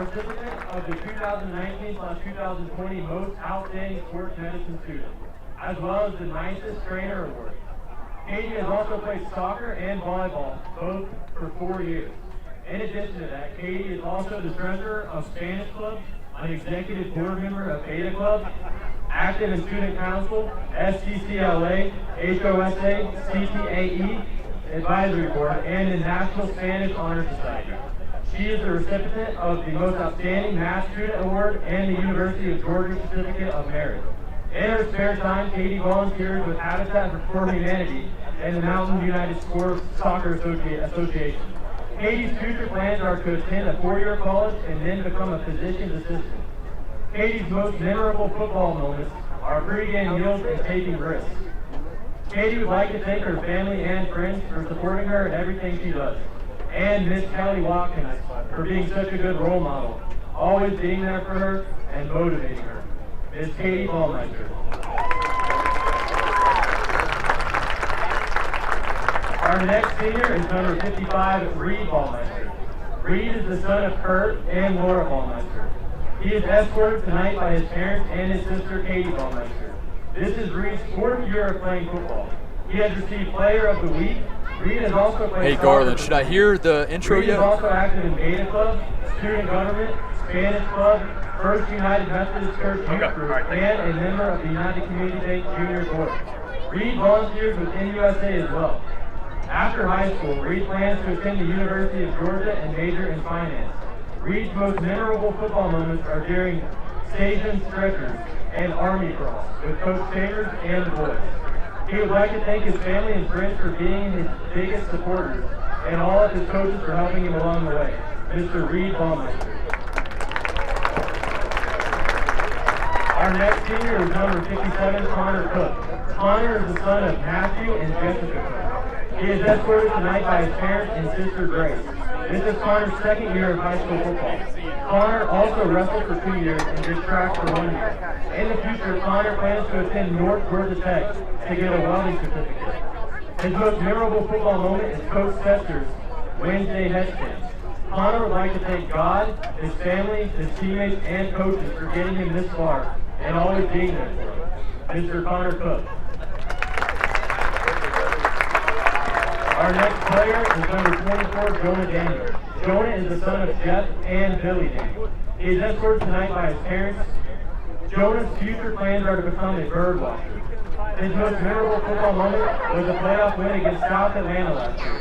recipient of the 2019/2020 Most Outstanding Sports Medicine Student, as well as the Nicest Trainer Award. Katie has also played soccer and volleyball, both for 4 years. In addition to that, Katie is also the treasurer of Spanish Club, an executive board member of Beta Club, active in Student Council, SCCLA, HOSA, CTAE, Advisory Board, and the National Spanish Honor Society. She is the recipient of the Most Outstanding Math Student Award and the University of Georgia Certificate of Merit. In her spare time, Katie volunteers with Habitat for Humanity and the Mountain United Sports Soccer Association. Katie's future plans are to attend a 4-year college and then become a physician's assistant. Katie's most memorable football moments are pregame meals and taking risks. Katie would like to thank her family and friends for supporting her in everything she does, and Miss Kelley Watkins for being such a good role model, always being there for her and motivating her. Miss Katie Ballmeister. Our next senior is number 55, Reed Ballmeister. Reed is the son of Kurt and Laura Ballmeister. He is escorted tonight by his parents and his sister, Katie Ballmeister. This is Reed's 4th year of playing football. He has received Player of the Week. Reed has also played. Hey Garland, should I hear the intro Reed yet? is also active in Beta Club, Student Government, Spanish Club, First United Methodist Church Youth Group, and a member of the United Community Bank Junior Board. Reed volunteers with NUSA as well. After high school, Reed plans to attend the University of Georgia and major in finance. Reed's most memorable football moments are during station stretchers and Army Cross with Coach Chambers and the boys. He would like to thank his family and friends for being his biggest supporters, and all of his coaches for helping him along the way. Mr. Reed Ballmeister. Our next senior is number 57, Connor Cook. Connor is the son of Matthew and Jessica Cook. He is escorted tonight by his parents and sister Grace. This is Connor's 2nd year of high school football. Connor also wrestled for 2 years and did track for 1 year. In the future, Connor plans to attend North Georgia Tech to get a welding certificate. His most memorable football moment is Coach Sept's Wednesday head stand. Connor would like to thank God, his family, his teammates, and coaches for getting him this far and always being there for him. Mr. Connor Cook. Our next player is number 24, Jonah Daniel. Jonah is the son of Jeff and Billy Daniel. He is escorted tonight by his parents. Jonah's future plans are to become a bird watcher. His most memorable football moment was a playoff win against South Atlanta last year.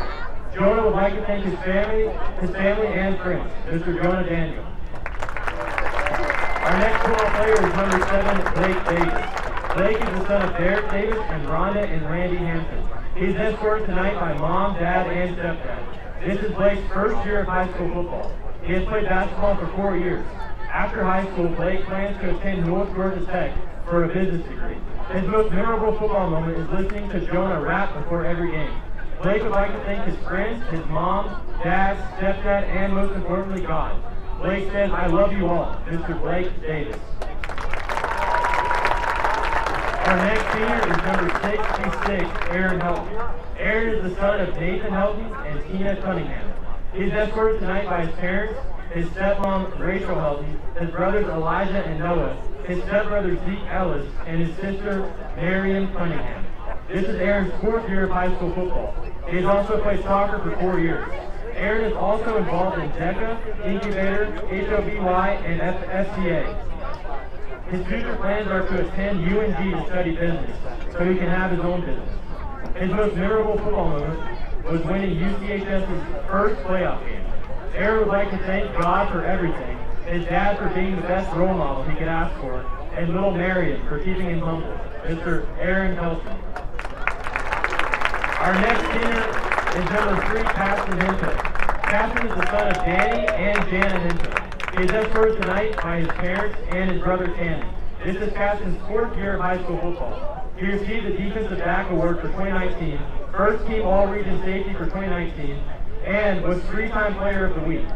Jonah would like to thank his family and friends. Mr. Jonah Daniel. Our next football player is number 7, Blake Davis. Blake is the son of Derek Davis and Rhonda and Randy Hampton. He's escorted tonight by mom, dad, and stepdad. This is Blake's 1st year of high school football. He has played basketball for 4 years. After high school, Blake plans to attend North Georgia Tech for a business degree. His most memorable football moment is listening to Jonah rap before every game. Blake would like to thank his friends, his mom, dad, stepdad, and most importantly, God. Blake says, "I love you all." Mr. Blake Davis. Our next senior is number 66, Aaron Helton. Aaron is the son of Nathan Helton and Tina Cunningham. He is escorted tonight by his parents, his stepmom Rachel Helton, his brothers Elijah and Noah, his stepbrother Zeke Ellis, and his sister Marion Cunningham. This is Aaron's 4th year of high school football. He has also played soccer for 4 years. Aaron is also involved in DECA, Incubator, HOBY, and FCA. His future plans are to attend UNG to study business, so he can have his own business. His most memorable football moment was winning UCHS's first playoff game. Aaron would like to thank God for everything, his dad for being the best role model he could ask for, and little Marion for keeping him humble. Mr. Aaron Helton. Our next senior is number 3, Paxton Hemphill. Paxton is the son of Danny and Jana Hemphill. He is escorted tonight by his parents and his brother Tanny. This is Paxton's 4th year of high school football. He received the Defensive Back Award for 2019, First Team All-Region Safety for 2019, and was 3-time Player of the Week.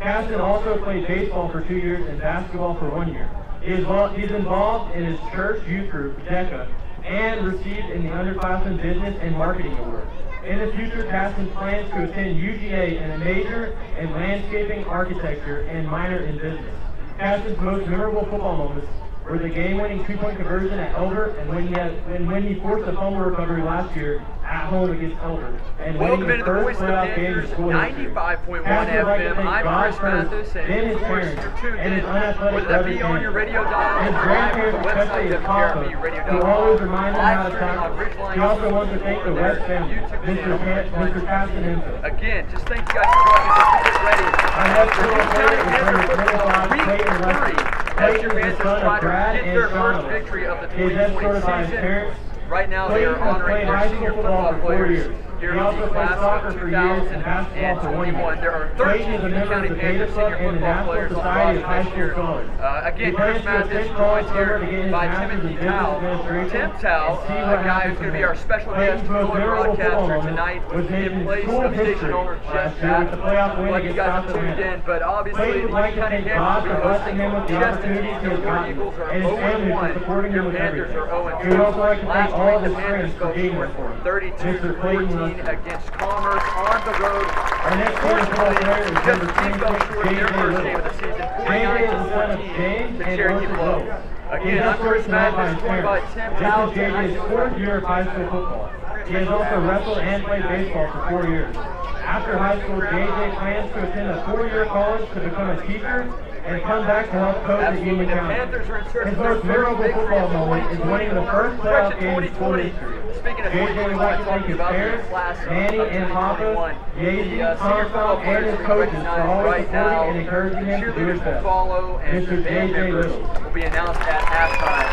Paxton also played baseball for 2 years and basketball for 1 year. He's involved in his church youth group, DECA, and received in the Underclassmen Business and Marketing Award. In the future, Caston plans to attend UGA in a major in landscaping, architecture, and minor in business. Caston's most memorable football moments were the game-winning two-point conversion at Elbert and when he forced a fumble recovery last year at home against Elbert. And Welcome into the first Voice of the playoff game in Panthers, school history. 95.1 Caston would like to FM. thank I'm God Chris first, Mathis, then and his of course, parents, you're tuned and his in, unathletic whether that brother be on your radio dial his or live grandparents, on the especially website his papa, who always remind him how to tackle. He also wants to thank the West family, Mr. Caston Hemphill. Again, just thank you guys for joining us as we get ready. Our next For football player is number 25, week Clayton 3, Lester. as your Clayton is the Panthers son try of to Brad get and their Sean. first victory of the He is 2020 escorted by his season. parents. Right now, they are Clayton has honoring played their high senior school football football for 4 players years. here He in also the played class soccer of for years and basketball for 1 year. 2021. There are Clayton 13 is a member of County the Panthers Beta Club senior and the football National players on Society of roster High this School year. Scholars. Again, He Chris plans to Mathis attend joined college here to get his by master's in Timothy business Tao. administration Tim and Tao, see a what guy happens who's going to from be there. our special guest Clayton's most color memorable football broadcaster moment tonight was made in in place school of history station owner Jeff last year with the playoff win Like you against guys South have tuned Atlanta. in, but obviously Clayton would like to County thank Panthers God will be for hosting blessing him with the opportunity Chestatee. he has The War gotten, Eagles are and his family for 0-1. supporting him Your with Panthers everything. are 0-2. He would also like to thank Last all of week, his the friends Panthers for fell being short, there for him. Mr. Clayton 32-14 Lester. against Commerce on the road. Our next senior football player is number Chestatee fell 26, short in their J.J. first Little. game of the season, J.J. is the son of 49-14 James to and Cherokee Orchard Blow. Grove. Again, I'm Chris Mathis, joined by Tim This Powell. is J.J.'s fourth year of high school football. He has also wrestled and played baseball for 4 years. After high school, J.J. plans to attend a 4-year college to become a teacher and come back to help coach at Absolutely. Union The County. Panthers are in search His of their most memorable first victory football of moment is winning the first playoff game in school history. Speaking of J.J. would like to thank his parents, Manny and Papa, Yazy, Tom, and his coaches for always supporting and encouraging him to do his best. Follow and Mr. band J.J. members Little. will be announced at halftime.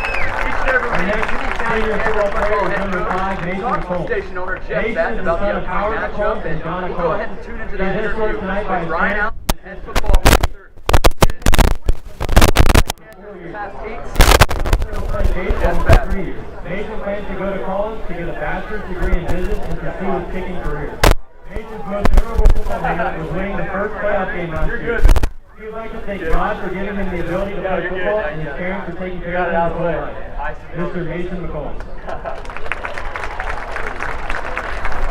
Each and every Our week, next Union County senior Panthers football player football is head number coach 5, Mason talked to McCollum. station owner Jeff Mason Batten is the about the son of upcoming Howard matchup, McCollum and and Donna we'll go ahead and tune into that He is interview escorted tonight by with his Ryan parents. Allen, head football officer. Past 8 seasons. Baseball for 3 years. Mason plans to go to college to get a bachelor's degree in business and pursue his kicking career. Mason's most memorable football moment was winning the first playoff game last year. He would like to thank God for giving him the ability to play football and his parents for taking care of him his whole life. Mr. Mason McCollum.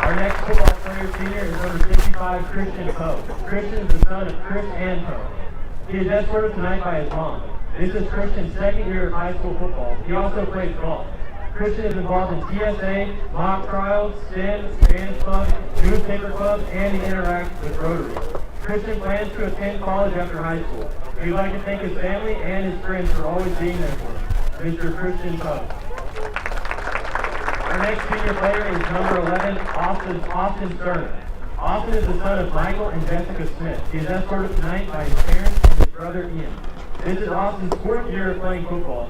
Our next football player senior is number 65, Christian Poe. Christian is the son of Chris and Poe. He is escorted tonight by his mom. This is Christian's second year of high school football. He also plays golf. Christian is involved in TSA, mock trials, STEM, Spanish club, newspaper club, and he interacts with Rotary. Christian plans to attend college after high school. We'd like to thank his family and his friends for always being there for him. Mr. Christian Poe. Our next senior player is number 11, Austin Sterner. Austin is the son of Michael and Jessica Smith. He is escorted tonight by his parents and his brother Ian. This is Austin's 4th year of playing football.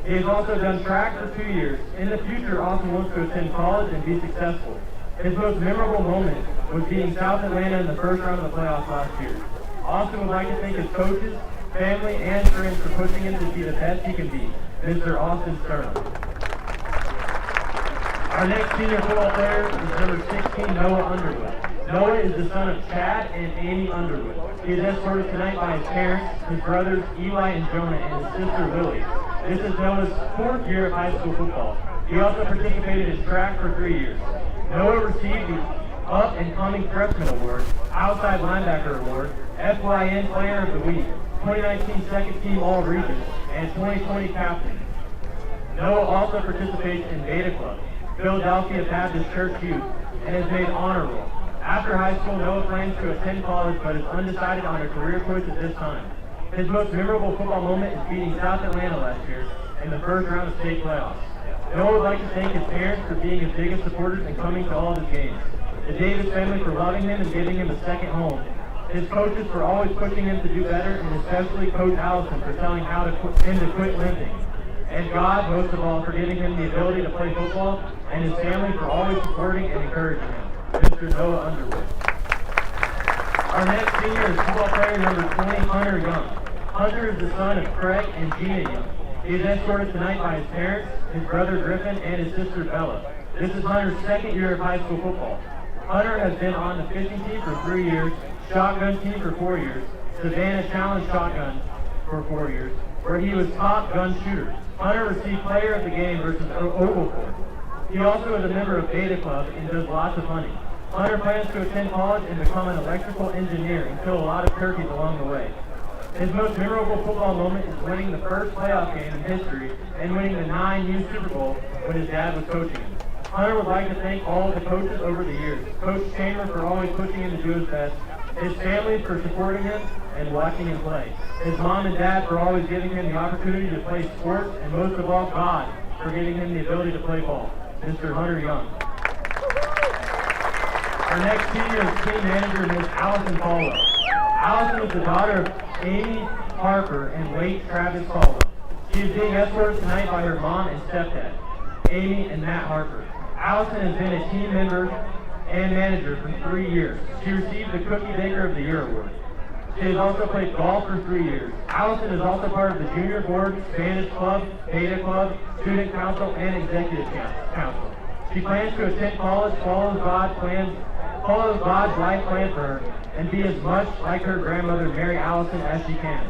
He has also done track for 2 years. In the future, Austin wants to attend college and be successful. His most memorable moment was beating South Atlanta in the first round of the playoffs last year. Austin would like to thank his coaches, family, and friends for pushing him to be the best he can be. Mr. Austin Sterner. Our next senior football player is number 16, Noah Underwood. Noah is the son of Chad and Amy Underwood. He is escorted tonight by his parents, his brothers Eli and Jonah, and his sister Lily. This is Noah's 4th year of high school football. He also participated in track for 3 years. Noah received the Up and Coming Freshman Award, Outside Linebacker Award, FYN Player of the Week, 2019 Second Team All-Region, and 2020 Captain. Noah also participates in Beta Club, Philadelphia Baptist Church Youth, and has made honor roll. After high school, Noah plans to attend college but is undecided on a career coach at this time. His most memorable football moment is beating South Atlanta last year in the first round of state playoffs. Noah would like to thank his parents for being his biggest supporters and coming to all of his games. The Davis family for loving him and giving him a second home. His coaches for always pushing him to do better, and especially Coach Allison for telling him to quit limping. And God, most of all, for giving him the ability to play football, and his family for always supporting and encouraging him. Mr. Noah Underwood. Our next senior is football player number 20, Hunter Young. Hunter is the son of Craig and Gina Young. He is escorted tonight by his parents, his brother Griffin, and his sister Bella. This is Hunter's 2nd year of high school football. Hunter has been on the fishing team for 3 years, shotgun team for 4 years, Savannah Challenge shotgun for 4 years, where he was top gun shooter. Hunter received player of the game versus Oval Court. He also is a member of Beta Club and does lots of hunting. Hunter plans to attend college and become an electrical engineer and kill a lot of turkeys along the way. His most memorable football moment is winning the first playoff game in history and winning the 9U Super Bowl when his dad was coaching him. Hunter would like to thank all of the coaches over the years. Coach Chamber for always pushing him to do his best, his family for supporting him and watching him play, his mom and dad for always giving him the opportunity to play sports, and most of all, God for giving him the ability to play ball. Mr. Hunter Young. Our next senior is team manager, Ms. Allison Paulo. Allison is the daughter of Amy Harper and late Travis Paulo. She is being escorted tonight by her mom and stepdad, Amy and Matt Harper. Allison has been a team member and manager for 3 years. She received the Cookie Baker of the Year award. She has also played golf for 3 years. Allison is also part of the Junior Board, Spanish Club, Beta Club, Student Council, and Executive Council. She plans to attend college, follows God's life plan for her, and be as much like her grandmother, Mary Allison, as she can.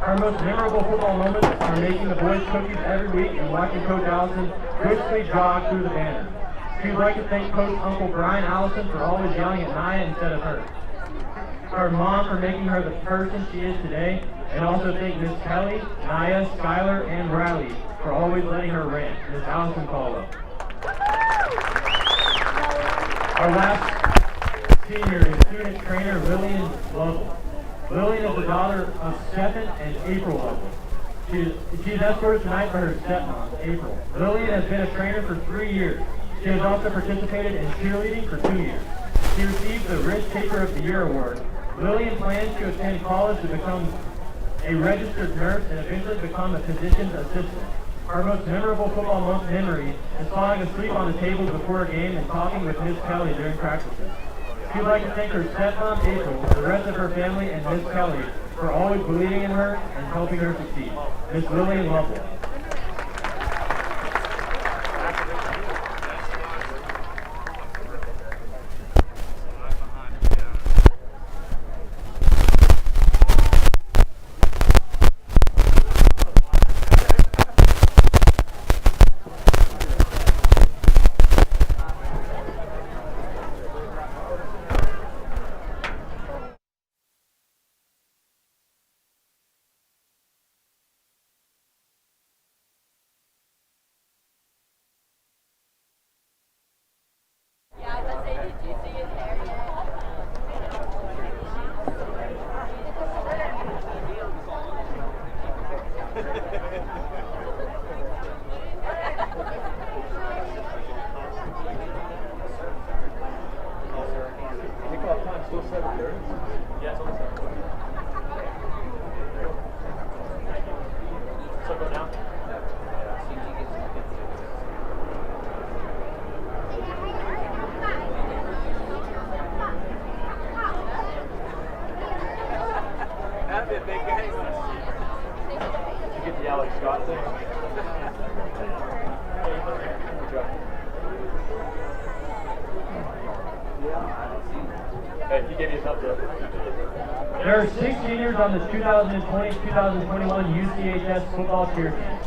Our most memorable football moments are making the boys cookies every week and watching Coach Allison briskly jog through the banner. She would like to thank Coach Uncle Brian Allison for always yelling at Naya instead of her. Her mom for making her the person she is today, and also thank Miss Kelley, Naya, Skylar, and Riley for always letting her rant. Miss Allison Paulo. Our last senior is student trainer Lillian Lovell. Lillian is the daughter of Sept and April Lovell. She is escorted tonight by her stepmom, April. Lillian has been a trainer for 3 years. She has also participated in cheerleading for 2 years. She received the Rich Paper of the Year award. Lillian plans to attend college to become a registered nurse and eventually become a physician's assistant. Our most memorable football memory is falling asleep on the tables before a game and talking with Miss Kelley during practices. She would like to thank her stepmom, April, the rest of her family, and Miss Kelley for always believing in her and helping her succeed. Miss Lillian Lovell. There are 6 seniors on the 2020-2021 UCHS football cheer team.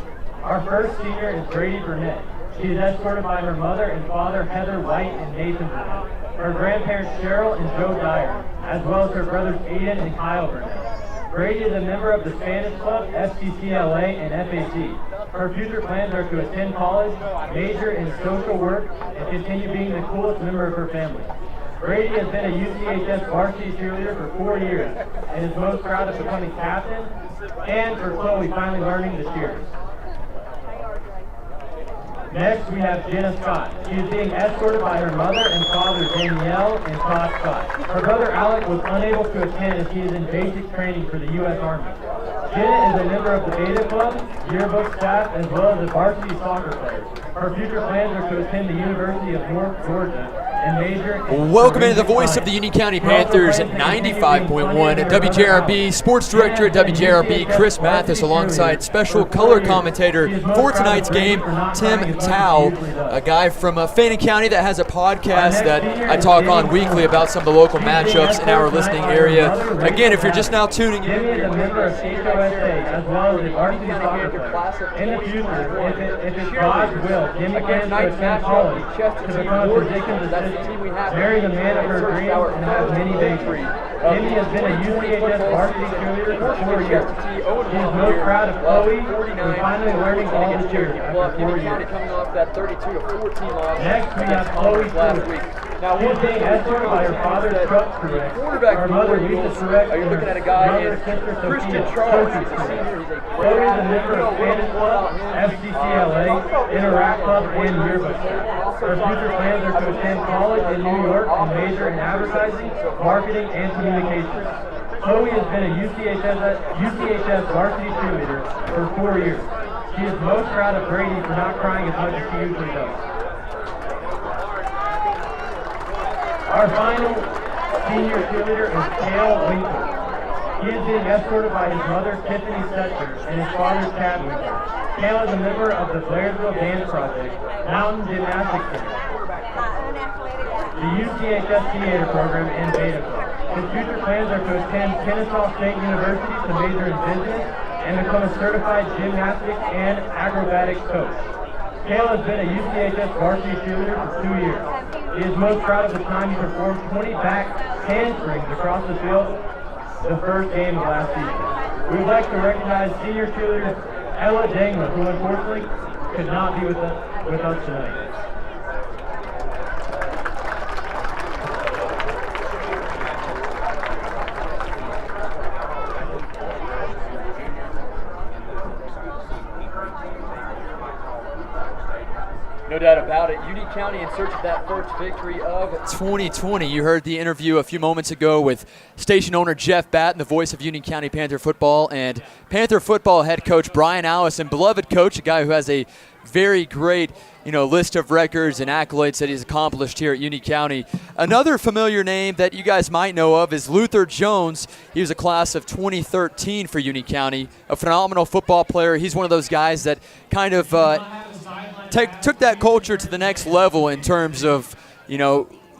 Our first senior is Brady Burnett. She is escorted by her mother and father, Heather White and Nathan Burnett, her grandparents, Cheryl and Joe Dyer, as well as her brothers Aiden and Kyle Burnett. Brady is a member of the Spanish Club, FCCLA, and FAC. Her future plans are to attend college, major in social work, and continue being the coolest member of her family. Brady has been a UCHS varsity cheerleader for 4 years and is most proud of becoming captain and for Chloe finally learning the cheers. Next, we have Jenna Scott. She is being escorted by her mother and father, Danielle and Todd Scott. Her brother, Alec, was unable to attend as he is in basic training for the U.S. Army. Jenna is a member of the Beta Club, yearbook staff, as well as a varsity soccer player. Her future plans are to attend the University of North Georgia and major in Welcome into the voice of the Union County Panthers at 95.1 at WJRB. Sports Director at WJRB, Chris Mathis, alongside special color commentator for tonight's game, Tim Tao, a guy from Fannin County that has a podcast that I talk on weekly about some of the local matchups in our listening area. Again, if you're just now tuning in, Jimmy is a member of HOSA as well as a varsity soccer player. In the future, if it's God's will, Jimmy plans to attend college to become a physician's assistant marries a man of her dreams, and has many babies. Timmy has been a UCHS varsity cheerleader for 4 years. She is most proud of Chloe, who finally learning all the cheers after 4 years. Coming off that 32-14 loss. Next, we have Chloe last week. Now, she is being escorted by her father's truck Truex, her mother Lisa Truex, you're looking at a and guy her in sister Christian Sophia. Charles. He's a senior. He's a Chloe is a member of Spanish Club, FCCLA, Interact Club, and Yearbook. Her future plans are to attend college in New York and major in advertising, marketing, and communications. Chloe has been a UCHS varsity cheerleader for 4 years. She is most proud of Brady for not crying as much as she usually does. Our final senior cheerleader is Cale Winkler. He is being escorted by his mother, Tiffany Setzer, and his father, Chad Winkler. Cale is a member of the Blairsville Dance Project, Mountain Gymnastics Center, the UCHS Theater Program, and Beta Club. His future plans are to attend Kennesaw State University to major in business and become a certified gymnastics and acrobatics coach. Cale has been a UCHS varsity cheerleader for 2 years. He is most proud of the time he performed 20 back handsprings across the field the first game of last season. We would like to recognize senior cheerleader Ella Dangler, who unfortunately could not be with us tonight. No doubt about it. Union County in search of that first victory of 2020. You heard the interview a few moments ago with station owner Jeff Batten, the voice of Union County Panther football, and Panther football head coach Brian Allison, beloved coach, a guy who has a very great list of records and accolades that he's accomplished here at Union County. Another familiar name that you guys might know of is Luther Jones. He was a class of 2013 for Union County, a phenomenal football player. He's one of those guys that kind of took that culture to the next level in terms of,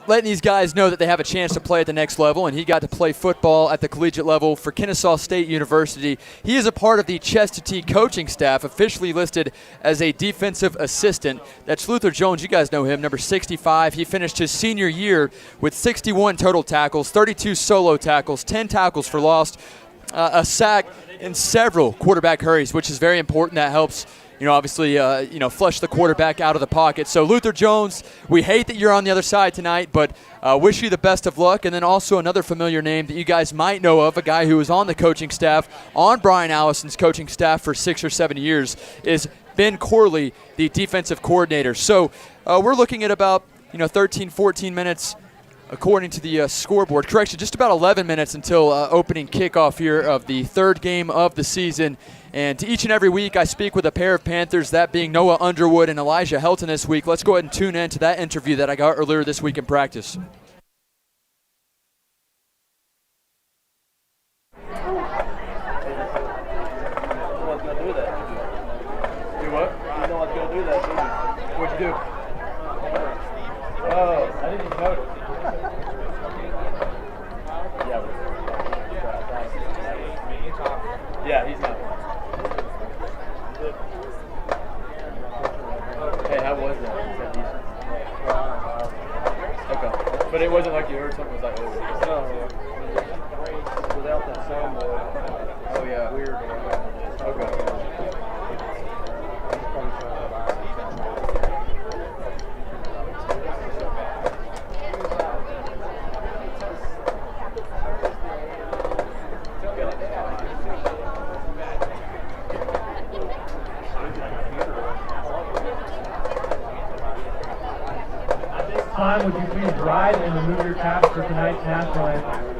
letting these guys know that they have a chance to play at the next level, and he got to play football at the collegiate level for Kennesaw State University. He is a part of the Chestatee coaching staff, officially listed as a defensive assistant. That's Luther Jones. You guys know him, number 65. He finished his senior year with 61 total tackles, 32 solo tackles, 10 tackles for loss, a sack, and several quarterback hurries, which is very important. That helps obviously, flush the quarterback out of the pocket. So, Luther Jones, we hate that you're on the other side tonight, but wish you the best of luck. And then also another familiar name that you guys might know of, a guy who was on the coaching staff, on Brian Allison's coaching staff for 6 or 7 years, is Ben Corley, the defensive coordinator. So, we're looking at about, 13, 14 minutes, according to the scoreboard. Correction, just about 11 minutes until opening kickoff here of the third game of the season. And each and every week I speak with a pair of Panthers, that being Noah Underwood and Elijah Helton this week. Let's go ahead and tune in to that interview that I got earlier this week in practice. What'd you do? Oh, I didn't even notice. Yeah, he's not. Hey, how was that? Was that decent? Okay. But it wasn't like you heard something was like, oh. No. Without that soundboard. Oh, yeah. Weird. Okay. Time, would you please rise and remove your caps for tonight's national anthem?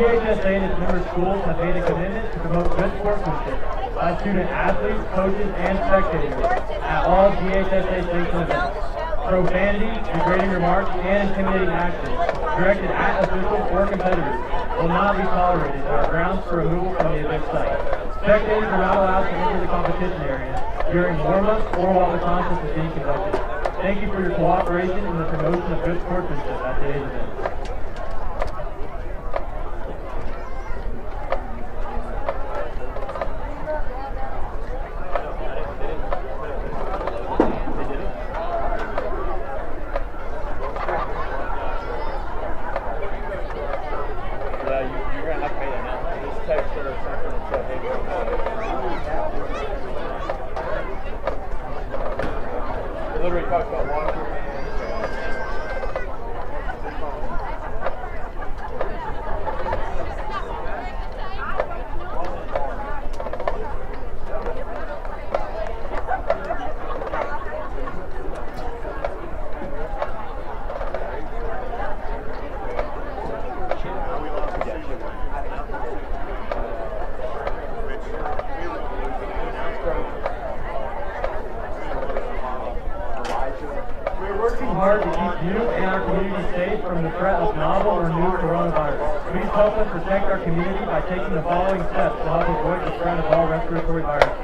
GHSA and its member schools have made a commitment to promote good sportsmanship by student athletes, coaches, and spectators at all GHSA sanctioned events. Profanity, degrading remarks, and intimidating actions directed at officials or competitors will not be tolerated and are grounds for removal from the event site. Spectators are not allowed to enter the competition area during warm-ups or while the contest is being conducted. Thank you for your cooperation in the promotion of good sportsmanship at today's event. Literally talks about water. Hard to keep you and our community safe from the threat of novel or new coronavirus. Please help us protect our community by taking the following steps to help avoid the spread of all respiratory viruses.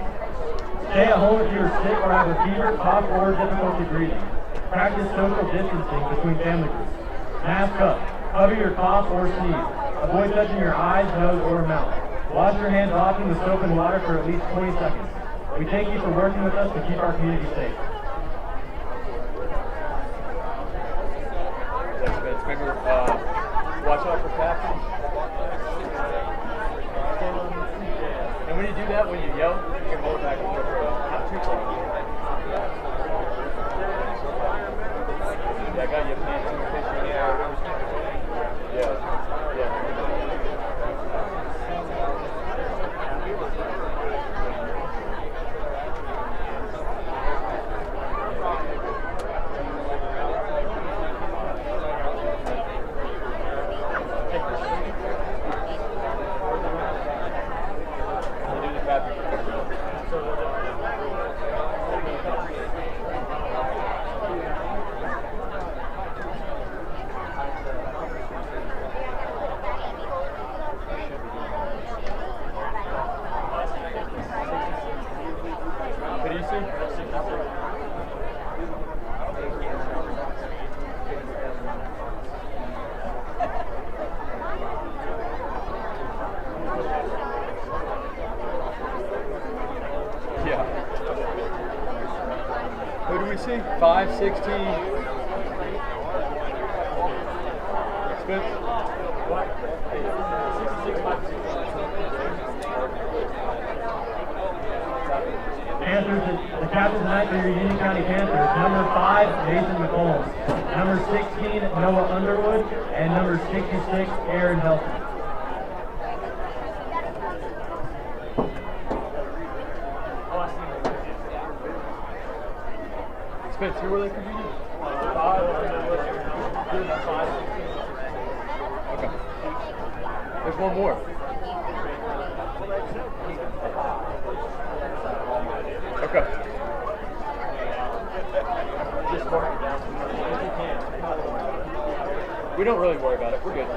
Stay at home if you are sick or have a fever, cough, or difficulty breathing. Practice social distancing between family groups. Mask up. Cover your cough or sneeze. Avoid touching your eyes, nose, or mouth. Wash your hands often with soap and water for at least 20 seconds. We thank you for working with us to keep our community safe. Remember, watch out for captions. And when you do that, when you yell, you can hold it back and go for not too close. Yeah, I got you. Who do we see? 516. Spence. Panthers, the captains tonight for your Union County Panthers. Number 5, Nathan McCollum. Number 16, Noah Underwood. And number 66, Aaron Helton. Spence, who were they competing? 5. Okay. There's one more. Okay. Just mark it down if you can. We don't really worry about it. We're good.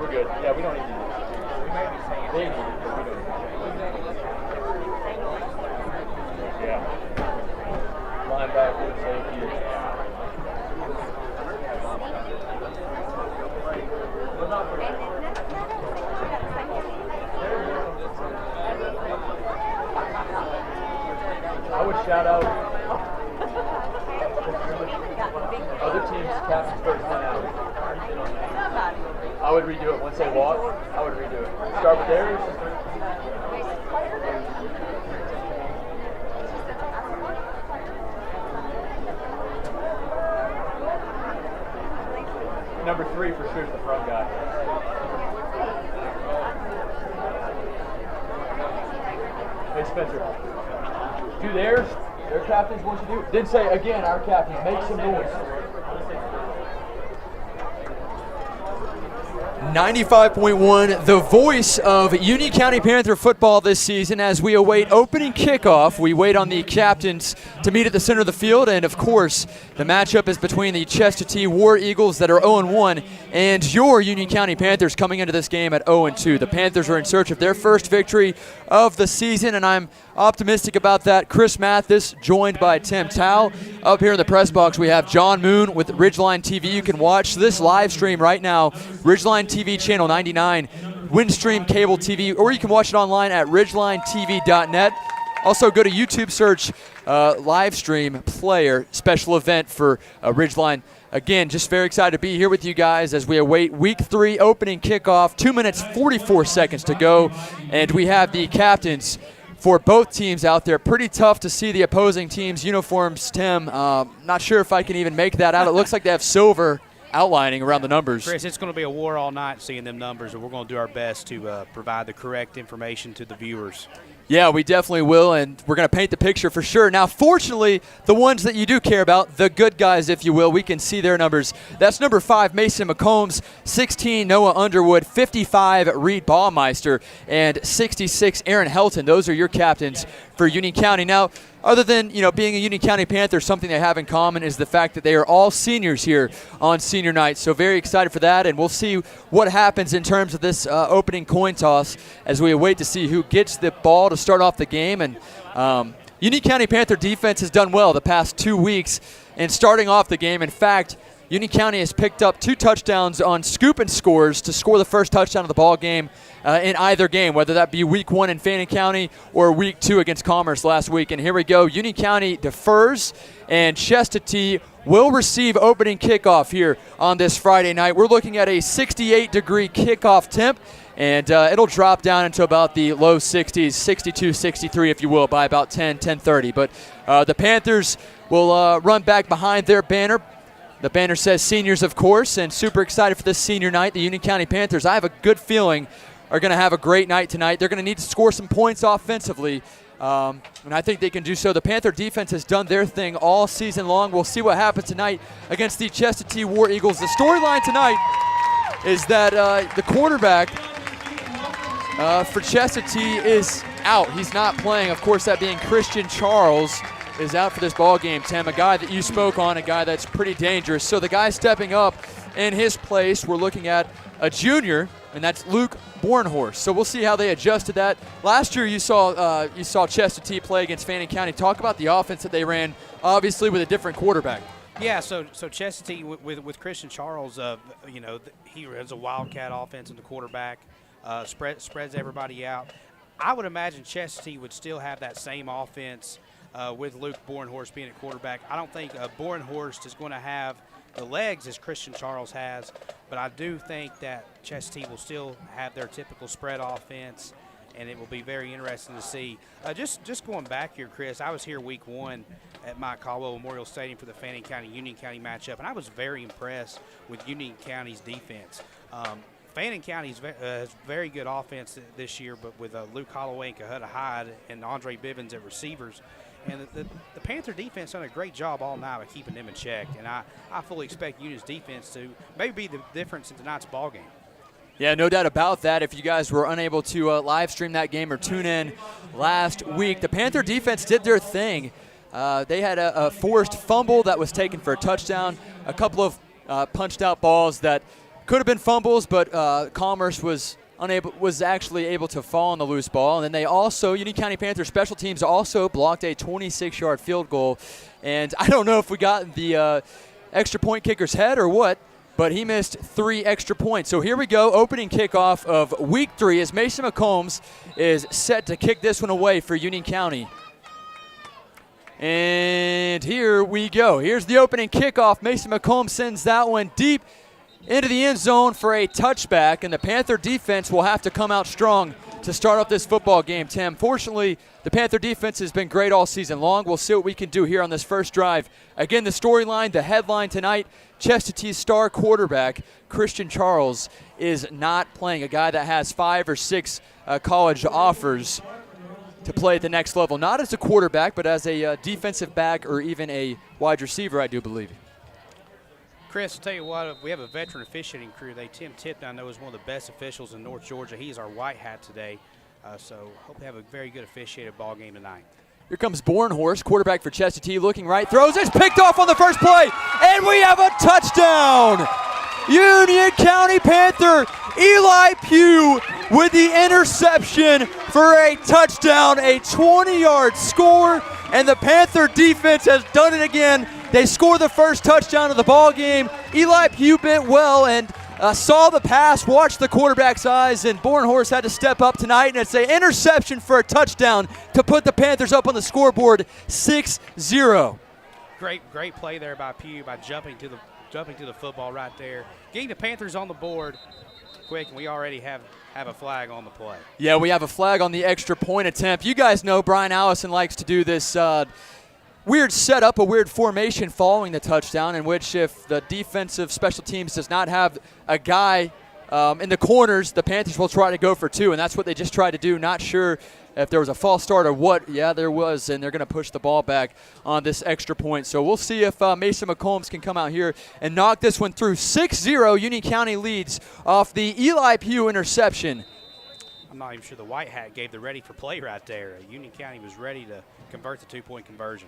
We're good. Yeah, we don't need to do this. They need it, but we don't need it. Yeah. Linebacker, safety. I would shout out other teams' captain's first 10 out. I would redo it once they walk. I would redo it. Start with theirs. Number 3 for sure is the front guy. Hey Spencer, do theirs. Their captains want you to do it. Then say again, our captains, make some noise. 95.1, the voice of Union County Panther football this season. As we await opening kickoff, we wait on the captains to meet at the center of the field, and of course, the matchup is between the Chestatee War Eagles that are 0-1 and your Union County Panthers coming into this game at 0-2. The Panthers are in search of their first victory of the season, and I'm optimistic about that. Chris Mathis joined by Tim Tao. Up here in the press box, we have John Moon with Ridgeline TV. You can watch this live stream right now, Ridgeline TV channel 99, Windstream Cable TV, or you can watch it online at ridgelinetv.net. Also, go to YouTube, search live stream player special event for Ridgeline. Again, just very excited to be here with you guys as we await Week 3 opening kickoff. 2 minutes, 44 seconds to go, and we have the captains for both teams out there. Pretty tough to see the opposing team's uniforms, Tim. Not sure if I can even make that out. It looks like they have silver outlining around the numbers. Chris, it's going to be a war all night seeing them numbers, and we're going to do our best to provide the correct information to the viewers. Yeah, we definitely will, and we're going to paint the picture for sure. Now, fortunately, the ones that you do care about, the good guys, if you will, we can see their numbers. That's number 5, Mason McCombs, 16, Noah Underwood, 55, Reed Baumeister, and 66, Aaron Helton. Those are your captains for Union County. Now, other than, being a Union County Panther, something they have in common is the fact that they are all seniors here on senior night. So very excited for that, and we'll see what happens in terms of this opening coin toss as we await to see who gets the ball to start off the game. And Union County Panther defense has done well the past 2 weeks in starting off the game. In fact, Union County has picked up 2 touchdowns on scoop and scores to score the first touchdown of the ball game in either game, whether that be Week 1 in Fannin County or Week 2 against Commerce last week. And here we go. Union County defers, and Chestatee will receive opening kickoff here on this Friday night. We're looking at a 68-degree kickoff temp, and it'll drop down into about the low 60s, 62, 63, if you will, by about 10:30. But the Panthers will run back behind their banner. The banner says seniors, of course, and super excited for this senior night. The Union County Panthers, I have a good feeling, are going to have a great night tonight. They're going to need to score some points offensively, and I think they can do so. The Panther defense has done their thing all season long. We'll see what happens tonight against the Chestatee War Eagles. The storyline tonight is that the quarterback for Chestatee is out. He's not playing. Of course, that being Christian Charles is out for this ball game, Tim, a guy that you spoke on, a guy that's pretty dangerous. So the guy stepping up in his place, we're looking at a junior, and that's Luke Bornhorst. So we'll see how they adjust to that. Last year you saw Chestatee play against Fannin County. Talk about the offense that they ran, obviously with a different quarterback. Yeah, so Chestatee with Christian Charles, he has a wildcat offense in the quarterback, spreads everybody out. I would imagine Chestatee would still have that same offense with Luke Bornhorst being at quarterback. I don't think Bornhorst is going to have the legs as Christian Charles has, but I do think that Chestatee will still have their typical spread offense, and it will be very interesting to see. Just going back here, Chris, I was here Week 1 at Mike Caldwell Memorial Stadium for the Fannin County-Union County matchup, and I was very impressed with Union County's defense. Fannin County has very good offense this year, but with Luke Holloway and Kahutta Hyde and Andre Bivens at receivers. And the Panther defense done a great job all night of keeping them in check. And I fully expect Union's defense to maybe be the difference in tonight's ball game. Yeah, no doubt about that. If you guys were unable to live stream that game or tune in last week, the Panther defense did their thing. They had a forced fumble that was taken for a touchdown, a couple of punched out balls that could have been fumbles, but Commerce was actually able to fall on the loose ball. And then they also, Union County Panthers special teams also blocked a 26-yard field goal. And I don't know if we got the extra point kicker's head or what, but he missed 3 extra points. So here we go, opening kickoff of Week 3 as Mason McCombs is set to kick this one away for Union County. And here we go. Here's the opening kickoff. Mason McCombs sends that one deep into the end zone for a touchback, and the Panther defense will have to come out strong to start off this football game, Tim. Fortunately, the Panther defense has been great all season long. We'll see what we can do here on this first drive. Again, the storyline, the headline tonight, Chestatee's star quarterback, Christian Charles, is not playing, a guy that has 5 or 6 college offers to play at the next level, not as a quarterback, but as a defensive back or even a wide receiver, I do believe. Chris, I'll tell you what, we have a veteran officiating crew. Tim Tipton, I know, is one of the best officials in North Georgia. He's our white hat today. So hope we have a very good officiated ball game tonight. Here comes Bornhorst, quarterback for Chestatee, looking right, throws, it's picked off on the first play, and we have a touchdown! Union County Panther Eli Pugh with the interception for a touchdown, a 20-yard score, and the Panther defense has done it again. They score the first touchdown of the ball game. Eli Pugh bit well and saw the pass, watched the quarterback's eyes, and Bornhorst had to step up tonight, and it's an interception for a touchdown to put the Panthers up on the scoreboard 6-0. Great play there by Pugh by jumping to the football right there. Getting the Panthers on the board quick, and we already have a flag on the play. Yeah, we have a flag on the extra point attempt. You guys know Brian Allison likes to do this weird setup, a weird formation following the touchdown, in which if the defensive special teams does not have a guy in the corners, the Panthers will try to go for two, and that's what they just tried to do. Not sure if there was a false start or what. Yeah, there was, and they're going to push the ball back on this extra point. So we'll see if Mason McCombs can come out here and knock this one through. 6-0, Union County leads off the Eli Pugh interception. I'm not even sure the white hat gave the ready for play right there. Union County was ready to convert the two-point conversion.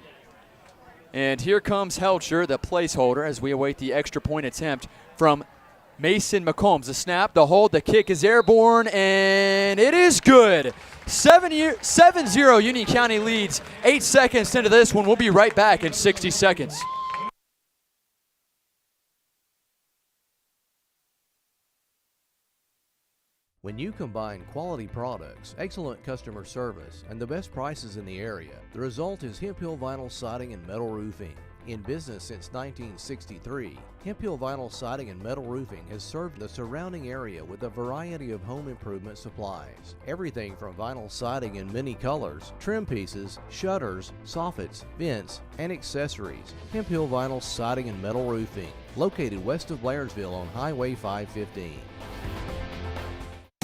And here comes Helcher, the placeholder, as we await the extra point attempt from Mason McCombs. The snap, the hold, the kick is airborne, and it is good. 7-0 Union County leads. 8 seconds into this one. We'll be right back in 60 seconds. When you combine quality products, excellent customer service, and the best prices in the area, the result is Hemphill Vinyl Siding and Metal Roofing. In business since 1963, Hemphill Vinyl Siding and Metal Roofing has served the surrounding area with a variety of home improvement supplies. Everything from vinyl siding in many colors, trim pieces, shutters, soffits, vents, and accessories. Hemphill Vinyl Siding and Metal Roofing, located west of Blairsville on Highway 515.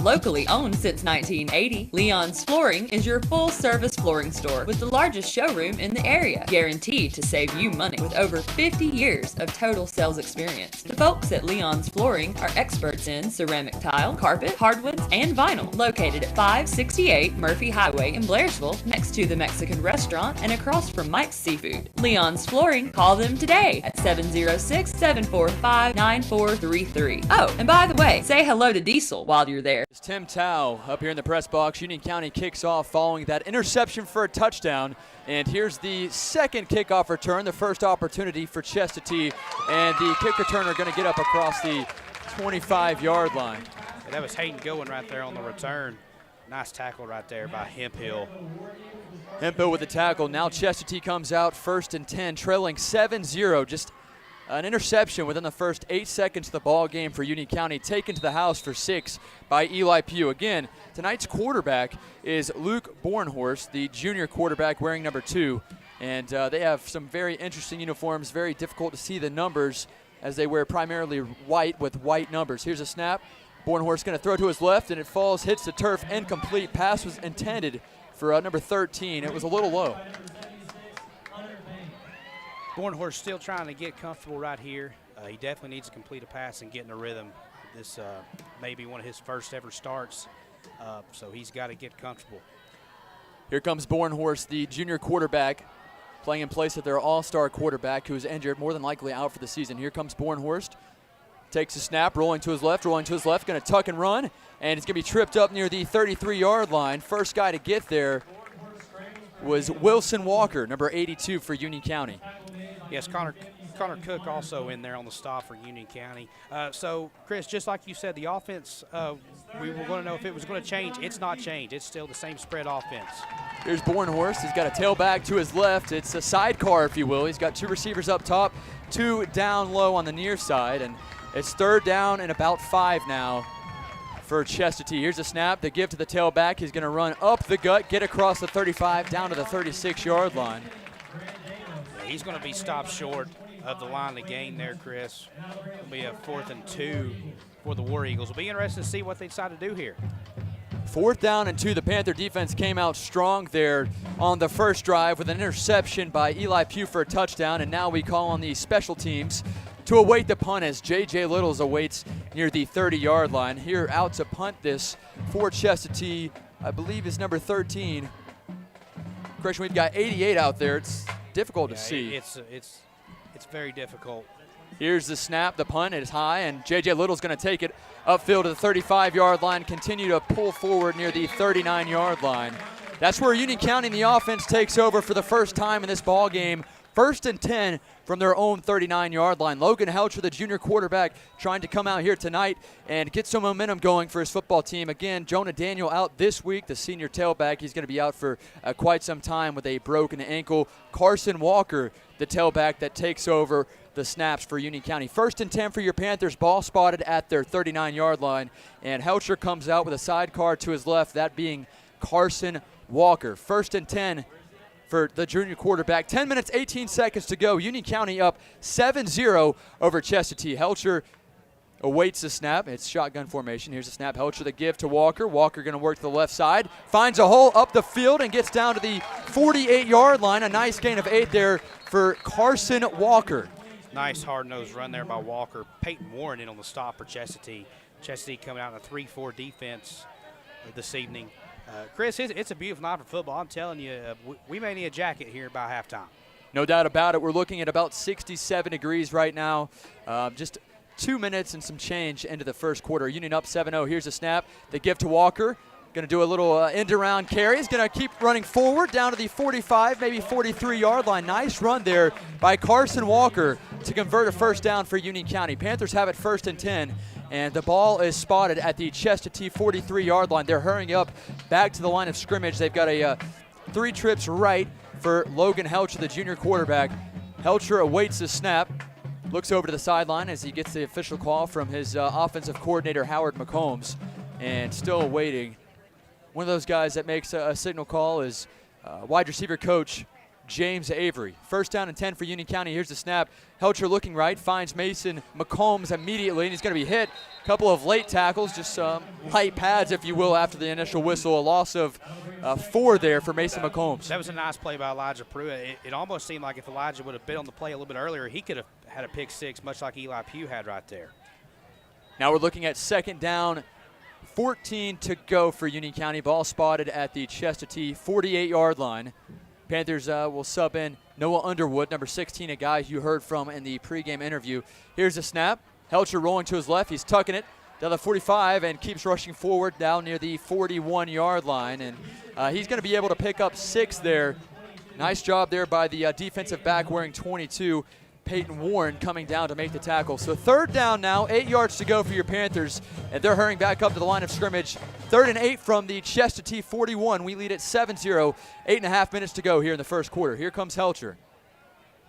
Locally owned since 1980, Leon's Flooring is your full-service flooring store with the largest showroom in the area, guaranteed to save you money with over 50 years of total sales experience. The folks at Leon's Flooring are experts in ceramic tile, carpet, hardwoods, and vinyl, located at 568 Murphy Highway in Blairsville, next to the Mexican restaurant and across from Mike's Seafood. Leon's Flooring, call them today at 706-745-9433. Oh, and by the way, say hello to Diesel while you're there. Tim Tao up here in the press box. Union County kicks off following that interception for a touchdown. And here's the second kickoff return, the first opportunity for Chestatee. And the kick returner going to get up across the 25-yard line. Yeah, that was Hayden Goen right there on the return. Nice tackle right there by Hemphill. Hemphill with the tackle. Now Chestatee comes out 1st and 10, trailing 7-0. Just an interception within the first 8 seconds of the ball game for Union County, taken to the house for 6 by Eli Pugh. Again, tonight's quarterback is Luke Bornhorst, the junior quarterback wearing number 2. And they have some very interesting uniforms, very difficult to see the numbers as they wear primarily white with white numbers. Here's a snap. Bornhorst going to throw to his left, and it falls, hits the turf, incomplete. Pass was intended for number 13. It was a little low. Bornhorst still trying to get comfortable right here. He definitely needs to complete a pass and get in a rhythm. This may be one of his first ever starts, so he's got to get comfortable. Here comes Bornhorst, the junior quarterback, playing in place of their all-star quarterback who's injured, more than likely out for the season. Here comes Bornhorst. Takes a snap, rolling to his left, going to tuck and run, and it's going to be tripped up near the 33-yard line. First guy to get there was Wilson Walker, number 82 for Union County. Yes, Connor Cook also in there on the stop for Union County. So, Chris, just like you said, the offense, we were going to know if it was going to change. It's not changed. It's still the same spread offense. Here's Bornhorst. He's got a tailback to his left. It's a sidecar, if you will. He's got 2 receivers up top, 2 down low on the near side, and it's 3rd down and about 5 now for Chestatee. Here's a snap, the give to the tailback. He's going to run up the gut, get across the 35, down to the 36-yard line. He's going to be stopped short of the line of gain there, Chris. It'll be a 4th and 2 for the War Eagles. It'll be interesting to see what they decide to do here. 4th down and 2. The Panther defense came out strong there on the first drive with an interception by Eli Pugh for a touchdown, and now we call on the special teams. to await the punt as J.J. Littles awaits near the 30-yard line. Here out to punt this for Chestatee, I believe is number 13. Christian, we've got 88 out there. It's difficult to see. It's very difficult. Here's the snap, the punt, it is high, and J.J. Little's going to take it upfield to the 35-yard line, continue to pull forward near the 39-yard line. That's where Union County and the offense takes over for the first time in this ball game. 1st and 10 from their own 39-yard line. Logan Helcher, the junior quarterback, trying to come out here tonight and get some momentum going for his football team. Again, Jonah Daniel out this week, the senior tailback. He's going to be out for quite some time with a broken ankle. Carson Walker, the tailback that takes over the snaps for Union County. 1st and 10 for your Panthers, ball spotted at their 39-yard line, and Helcher comes out with a sidecar to his left, that being Carson Walker. 1st and 10 for the junior quarterback. 10 minutes, 18 seconds to go. Union County up 7-0 over Chestatee. Helcher awaits the snap. It's shotgun formation. Here's the snap. Helcher the give to Walker. Walker going to work to the left side. Finds a hole up the field and gets down to the 48-yard line. A nice gain of 8 there for Carson Walker. Nice hard-nosed run there by Walker. Peyton Warren in on the stop for Chestatee. Chestatee coming out in a 3-4 defense this evening. Chris, it's a beautiful night for football. I'm telling you, we may need a jacket here by halftime. No doubt about it. We're looking at about 67 degrees right now. Just 2 minutes and some change into the first quarter. Union up 7-0. Here's a snap. They give to Walker. Going to do a little end-around carry. He's going to keep running forward down to the 45, maybe 43-yard line. Nice run there by Carson Walker to convert a first down for Union County. Panthers have it 1st and 10, and the ball is spotted at the Chestatee 43-yard line. They're hurrying up back to the line of scrimmage. They've got a 3 trips right for Logan Helcher, the junior quarterback. Helcher awaits the snap, looks over to the sideline as he gets the official call from his offensive coordinator, Howard McCombs, and still waiting. One of those guys that makes a signal call is wide receiver coach James Avery. 1st down and 10 for Union County. Here's the snap. Helcher looking right, finds Mason McCombs immediately, and he's going to be hit. A couple of late tackles, just light pads, if you will, after the initial whistle. A loss of 4 there for Mason McCombs. That was a nice play by Elijah Pruitt. It almost seemed like if Elijah would have been on the play a little bit earlier, he could have had a pick 6, much like Eli Pugh had right there. Now we're looking at 2nd down, 14 to go for Union County. Ball spotted at the Chestatee 48-yard line. Panthers will sub in Noah Underwood, number 16, a guy you heard from in the pregame interview. Here's the snap. Helcher rolling to his left. He's tucking it down the 45 and keeps rushing forward down near the 41-yard line. And he's going to be able to pick up 6 there. Nice job there by the defensive back wearing 22, Peyton Warren, coming down to make the tackle. So 3rd down now, 8 yards to go for your Panthers, and they're hurrying back up to the line of scrimmage. 3rd and 8 from the Chestatee 41. We lead at 7-0, 8.5 minutes to go here in the first quarter. Here comes Helcher.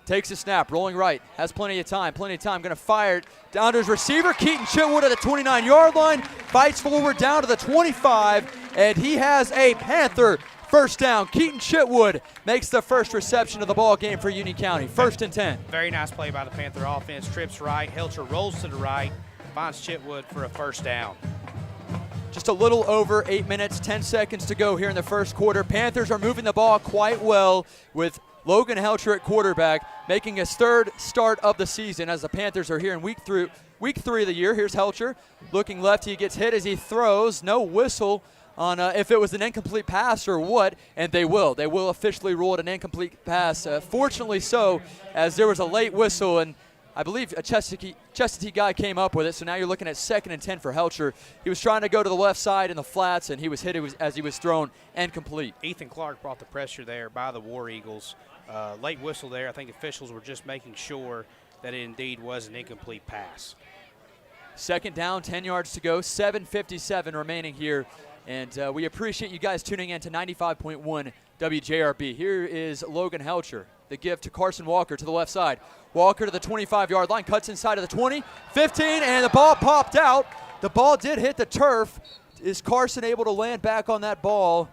Takes a snap, rolling right, has plenty of time, going to fire it down to his receiver, Keaton Chitwood at the 29-yard line, fights forward down to the 25, and he has a Panther first down. Keaton Chitwood makes the first reception of the ball game for Union County. 1st and 10. Very nice play by the Panther offense. Trips right. Helcher rolls to the right. Finds Chitwood for a first down. Just a little over 8 minutes, 10 seconds to go here in the first quarter. Panthers are moving the ball quite well with Logan Helcher at quarterback, making his 3rd start of the season as the Panthers are here in week 3 of the year. Here's Helcher looking left. He gets hit as he throws. No whistle on if it was an incomplete pass or what, and they will. They will officially rule it an incomplete pass. Fortunately so, as there was a late whistle, and I believe a Chestatee guy came up with it, so now you're looking at 2nd and 10 for Helcher. He was trying to go to the left side in the flats, and he was hit as he was thrown incomplete. Ethan Clark brought the pressure there by the War Eagles. Late whistle there. I think officials were just making sure that it indeed was an incomplete pass. 2nd down, 10 yards to go, 7:57 remaining here. And we appreciate you guys tuning in to 95.1 WJRB. Here is Logan Helcher. The give to Carson Walker to the left side. Walker to the 25-yard line, cuts inside of the 20, 15, and the ball popped out. The ball did hit the turf. Is Carson able to land back on that ball?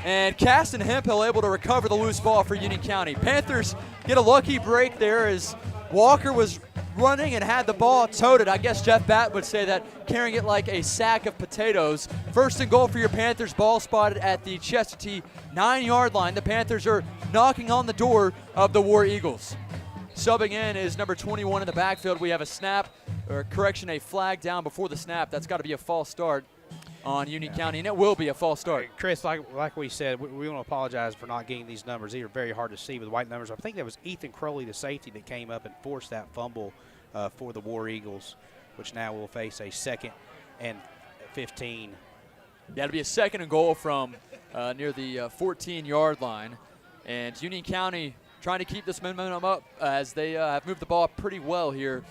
And Caston Hemphill able to recover the loose ball for Union County. Panthers get a lucky break there as Walker was running and had the ball toted. I guess Jeff Batt would say that, carrying it like a sack of potatoes. 1st and goal for your Panthers. Ball spotted at the Chestatee 9-yard line. The Panthers are knocking on the door of the War Eagles. Subbing in is number 21 in the backfield. We have a snap, or correction, a flag down before the snap. That's got to be a false start on Union County, and it will be a false start. Chris, like we said, we want to apologize for not getting these numbers. These are very hard to see with white numbers. I think that was Ethan Crowley, the safety, that came up and forced that fumble for the War Eagles, which now will face a 2nd and 15. Yeah, it'll be a 2nd and goal from near the 14-yard line. And Union County trying to keep this momentum up as they have moved the ball pretty well here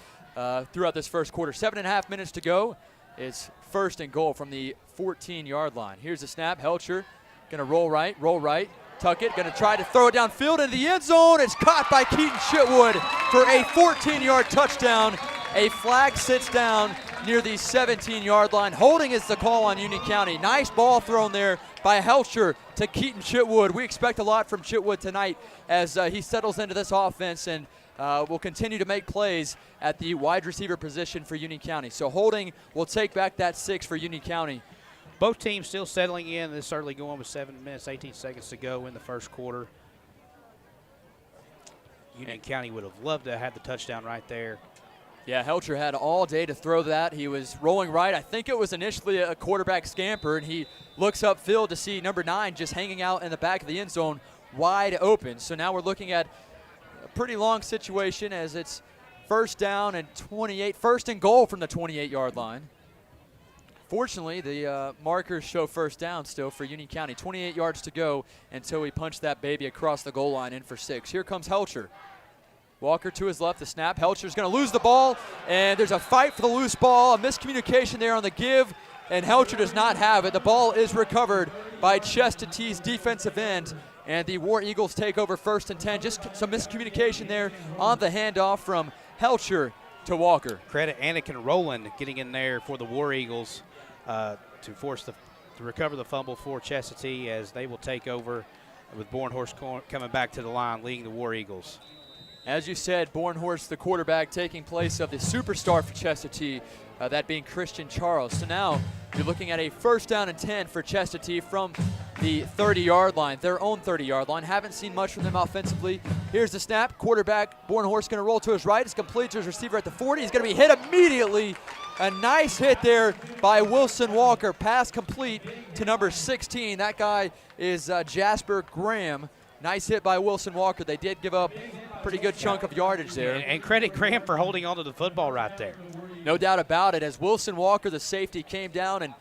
throughout this first quarter. 7.5 minutes to go. It's 1st and goal from the 14-yard line. Here's the snap. Helcher going to roll right, tuck it, going to try to throw it downfield into the end zone. It's caught by Keaton Chitwood for a 14-yard touchdown. A flag sits down near the 17-yard line. Holding is the call on Union County. Nice ball thrown there by Helcher to Keaton Chitwood. We expect a lot from Chitwood tonight as he settles into this offense and will continue to make plays at the wide receiver position for Union County. So Holding will take back that 6 for Union County. Both teams still settling in. This early going with 7 minutes, 18 seconds to go in the first quarter. Union County would have loved to have the touchdown right there. Yeah, Helcher had all day to throw that. He was rolling right. I think it was initially a quarterback scamper, and he looks upfield to see number 9 just hanging out in the back of the end zone wide open. So now we're looking at a pretty long situation as it's 1st down and 28, 1st and goal from the 28-yard line. Fortunately, the markers show 1st down still for Union County. 28 yards to go until we punch that baby across the goal line in for 6. Here comes Helcher. Walker to his left, the snap. Helcher's going to lose the ball, and there's a fight for the loose ball. A miscommunication there on the give, and Helcher does not have it. The ball is recovered by Chestatee's defensive end, and the War Eagles take over 1st and 10. Just some miscommunication there on the handoff from Helcher to Walker. Credit Anakin Rowland getting in there for the War Eagles to recover the fumble for Chestatee as they will take over with Bornhorst coming back to the line, leading the War Eagles. As you said, Bornhorst, the quarterback, taking place of the superstar for Chestatee, that being Christian Charles. So now you're looking at a 1st down and 10 for Chestatee from the 30-yard line, their own 30-yard line. Haven't seen much from them offensively. Here's the snap. Quarterback Bornhorst going to roll to his right. It's complete to his receiver at the 40. He's going to be hit immediately. A nice hit there by Wilson Walker. Pass complete to number 16. That guy is Jasper Graham. Nice hit by Wilson Walker. They did give up a pretty good chunk of yardage there. And credit Graham for holding onto the football right there. No doubt about it. As Wilson Walker, the safety, came down and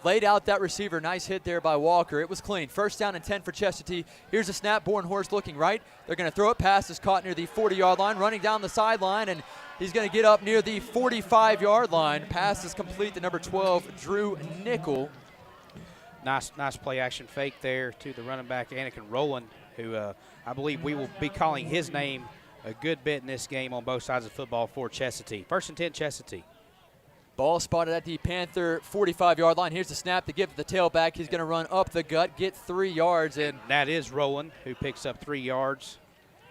laid out that receiver. Nice hit there by Walker. It was clean. 1st down and 10 for Chestatee. Here's a snap. Bornhorst looking right. They're going to throw it. Pass is caught near the 40-yard line, running down the sideline, and he's going to get up near the 45-yard line. Pass is complete to number 12, Drew Nickel. Nice play action fake there to the running back, Anakin Rowland, who I believe we will be calling his name a good bit in this game on both sides of football for Chestatee. 1st and 10, Chestatee. Ball spotted at the Panther 45-yard line. Here's the snap to give to the tailback. He's going to run up the gut, get 3 yards. And that is Rowland, who picks up 3 yards.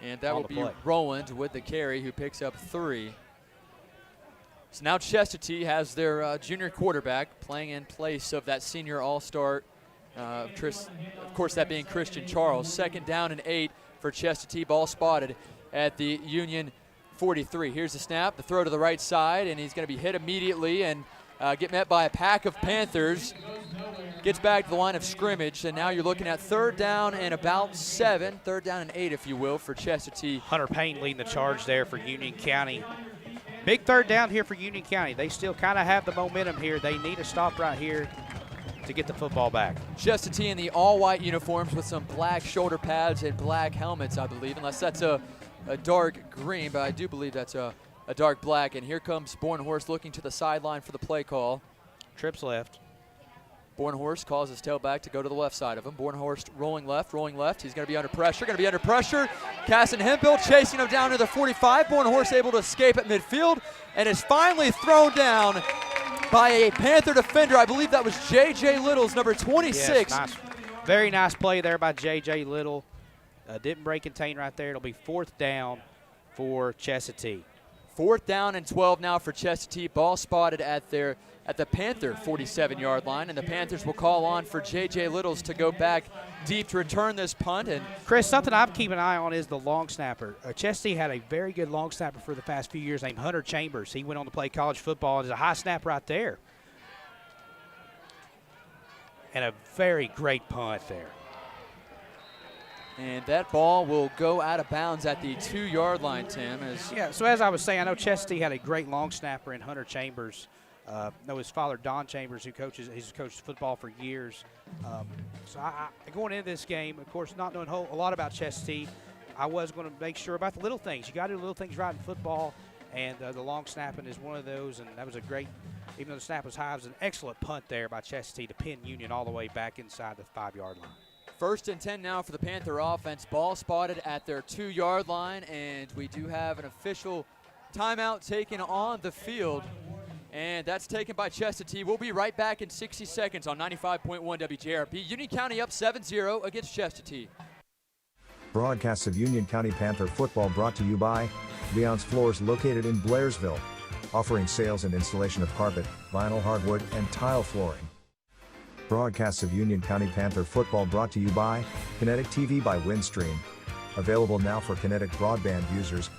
And that will be Rowland with the carry, who picks up 3. So now Chestatee has their junior quarterback playing in place of that senior all-star, of course, that being Christian Charles. 2nd down and 8 for Chestatee. Ball spotted at the Union 43. Here's the snap, the throw to the right side, and he's going to be hit immediately and get met by a pack of Panthers. Gets back to the line of scrimmage, and now you're looking at 3rd down and about 7, 3rd down and 8, if you will, for Chestatee. Hunter Payne leading the charge there for Union County. Big 3rd down here for Union County. They still kind of have the momentum here. They need a stop right here to get the football back. Chestatee in the all-white uniforms with some black shoulder pads and black helmets, I believe, unless that's a dark green, but I do believe that's a dark black. And here comes Bornhorst looking to the sideline for the play call. Trips left. Bornhorst calls his tailback to go to the left side of him. Bornhorst rolling left. He's going to be under pressure. Casson Hemphill chasing him down to the 45. Bornhorst able to escape at midfield and is finally thrown down by a Panther defender. I believe that was J.J. Little's number 26. Yes, nice. Very nice play there by J.J. Little. Didn't break contain right there. It'll be 4th down for Chestatee. 4th down and 12 now for Chestatee. Ball spotted at the Panther 47-yard line, and the Panthers will call on for J.J. Littles to go back deep to return this punt. And Chris, something I'm keeping an eye on is the long snapper. Chestatee had a very good long snapper for the past few years named Hunter Chambers. He went on to play college football and is a high snap right there. And a very great punt there. And that ball will go out of bounds at the 2-yard line, Tim. So as I was saying, I know Chestatee had a great long snapper in Hunter Chambers. I know his father, Don Chambers, he's coached football for years. So going into this game, of course, not knowing a lot about Chestatee, I was going to make sure about the little things. You got to do the little things right in football, and the long snapping is one of those, and that was a great, even though the snap was high, it was an excellent punt there by Chestatee to pin Union all the way back inside the 5-yard line. 1st and 10 now for the Panther offense. Ball spotted at their 2-yard line, and we do have an official timeout taken on the field, and that's taken by Chestatee. We'll be right back in 60 seconds on 95.1 WJRP. Union County up 7-0 against Chestatee. Broadcasts of Union County Panther football brought to you by Leon's Floors, located in Blairsville, offering sales and installation of carpet, vinyl, hardwood, and tile flooring. Broadcasts of Union County Panther football brought to you by Kinetic TV by Windstream. Available now for Kinetic broadband users.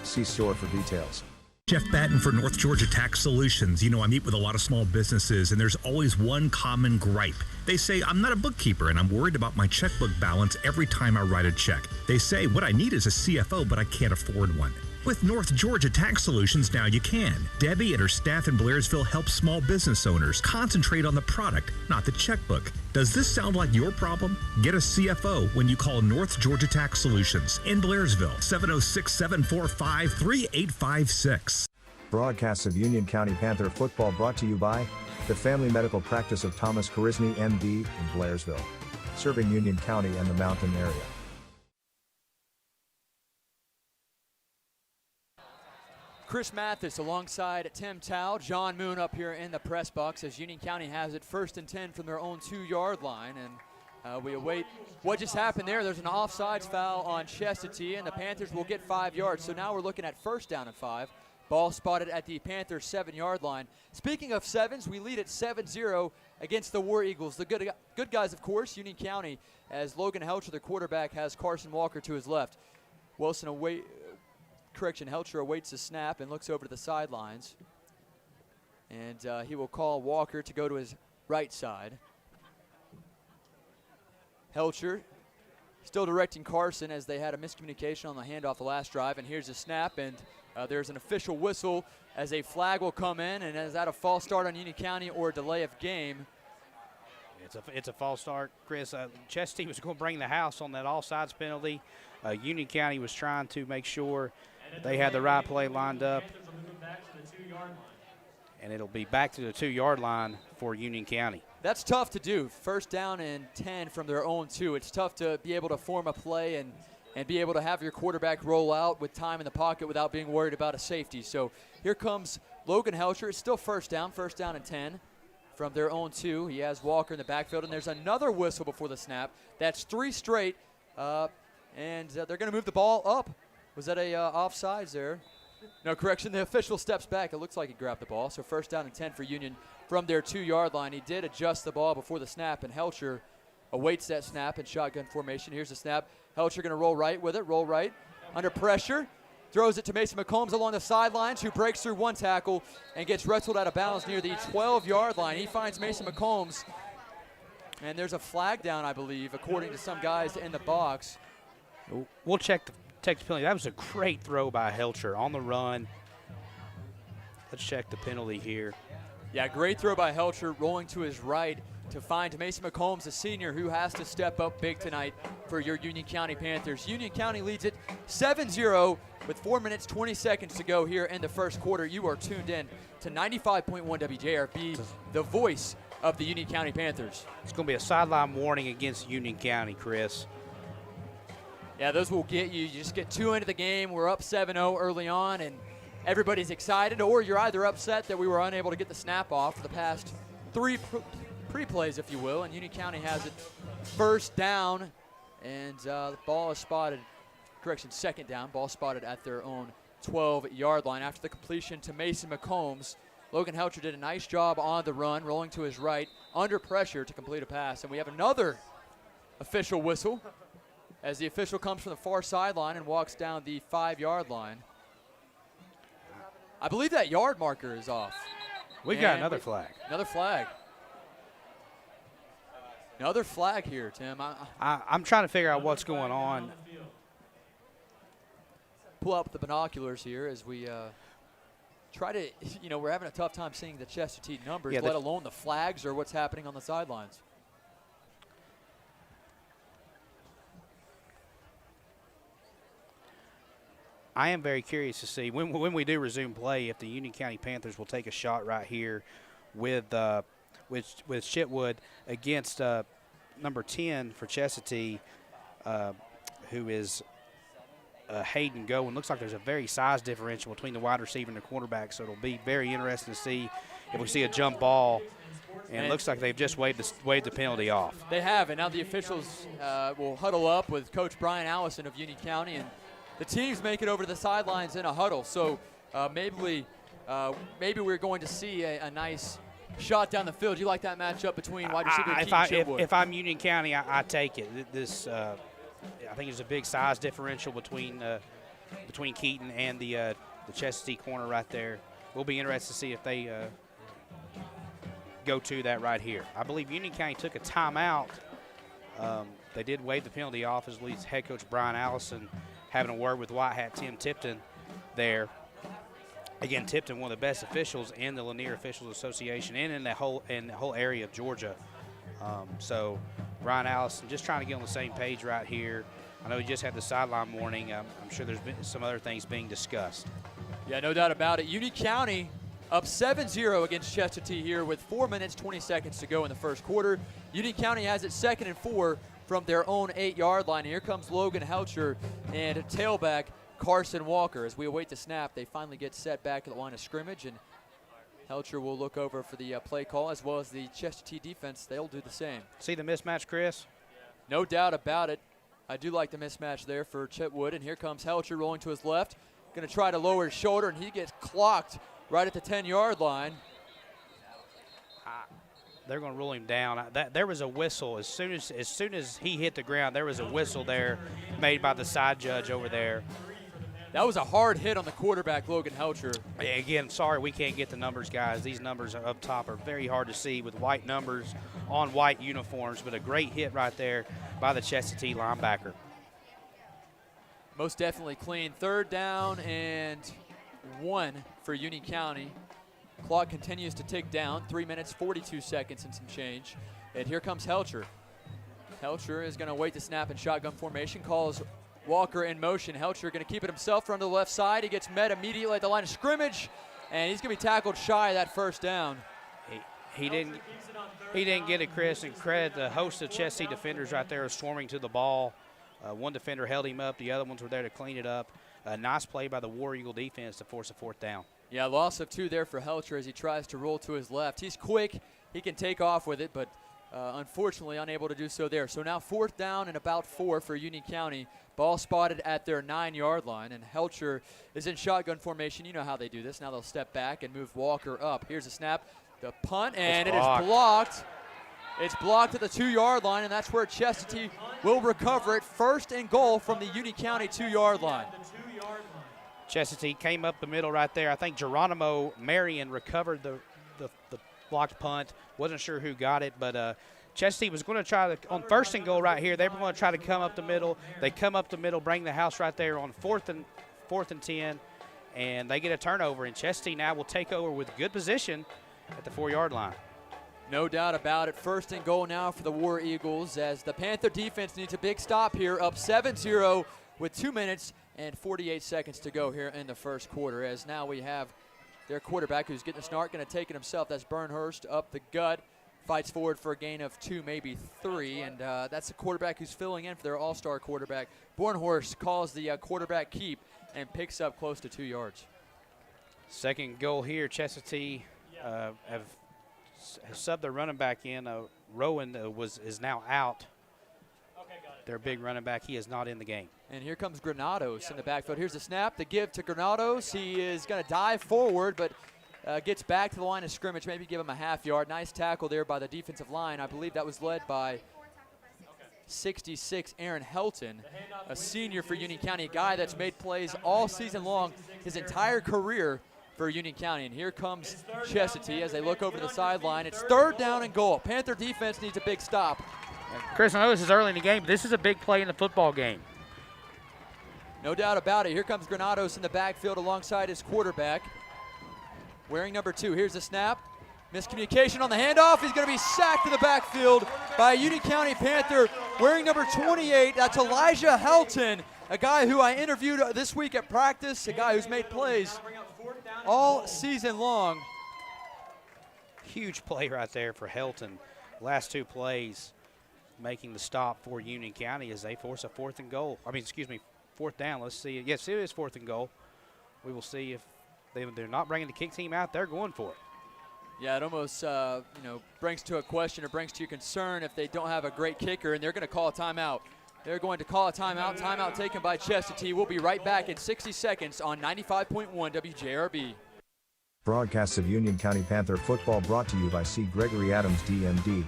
See store for details. Jeff Batten for North Georgia Tax Solutions. You know, I meet with a lot of small businesses, and there's always one common gripe. They say, I'm not a bookkeeper, and I'm worried about my checkbook balance every time I write a check. They say, what I need is a CFO, but I can't afford one. With North Georgia Tax Solutions, now you can. Debbie and her staff in Blairsville help small business owners concentrate on the product, not the checkbook. Does this sound like your problem? Get a CFO when you call North Georgia Tax Solutions in Blairsville, 706-745-3856. Broadcasts of Union County Panther football brought to you by the Family Medical Practice of Thomas Karisny, MD, in Blairsville, serving Union County and the mountain area. Chris Mathis alongside Tim Tao, John Moon up here in the press box as Union County has it 1st and 10 from their own 2-yard line. And we await what just happened there. There's an offsides foul on Chestatee, and the Panthers will get 5 yards. So now we're looking at 1st down and 5. Ball spotted at the Panthers 7-yard line. Speaking of sevens, we lead at 7-0 against the War Eagles. The good guys, of course, Union County, as Logan Helcher, the quarterback, has Carson Walker to his left. Helcher awaits the snap and looks over to the sidelines. And he will call Walker to go to his right side. Helcher still directing Carson as they had a miscommunication on the handoff the last drive. And here's the snap, and there's an official whistle as a flag will come in. And is that a false start on Union County or a delay of game? It's a false start, Chris. Chestatee was going to bring the house on that offsides penalty. Union County was trying to make sure they had the right play lined up. And it'll be back to the 2-yard line for Union County. That's tough to do. 1st down and 10 from their own 2. It's tough to be able to form a play and be able to have your quarterback roll out with time in the pocket without being worried about a safety. So here comes Logan Helcher. It's still 1st down and 10 from their own 2. He has Walker in the backfield, and there's another whistle before the snap. That's 3 straight, and they're going to move the ball up. Was that a offsides there? No, correction. The official steps back. It looks like he grabbed the ball. So 1st down and 10 for Union from their 2-yard line. He did adjust the ball before the snap, and Helcher awaits that snap in shotgun formation. Here's the snap. Helcher going to roll right with it. Roll right. Under pressure. Throws it to Mason McCombs along the sidelines, who breaks through one tackle and gets wrestled out of bounds near the 12-yard line. He finds Mason McCombs. And there's a flag down, I believe, according to some guys in the box. We'll check the penalty. That was a great throw by Helcher on the run. Let's check the penalty here. Yeah, great throw by Helcher, rolling to his right to find Mason McCombs, a senior who has to step up big tonight for your Union County Panthers. Union County leads it 7-0 with 4 minutes, 20 seconds to go here in the 1st quarter. You are tuned in to 95.1 WJRP, the voice of the Union County Panthers. It's going to be a sideline warning against Union County, Chris. Yeah, those will get you. You just get 2 into the game. We're up 7-0 early on, and everybody's excited, or you're either upset that we were unable to get the snap off for the past 3 pre-plays, if you will, and Union County has it 1st down, and the ball is spotted. Correction, 2nd down. Ball spotted at their own 12-yard line. After the completion to Mason McCombs, Logan Helcher did a nice job on the run, rolling to his right, under pressure to complete a pass. And we have another official whistle as the official comes from the far sideline and walks down the 5-yard line. I believe that yard marker is off. We've got another flag. Another flag. Another flag here, Tim. I'm trying to figure out what's going on. Pull up the binoculars here as we try to, we're having a tough time seeing the Chestatee numbers, let alone the flags or what's happening on the sidelines. I am very curious to see when we do resume play if the Union County Panthers will take a shot right here with Chitwood against number 10 for Chestatee, who is Hayden Gowen. Looks like there's a very size differential between the wide receiver and the quarterback, so it'll be very interesting to see if we see a jump ball. And it looks like they've just waved the penalty off. They have, and now the officials will huddle up with Coach Brian Allison of Union County, and the teams make it over to the sidelines in a huddle. So maybe we're going to see a nice shot down the field. Do you like that matchup between wide receiver Keaton and Chitwood? If I'm Union County, I take it. I think there's a big size differential between Keaton and the Chestatee corner right there. We'll be interested to see if they go to that right here. I believe Union County took a timeout. They did waive the penalty off as leads head coach Brian Allison having a word with White Hat Tim Tipton there. Again, Tipton, one of the best officials in the Lanier Officials Association and in the whole area of Georgia. So Brian Allison just trying to get on the same page right here. I know he just had the sideline warning. I'm sure there's been some other things being discussed. Yeah, no doubt about it. Union County up 7-0 against Chestatee here with 4 minutes, 20 seconds to go in the first quarter. Union County has it 2nd and 4 from their own 8-yard line. Here comes Logan Helcher and tailback Carson Walker. As we await the snap, they finally get set back at the line of scrimmage, and Helcher will look over for the play call, as well as the Chestatee defense. They'll do the same. See the mismatch, Chris? No doubt about it. I do like the mismatch there for Chitwood, and here comes Helcher rolling to his left. Going to try to lower his shoulder, and he gets clocked right at the 10-yard line. They're going to rule him down. There was a whistle as soon as he hit the ground. There was a whistle there made by the side judge over there. That was a hard hit on the quarterback, Logan Helcher. Again, sorry we can't get the numbers, guys. These numbers up top are very hard to see with white numbers on white uniforms, but a great hit right there by the Chestatee linebacker. Most definitely clean. 3rd down and 1 for Union County. Clock continues to tick down. 3 minutes, 42 seconds and some change. And here comes Helcher. Helcher is going to wait the snap in shotgun formation, calls Walker in motion. Helcher going to keep it himself, run to the left side. He gets met immediately at the line of scrimmage, and he's going to be tackled shy of that 1st down. He didn't get it, Chris, and credit the host of Chestatee defenders right there swarming to the ball. One defender held him up. The other ones were there to clean it up. A nice play by the War Eagle defense to force a 4th down. Yeah, loss of 2 there for Helcher as he tries to roll to his left. He's quick. He can take off with it, but unfortunately unable to do so there. So now 4th down and about 4 for Union County. Ball spotted at their 9-yard line, and Helcher is in shotgun formation. You know how they do this. Now they'll step back and move Walker up. Here's a snap, the punt, and it is blocked. It's blocked at the 2-yard line, and that's where Chestatee will recover it. 1st and goal from the Union County 2-yard line. Chestatee came up the middle right there. I think Geronimo Marion recovered the blocked punt. Wasn't sure who got it, but Chestatee was going to try to, on 1st and goal right here, they were going to try to come up the middle. They come up the middle, bring the house right there on 4th and 10, and they get a turnover, and Chestatee now will take over with good position at the 4-yard line. No doubt about it. 1st and goal now for the War Eagles as the Panther defense needs a big stop here, up 7-0 with 2 minutes and 48 seconds to go here in the first quarter, as now we have their quarterback who's getting a start, going to take it himself. That's Burnhurst up the gut, fights forward for a gain of 2, maybe 3, and that's the quarterback who's filling in for their all-star quarterback. Bornhorst calls the quarterback keep and picks up close to 2 yards. 2nd goal here. Chestatee have subbed their running back in. Rowan is now out. Okay, got it. their big running back. He is not in the game. And here comes Granados in the backfield. Here's the snap, the give to Granados. He is going to dive forward, but gets back to the line of scrimmage, maybe give him a half yard. Nice tackle there by the defensive line. I believe that was led by 66 Aaron Helton, a senior for Union County, a guy that's made plays all season long, his entire career for Union County. And here comes Chestatee as they look over the sideline. It's 3rd down and goal. Panther defense needs a big stop. Chris, I know this is early in the game, but this is a big play in the football game. No doubt about it. Here comes Granados in the backfield alongside his quarterback, wearing number 2. Here's the snap. Miscommunication on the handoff. He's going to be sacked in the backfield by a Union County Panther wearing number 28. That's Elijah Helton, a guy who I interviewed this week at practice, a guy who's made plays all season long. Huge play right there for Helton. Last 2 plays making the stop for Union County as they force a 4th and goal. Fourth down. Let's see. Yes, it is 4th and goal. We will see if they're not bringing the kick team out. They're going for it. Yeah, it almost brings to a question or brings to your concern if they don't have a great kicker, and they're going to call a timeout. They're going to call a timeout. Timeout taken by Chestatee. We'll be right back in 60 seconds on 95.1 WJRB. Broadcasts of Union County Panther football brought to you by C. Gregory Adams DMD,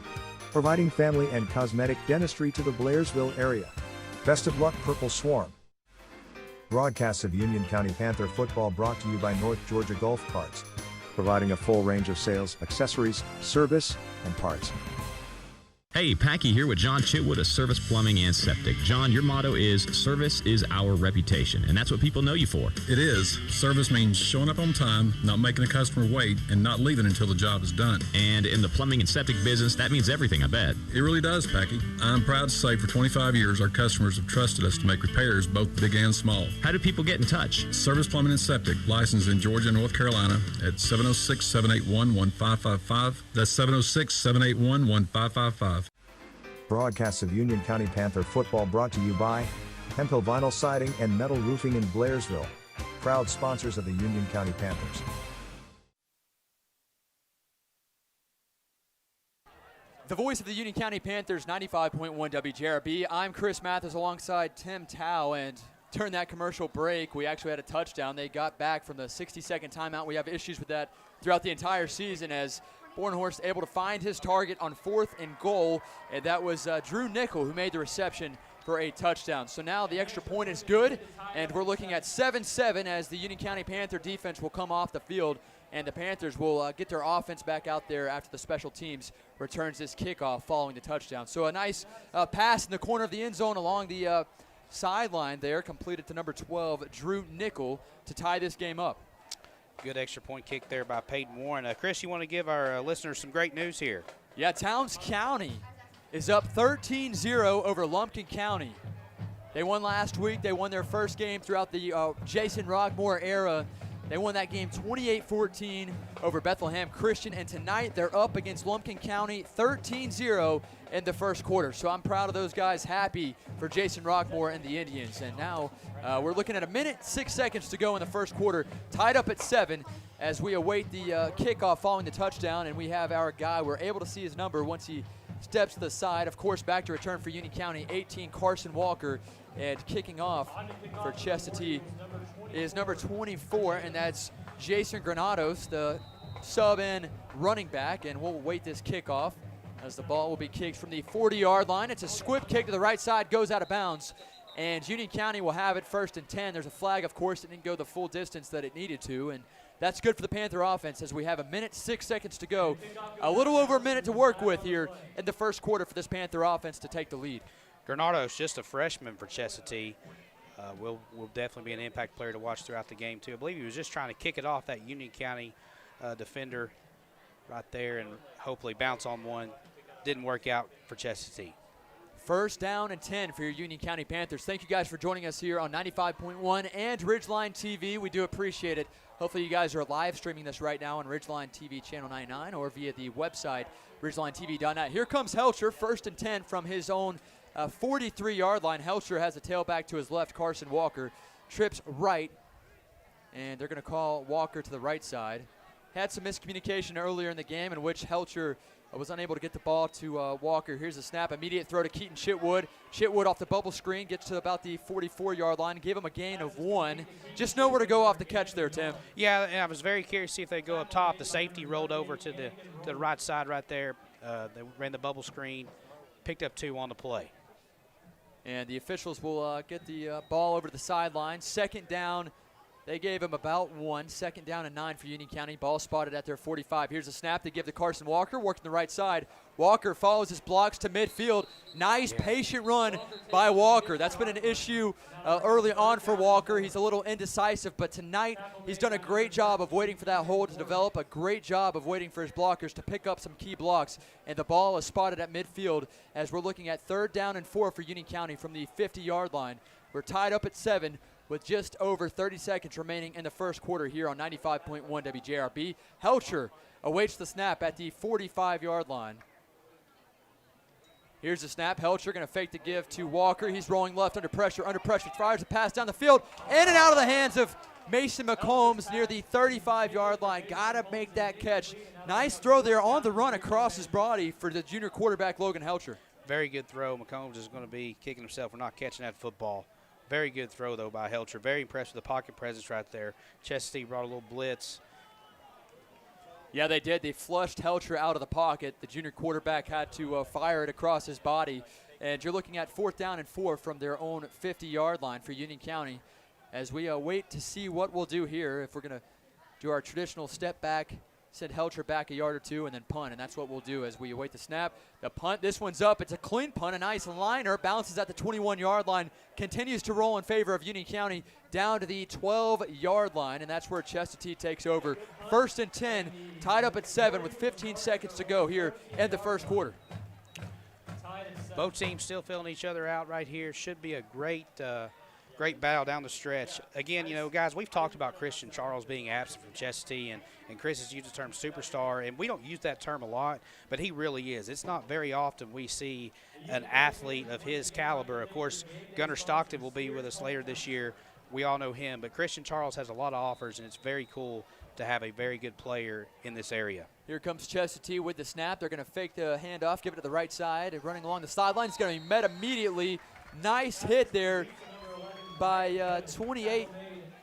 providing family and cosmetic dentistry to the Blairsville area. Best of luck, Purple Swarm. Broadcasts of Union County Panther football brought to you by North Georgia Golf Carts, providing a full range of sales, accessories, service, and parts. Hey, Packy here with John Chitwood of Service Plumbing and Septic. John, your motto is service is our reputation, and that's what people know you for. It is. Service means showing up on time, not making a customer wait, and not leaving until the job is done. And in the plumbing and septic business, that means everything, I bet. It really does, Packy. I'm proud to say for 25 years, our customers have trusted us to make repairs, both big and small. How do people get in touch? Service Plumbing and Septic, licensed in Georgia and North Carolina at 706-781-1555. That's 706-781-1555. Broadcasts of Union County Panther football brought to you by Hemphill Vinyl Siding and Metal Roofing in Blairsville, proud sponsors of the Union County Panthers. The voice of the Union County Panthers, 95.1 WJRB. I'm Chris Mathis alongside Tim Tao, and during that commercial break, we actually had a touchdown. They got back from the 60-second timeout. We have issues with that throughout the entire season as Bornhorst able to find his target on 4th and goal, and that was Drew Nickel who made the reception for a touchdown. So now the extra point is good, and we're looking at 7-7 as the Union County Panther defense will come off the field, and the Panthers will get their offense back out there after the special teams returns this kickoff following the touchdown. So a nice pass in the corner of the end zone along the sideline there, completed to number 12, Drew Nickel, to tie this game up. Good extra point kick there by Peyton Warren. Chris, you want to give our listeners some great news here? Yeah, Towns County is up 13-0 over Lumpkin County. They won last week. They won their first game throughout the Jason Rockmore era. They won that game 28-14 over Bethlehem Christian, and tonight they're up against Lumpkin County 13-0 in the first quarter. So I'm proud of those guys, happy for Jason Rockmore and the Indians. And now we're looking at 1:06 to go in the first quarter, tied up at 7 as we await the kickoff following the touchdown, and we have our guy. We're able to see his number once he steps to the side. Of course, back to return for Union County, 18, Carson Walker, and kicking off for Chestatee is number 24, and that's Jason Granados, the sub-in running back, and we'll wait this kickoff as the ball will be kicked from the 40-yard line. It's a squib kick to the right side, goes out of bounds, and Union County will have it 1st and 10. There's a flag, of course, it didn't go the full distance that it needed to, and that's good for the Panther offense as we have 1:06 to go. A little over a minute to work with here in the first quarter for this Panther offense to take the lead. Granados, just a freshman for Chestatee, will definitely be an impact player to watch throughout the game, too. I believe he was just trying to kick it off that Union County defender right there and hopefully bounce on one. Didn't work out for Chestatee. 1st down and 10 for your Union County Panthers. Thank you guys for joining us here on 95.1 and Ridgeline TV. We do appreciate it. Hopefully you guys are live streaming this right now on Ridgeline TV channel 99 or via the website ridgelinetv.net. Here comes Helcher, 1st and 10 from his own 43-yard line. Helcher has a tailback to his left. Carson Walker trips right, and they're going to call Walker to the right side. Had some miscommunication earlier in the game in which Helcher was unable to get the ball to Walker. Here's a snap, immediate throw to Keaton Chitwood. Chitwood off the bubble screen, gets to about the 44-yard line, give him a gain of 1. Just nowhere to go off the catch there, Tim. Yeah, and I was very curious to see if they go up top. The safety rolled over to the right side right there. They ran the bubble screen, picked up 2 on the play. And the officials will get the ball over to the sideline. Second down. They gave him about 1. Second down and 9 for Union County. Ball spotted at their 45. Here's a snap. They give to Carson Walker, working the right side. Walker follows his blocks to midfield. Nice patient run by Walker. That's been an issue early on for Walker. He's a little indecisive, but tonight he's done a great job of waiting for that hole to develop, a great job of waiting for his blockers to pick up some key blocks. And the ball is spotted at midfield as we're looking at 3rd down and 4 for Union County from the 50-yard line. We're tied up at 7 with just over 30 seconds remaining in the first quarter here on 95.1 WJRB. Helcher awaits the snap at the 45-yard line. Here's the snap. Helcher going to fake the give to Walker. He's rolling left under pressure, fires a pass down the field, in and out of the hands of Mason McCombs near the 35-yard line. Got to make that catch. Nice throw there on the run across his body for the junior quarterback, Logan Helcher. Very good throw. McCombs is going to be kicking himself for not catching that football. Very good throw, though, by Helcher. Very impressed with the pocket presence right there. Chestatee brought a little blitz. Yeah, they did. They flushed Helcher out of the pocket. The junior quarterback had to fire it across his body. And you're looking at 4th down and 4 from their own 50-yard line for Union County as we wait to see what we'll do here. If we're going to do our traditional step back, send Helcher back a yard or 2, and then punt. And that's what we'll do as we await the snap. The punt, this one's up. It's a clean punt, a nice liner. Bounces at the 21-yard line. Continues to roll in favor of Union County down to the 12-yard line, and that's where Chestatee takes over. 1st and 10, tied up at 7 with 15 seconds to go here in the first quarter. Both teams still filling each other out right here. Should be a great battle down the stretch. Again, you know, guys, we've talked about Christian Charles being absent from Chestatee, and Chris has used the term superstar, and we don't use that term a lot, but he really is. It's not very often we see an athlete of his caliber. Of course, Gunnar Stockton will be with us later this year. We all know him, but Christian Charles has a lot of offers, and it's very cool to have a very good player in this area. Here comes Chestatee with the snap. They're going to fake the handoff, give it to the right side, and running along the sideline. It's going to be met immediately. Nice hit there by 28,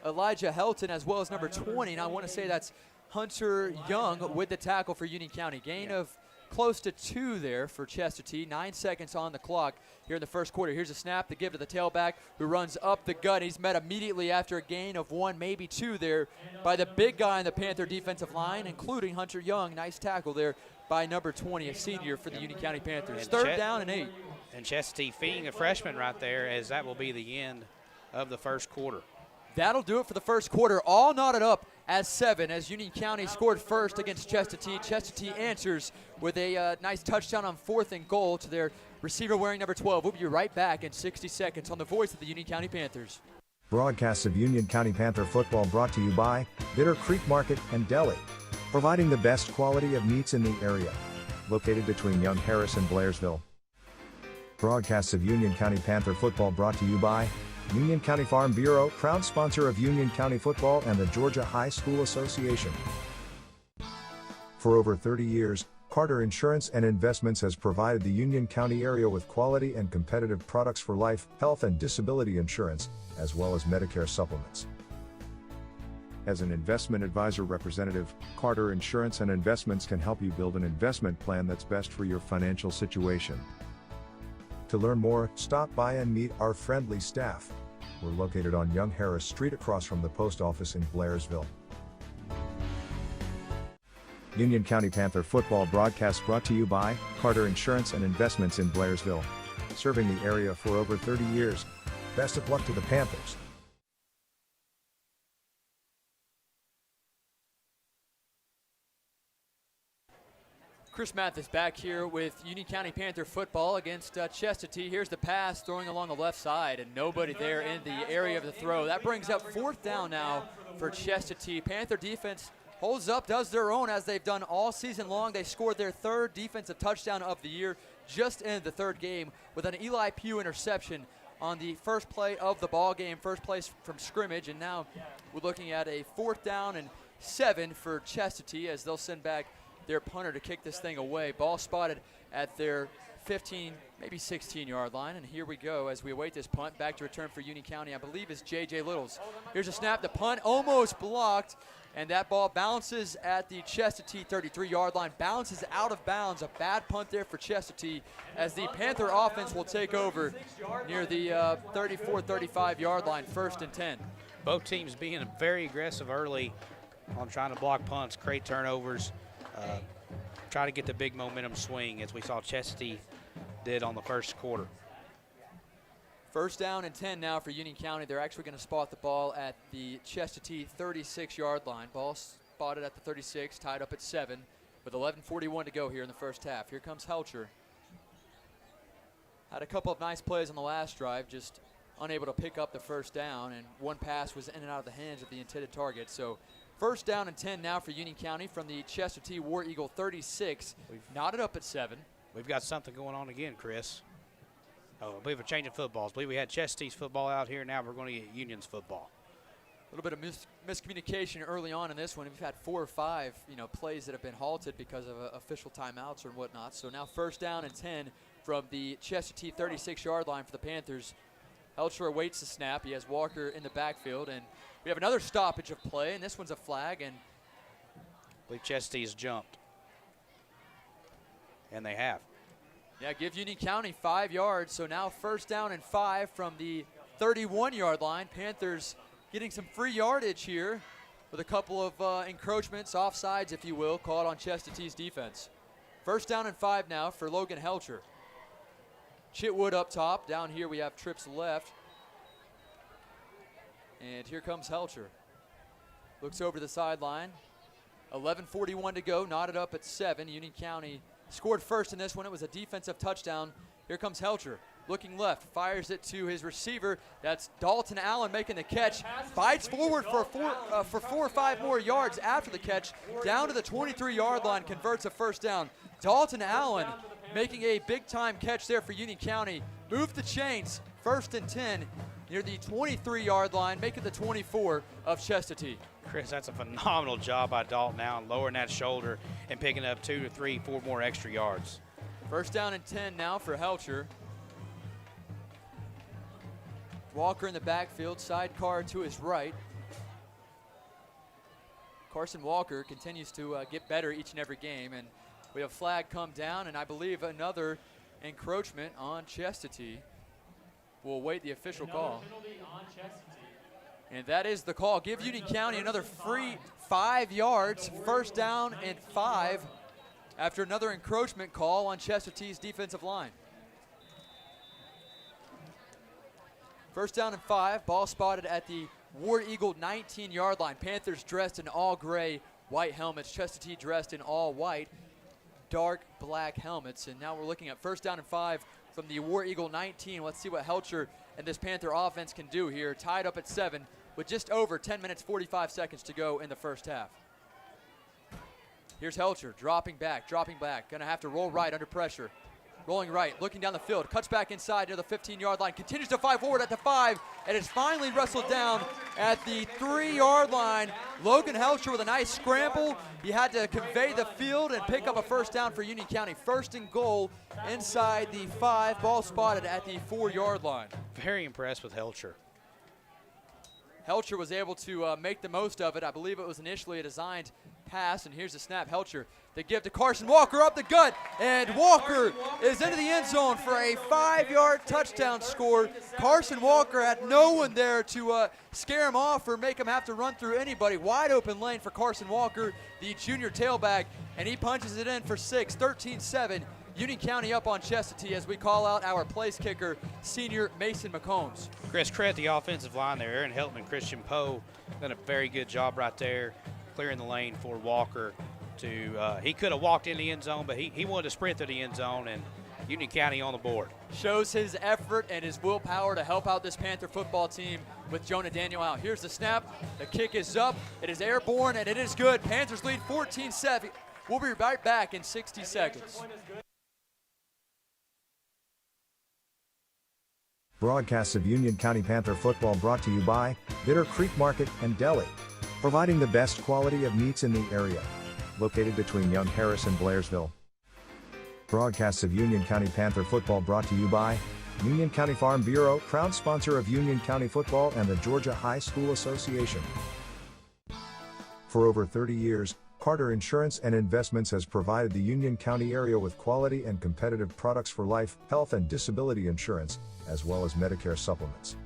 Elijah Helton, as well as number 20. And I want to say that's Hunter Young with the tackle for Union County. Gain of close to 2 there for Chestatee. 9 seconds on the clock here in the first quarter. Here's a snap to give to the tailback who runs up the gut. He's met immediately after a gain of 1, maybe 2 there by the big guy in the Panther defensive line, including Hunter Young. Nice tackle there by number 20, a senior for the Union County Panthers. 3rd down and 8. And Chestatee feeding a freshman right there, as that will be the end of the first quarter. That'll do it for the first quarter. All knotted up as 7 as Union County scored first against Chestatee. Chestatee answers with a nice touchdown on 4th and goal to their receiver wearing number 12. We'll be right back in 60 seconds on the voice of the Union County Panthers. Broadcasts of Union County Panther football brought to you by Bitter Creek Market and Deli, providing the best quality of meats in the area. Located between Young Harris and Blairsville. Broadcasts of Union County Panther football brought to you by Union County Farm Bureau, proud sponsor of Union County football and the Georgia High School Association. For over 30 years, Carter Insurance and Investments has provided the Union County area with quality and competitive products for life, health, and disability insurance, as well as Medicare supplements. As an investment advisor representative, Carter Insurance and Investments can help you build an investment plan that's best for your financial situation. To learn more, stop by and meet our friendly staff. We're located on Young Harris Street across from the post office in Blairsville. Union County Panther football broadcast brought to you by Carter Insurance and Investments in Blairsville. Serving the area for over 30 years. Best of luck to the Panthers. Chris Mathis back here with Union County Panther football against Chestatee. Here's the pass, throwing along the left side, and nobody there in the area of the throw. That brings up 4th down now for Chestatee. Panther defense holds up, does their own as they've done all season long. They scored their 3rd defensive touchdown of the year just in the 3rd game with an Eli Pugh interception on the first play of the ball game, first place from scrimmage. And now we're looking at a 4th down and 7 for Chestatee as they'll send back their punter to kick this thing away. Ball spotted at their 15, maybe 16-yard line, and here we go as we await this punt. Back to return for Union County, I believe, is J.J. Littles. Here's a snap. The punt almost blocked, and that ball bounces at the Chestatee 33-yard line, bounces out of bounds. A bad punt there for Chestatee as the Panther offense will take over near the 34-35-yard line, 1st and 10. Both teams being very aggressive early on trying to block punts, create turnovers, try to get the big momentum swing as we saw Chestatee did on the first quarter. 1st down and 10 now for Union County. They're actually going to spot the ball at the Chestatee 36-yard line. Ball spotted at the 36, tied up at 7 with 11:41 to go here in the first half. Here comes Helcher. Had a couple of nice plays on the last drive, just unable to pick up the 1st down, and one pass was in and out of the hands of the intended target. So 1st down and 10 now for Union County from the Chestatee War Eagle 36. We've knotted up at 7. We've got something going on again, Chris. Oh, I believe we're changing footballs. I believe we had Chestatee's football out here. Now we're going to get Union's football. A little bit of miscommunication early on in this one. We've had 4 or 5, plays that have been halted because of official timeouts or whatnot. So now 1st down and 10 from the Chestatee 36-yard line for the Panthers. Helcher awaits the snap. He has Walker in the backfield, and we have another stoppage of play, and this one's a flag. And I believe Chestatee's jumped, and they have. Yeah, give Union County 5 yards. So now 1st down and 5 from the 31-yard line. Panthers getting some free yardage here with a couple of encroachments, offsides, if you will, called on Chestatee's defense. 1st down and 5 now for Logan Helcher. Chitwood up top. Down here we have trips left. And here comes Helcher. Looks over the sideline. 11:41 to go, knotted up at 7. Union County scored first in this one. It was a defensive touchdown. Here comes Helcher. Looking left, fires it to his receiver. That's Dalton Allen making the catch. Bites forward for 4 or 5 more yards after the catch. Down to the 23-yard line, converts a 1st down. Dalton Allen making a big-time catch there for Union County. Move the chains, 1st and 10 near the 23-yard line, making the 24 of Chestatee. Chris, that's a phenomenal job by Dalton Allen, lowering that shoulder and picking up 2 to 3, 4 more extra yards. 1st down and 10 now for Helcher. Walker in the backfield, sidecar to his right. Carson Walker continues to get better each and every game, and we have flag come down, and I believe another encroachment on Chestatee. We'll await the official call. And that is the call. Give Union County another free 5 yards, 1st down and 5 after another encroachment call on Chestatee's defensive line. 1st down and 5, ball spotted at the War Eagle 19-yard line. Panthers dressed in all gray, white helmets. Chestatee dressed in all white, dark black helmets. And now we're looking at 1st down and 5 from the War Eagle 19. Let's see what Helcher and this Panther offense can do here. Tied up at 7 with just over 10 minutes, 45 seconds to go in the first half. Here's Helcher, dropping back. Gonna have to roll right under pressure. Rolling right, looking down the field, cuts back inside near the 15-yard line, continues to fly forward at the 5, and is finally wrestled down at the 3-yard line. Logan Helcher with a nice scramble. He had to convey the field and pick up a 1st down for Union County. 1st and goal inside the 5, ball spotted at the 4-yard line. Very impressed with Helcher. Helcher was able to make the most of it. I believe it was initially a designed pass, and here's the snap. Helcher, the give to Carson Walker up the gut, and Walker is into the end zone for a 5-yard touchdown score. Carson Walker had no one there to scare him off or make him have to run through anybody. Wide open lane for Carson Walker, the junior tailback, and he punches it in for 6, 13-7. Union County up on Chestatee as we call out our place kicker, senior Mason McCombs. Chris, credit the offensive line there. Aaron Heltman, Christian Poe done a very good job right there, clearing the lane for Walker. He could have walked in the end zone, but he wanted to sprint to the end zone, and Union County on the board. Shows his effort and his willpower to help out this Panther football team with Jonah Daniel out. Here's the snap. The kick is up. It is airborne, and it is good. Panthers lead 14-7. We'll be right back in 60 seconds. Broadcasts of Union County Panther football brought to you by Bitter Creek Market and Deli, providing the best quality of meats in the area. located between Young Harris and Blairsville. Broadcasts of Union County Panther football brought to you by Union County Farm Bureau, proud sponsor of Union County football and the Georgia High School Association. For over 30 years, Carter Insurance and Investments has provided the Union County area with quality and competitive products for life, health, and disability insurance, as well as Medicare supplements.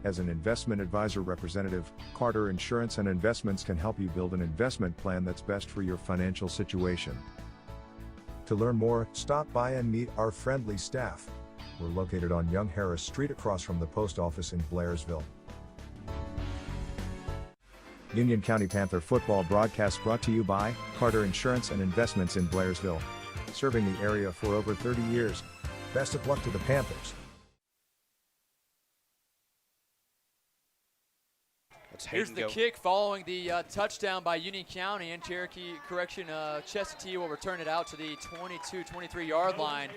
As an investment advisor representative, Carter Insurance and Investments can help you build an investment plan that's best for your financial situation. To learn more, stop by and meet our friendly staff. We're located on Young Harris Street across from the post office in Blairsville. Union County Panther football broadcast brought to you by Carter Insurance and Investments in Blairsville. Serving the area for over 30 years. Best of luck to the Panthers. Here's the kick following the touchdown by Union County, and Chestatee will return it out to the 22-23 yard line.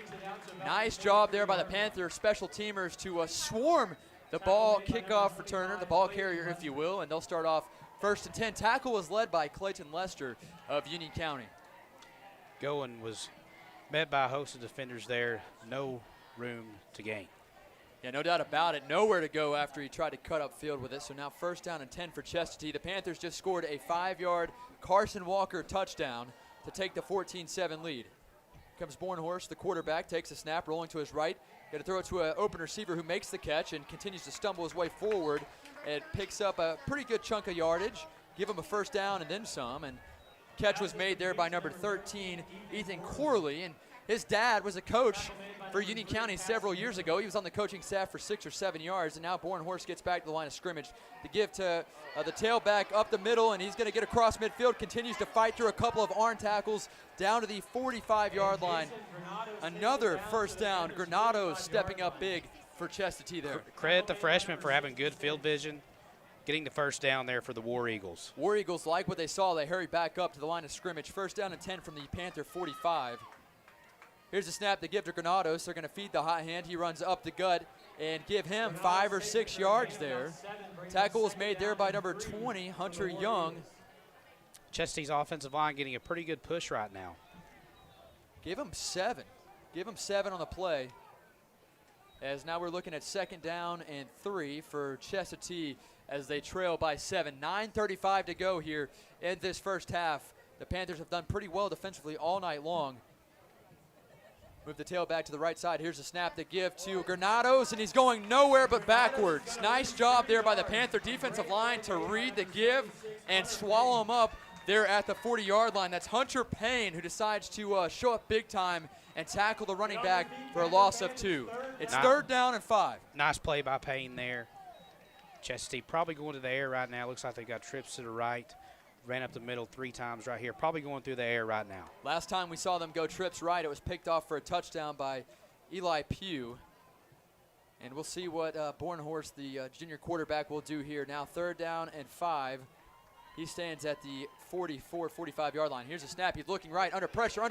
Nice job there by the Panthers special teamers to swarm the ball kickoff returner, the ball carrier, if you will, and they'll start off 1st and 10. Tackle was led by Clayton Lester of Union County. Goen was met by a host of defenders there. No room to gain. Yeah, no doubt about it. Nowhere to go after he tried to cut up field with it. So now 1st down and 10 for Chestatee. The Panthers just scored a 5-yard Carson Walker touchdown to take the 14-7 lead. Comes Bornhorst, the quarterback, takes a snap, rolling to his right. Got to throw it to an open receiver who makes the catch and continues to stumble his way forward. It picks up a pretty good chunk of yardage. Give him a 1st down and then some. And catch was made there by number 13, Ethan Corley. And his dad was a coach for Union County several years ago. He was on the coaching staff for 6 or 7 yards, and now Bornhorst gets back to the line of scrimmage to give to the tailback up the middle, and he's going to get across midfield, continues to fight through a couple of arm tackles down to the 45-yard line. Another 1st down. Granados stepping up big for Chestatee there. Credit the freshman for having good field vision, getting the 1st down there for the War Eagles. War Eagles like what they saw. They hurried back up to the line of scrimmage. 1st down and 10 from the Panther 45. Here's a snap to give to Granados. They're going to feed the hot hand. He runs up the gut and give him 5 or 6 yards there. Tackle was made there by number 20, Hunter Young. Chestatee's offensive line getting a pretty good push right now. Give him 7. Give him 7 on the play. As now we're looking at 2nd down and 3 for Chestatee as they trail by 7. 9:35 to go here in this 1st half. The Panthers have done pretty well defensively all night long. Move the tailback to the right side. Here's a snap to give to Granados, and he's going nowhere but backwards. Nice job there by the Panther defensive line to read the give and swallow him up there at the 40-yard line. That's Hunter Payne, who decides to show up big time and tackle the running back for a loss of 2. It's 3rd down and 5. Nice play by Payne there. Chestatee probably going to the air right now. Looks like they got trips to the right. Ran up the middle 3 times right here. Probably going through the air right now. Last time we saw them go trips right, it was picked off for a touchdown by Eli Pugh. And we'll see what Bornhorst, the junior quarterback, will do here. Now 3rd down and 5. He stands at the 44, 45-yard line. Here's a snap. He's looking right, under pressure,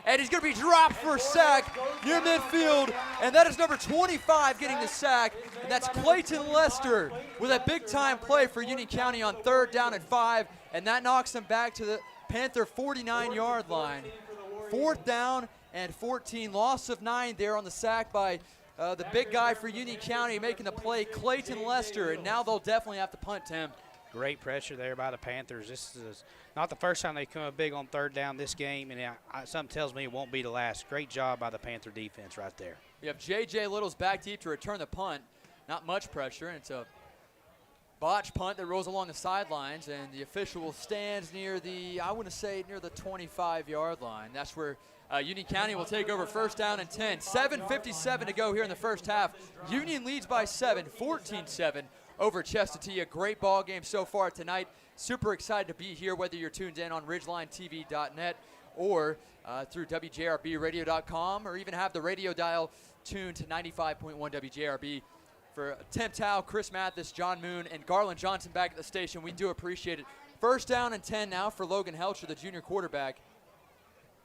and he's going to be dropped for a sack near midfield. And that is number 25 getting the sack, and that's Clayton Lester with a big-time play for Union County on 3rd down and 5, and that knocks them back to the Panther 49-yard line. 4th down and 14, loss of 9 there on the sack by the big guy for Union County making the play, Clayton Lester, and now they'll definitely have to punt, Tim. Great pressure there by the Panthers. This is not the first time they come up big on 3rd down this game, and something tells me it won't be the last. Great job by the Panther defense right there. You have J.J. Littles back deep to return the punt. Not much pressure, and it's a botch punt that rolls along the sidelines, and the official stands near the, I want to say, near the 25-yard line. That's where Union County will take over 1st down and 10. 7:57 to go here in the 1st half. Union leads by 7, 14-7. Over Chestatee. A great ball game so far tonight. Super excited to be here, whether you're tuned in on RidgelineTV.net or through WJRBradio.com, or even have the radio dial tuned to 95.1 WJRB. For Tim Tao, Chris Mathis, John Moon, and Garland Johnson back at the station, we do appreciate it. 1st down and 10 now for Logan Helcher, the junior quarterback.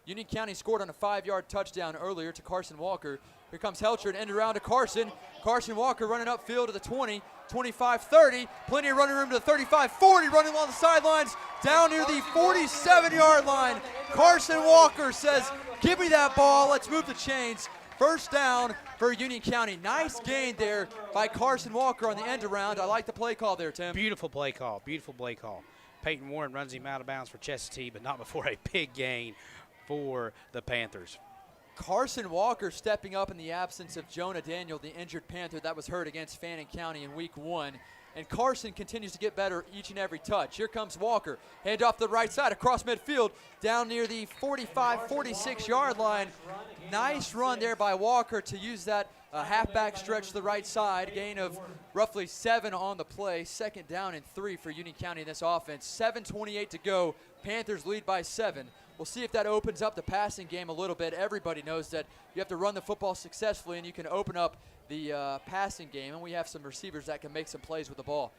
Union County scored on a 5-yard touchdown earlier to Carson Walker. Here comes Helcher and end around to Carson. Carson Walker running upfield to the 20, 25, 30. Plenty of running room to the 35, 40, running along the sidelines, down near the 47-yard line. Carson Walker says, give me that ball. Let's move the chains. First down for Union County. Nice gain there by Carson Walker on the end around. I like the play call there, Tim. Beautiful play call. Beautiful play call. Peyton Warren runs him out of bounds for Chestatee, but not before a big gain for the Panthers. Carson Walker stepping up in the absence of Jonah Daniel, the injured Panther that was hurt against Fannin County in week 1. And Carson continues to get better each and every touch. Here comes Walker. Hand off the right side across midfield down near the 45, 46-yard line. Nice run there by Walker to use that halfback stretch to the right side. Gain of roughly 7 on the play. Second down and 3 for Union County in this offense. 7:28 to go. Panthers lead by 7. We'll see if that opens up the passing game a little bit. Everybody knows that you have to run the football successfully and you can open up the passing game, and we have some receivers that can make some plays with the ball.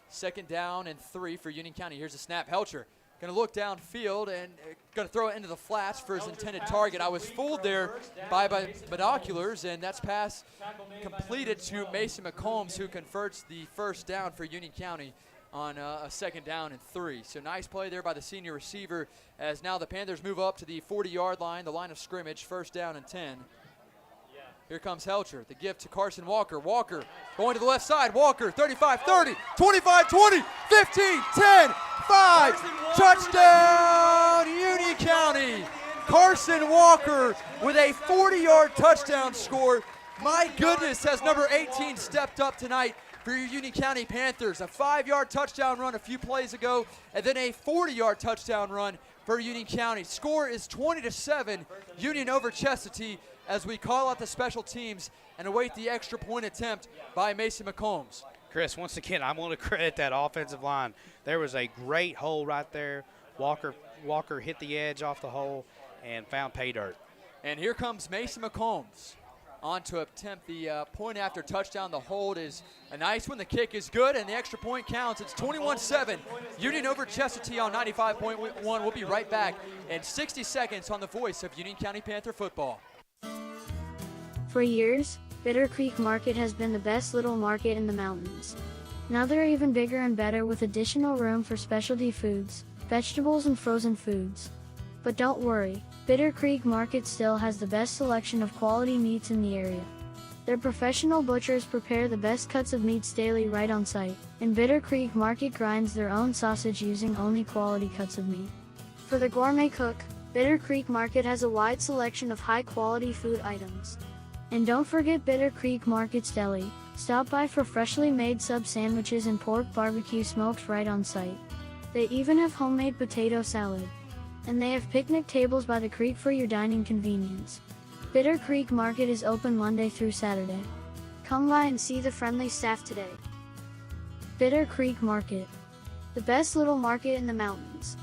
Second down and 3 for Union County. Here's a snap. Helcher going to look downfield and going to throw it into the flats for his intended target. I was fooled there by binoculars, and that's pass completed to Mason McCombs, who converts the first down for Union County on a second down and 3. So nice play there by the senior receiver, as now the Panthers move up to the 40-yard line, the line of scrimmage, first down and 10. Here comes Helcher, the gift to Carson Walker. Walker going to the left side. Walker, 35, 30, 25, 20, 15, 10, 5. Touchdown, Union County. Carson Walker with a 40-yard touchdown score. My goodness, has number 18 stepped up tonight for your Union County Panthers. A 5-yard touchdown run a few plays ago, and then a 40-yard touchdown run for Union County. Score is 20-7, Union over Chestatee, as we call out the special teams and await the extra point attempt by Mason McCombs. Chris, once again, I want to credit that offensive line. There was a great hole right there. Walker hit the edge off the hole and found pay dirt. And here comes Mason McCombs on to attempt the point after touchdown. The hold is a nice one. The kick is good, and the extra point counts. It's 21-7. Union over Chestatee on 95.1. We'll be right back in 60 seconds on the voice of Union County Panther football. For years, Bitter Creek Market has been the best little market in the mountains. Now they're even bigger and better with additional room for specialty foods, vegetables and frozen foods. But don't worry, Bitter Creek Market still has the best selection of quality meats in the area. Their professional butchers prepare the best cuts of meats daily right on site, and Bitter Creek Market grinds their own sausage using only quality cuts of meat. For the gourmet cook, Bitter Creek Market has a wide selection of high-quality food items. And don't forget Bitter Creek Market's deli. Stop by for freshly made sub sandwiches and pork barbecue smoked right on site. They even have homemade potato salad. And they have picnic tables by the creek for your dining convenience. Bitter Creek Market is open Monday through Saturday. Come by and see the friendly staff today. Bitter Creek Market, the best little market in the mountains.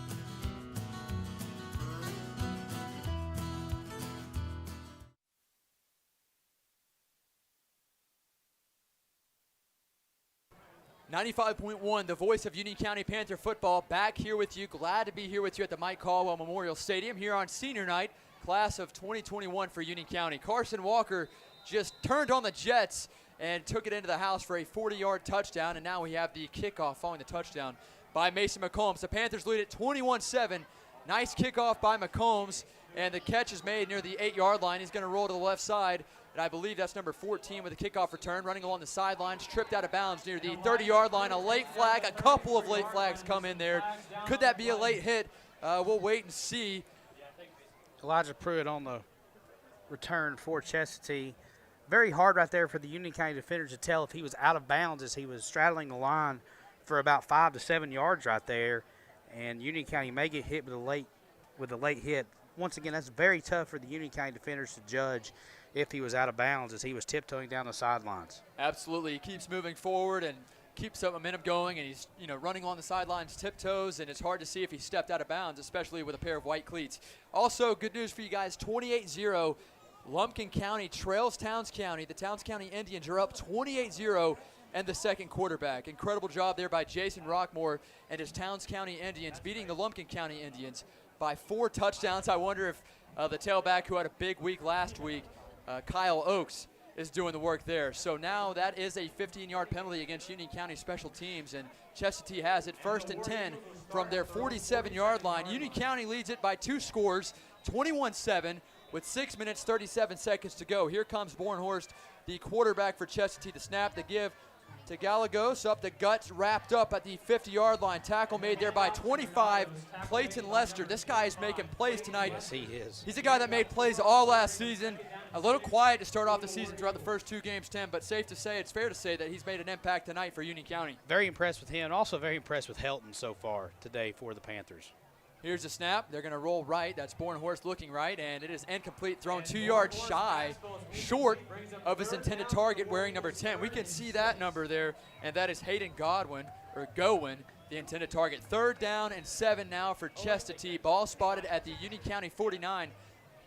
.1, the voice of Union County Panther football, back here with you. Glad to be here with you at the Mike Caldwell Memorial Stadium here on senior night, class of 2021 for Union County. Carson Walker just turned on the Jets and took it into the house for a 40-yard touchdown, and now we have the kickoff following the touchdown by Mason McCombs. The Panthers lead at 21-7. Nice kickoff by McCombs, and the catch is made near the 8-yard line. He's going to roll to the left side, and I believe that's number 14 with a kickoff return, running along the sidelines, tripped out of bounds near the 30-yard line. A late flag, a couple of late flags come in there. Could that be a late hit? We'll wait and see. Elijah Pruitt on the return for Chestatee. Very hard right there for the Union County defenders to tell if he was out of bounds as he was straddling the line for about 5 to 7 yards right there. And Union County may get hit with a late hit. Once again, that's very tough for the Union County defenders to judge if he was out of bounds as he was tiptoeing down the sidelines. Absolutely. He keeps moving forward and keeps that momentum going, and he's running on the sidelines tiptoes, and it's hard to see if he stepped out of bounds, especially with a pair of white cleats. Also, good news for you guys, 28-0. Lumpkin County trails Towns County. The Towns County Indians are up 28-0 and the second quarterback. Incredible job there by Jason Rockmore and his Towns County Indians, beating the Lumpkin County Indians by 4 touchdowns. I wonder if the tailback who had a big week last week, Kyle Oakes, is doing the work there. So now that is a 15-yard penalty against Union County Special Teams, and Chestatee has it 1st and 10 from their 47-yard line. Union County leads it by 2 scores, 21-7, with 6 minutes, 37 seconds to go. Here comes Bornhorst, the quarterback for Chestatee. The snap, the give to Gallegos, up the guts, wrapped up at the 50-yard line. Tackle made there by 25, Clayton Lester. This guy is making plays tonight. Yes, he is. He's a guy that made plays all last season. A little quiet to start off the season throughout the first 2 games, Tim, but safe to say, it's fair to say that he's made an impact tonight for Union County. Very impressed with him. Also very impressed with Helton so far today for the Panthers. Here's the snap. They're going to roll right. That's Bornhorst looking right, and it is incomplete, thrown 2 yards shy, short of his intended target, wearing number 10. We can see that number there, and that is Hayden Godwin, or Gowen, the intended target. 3rd down and 7 now for Chestatee. Ball spotted at the Union County 49.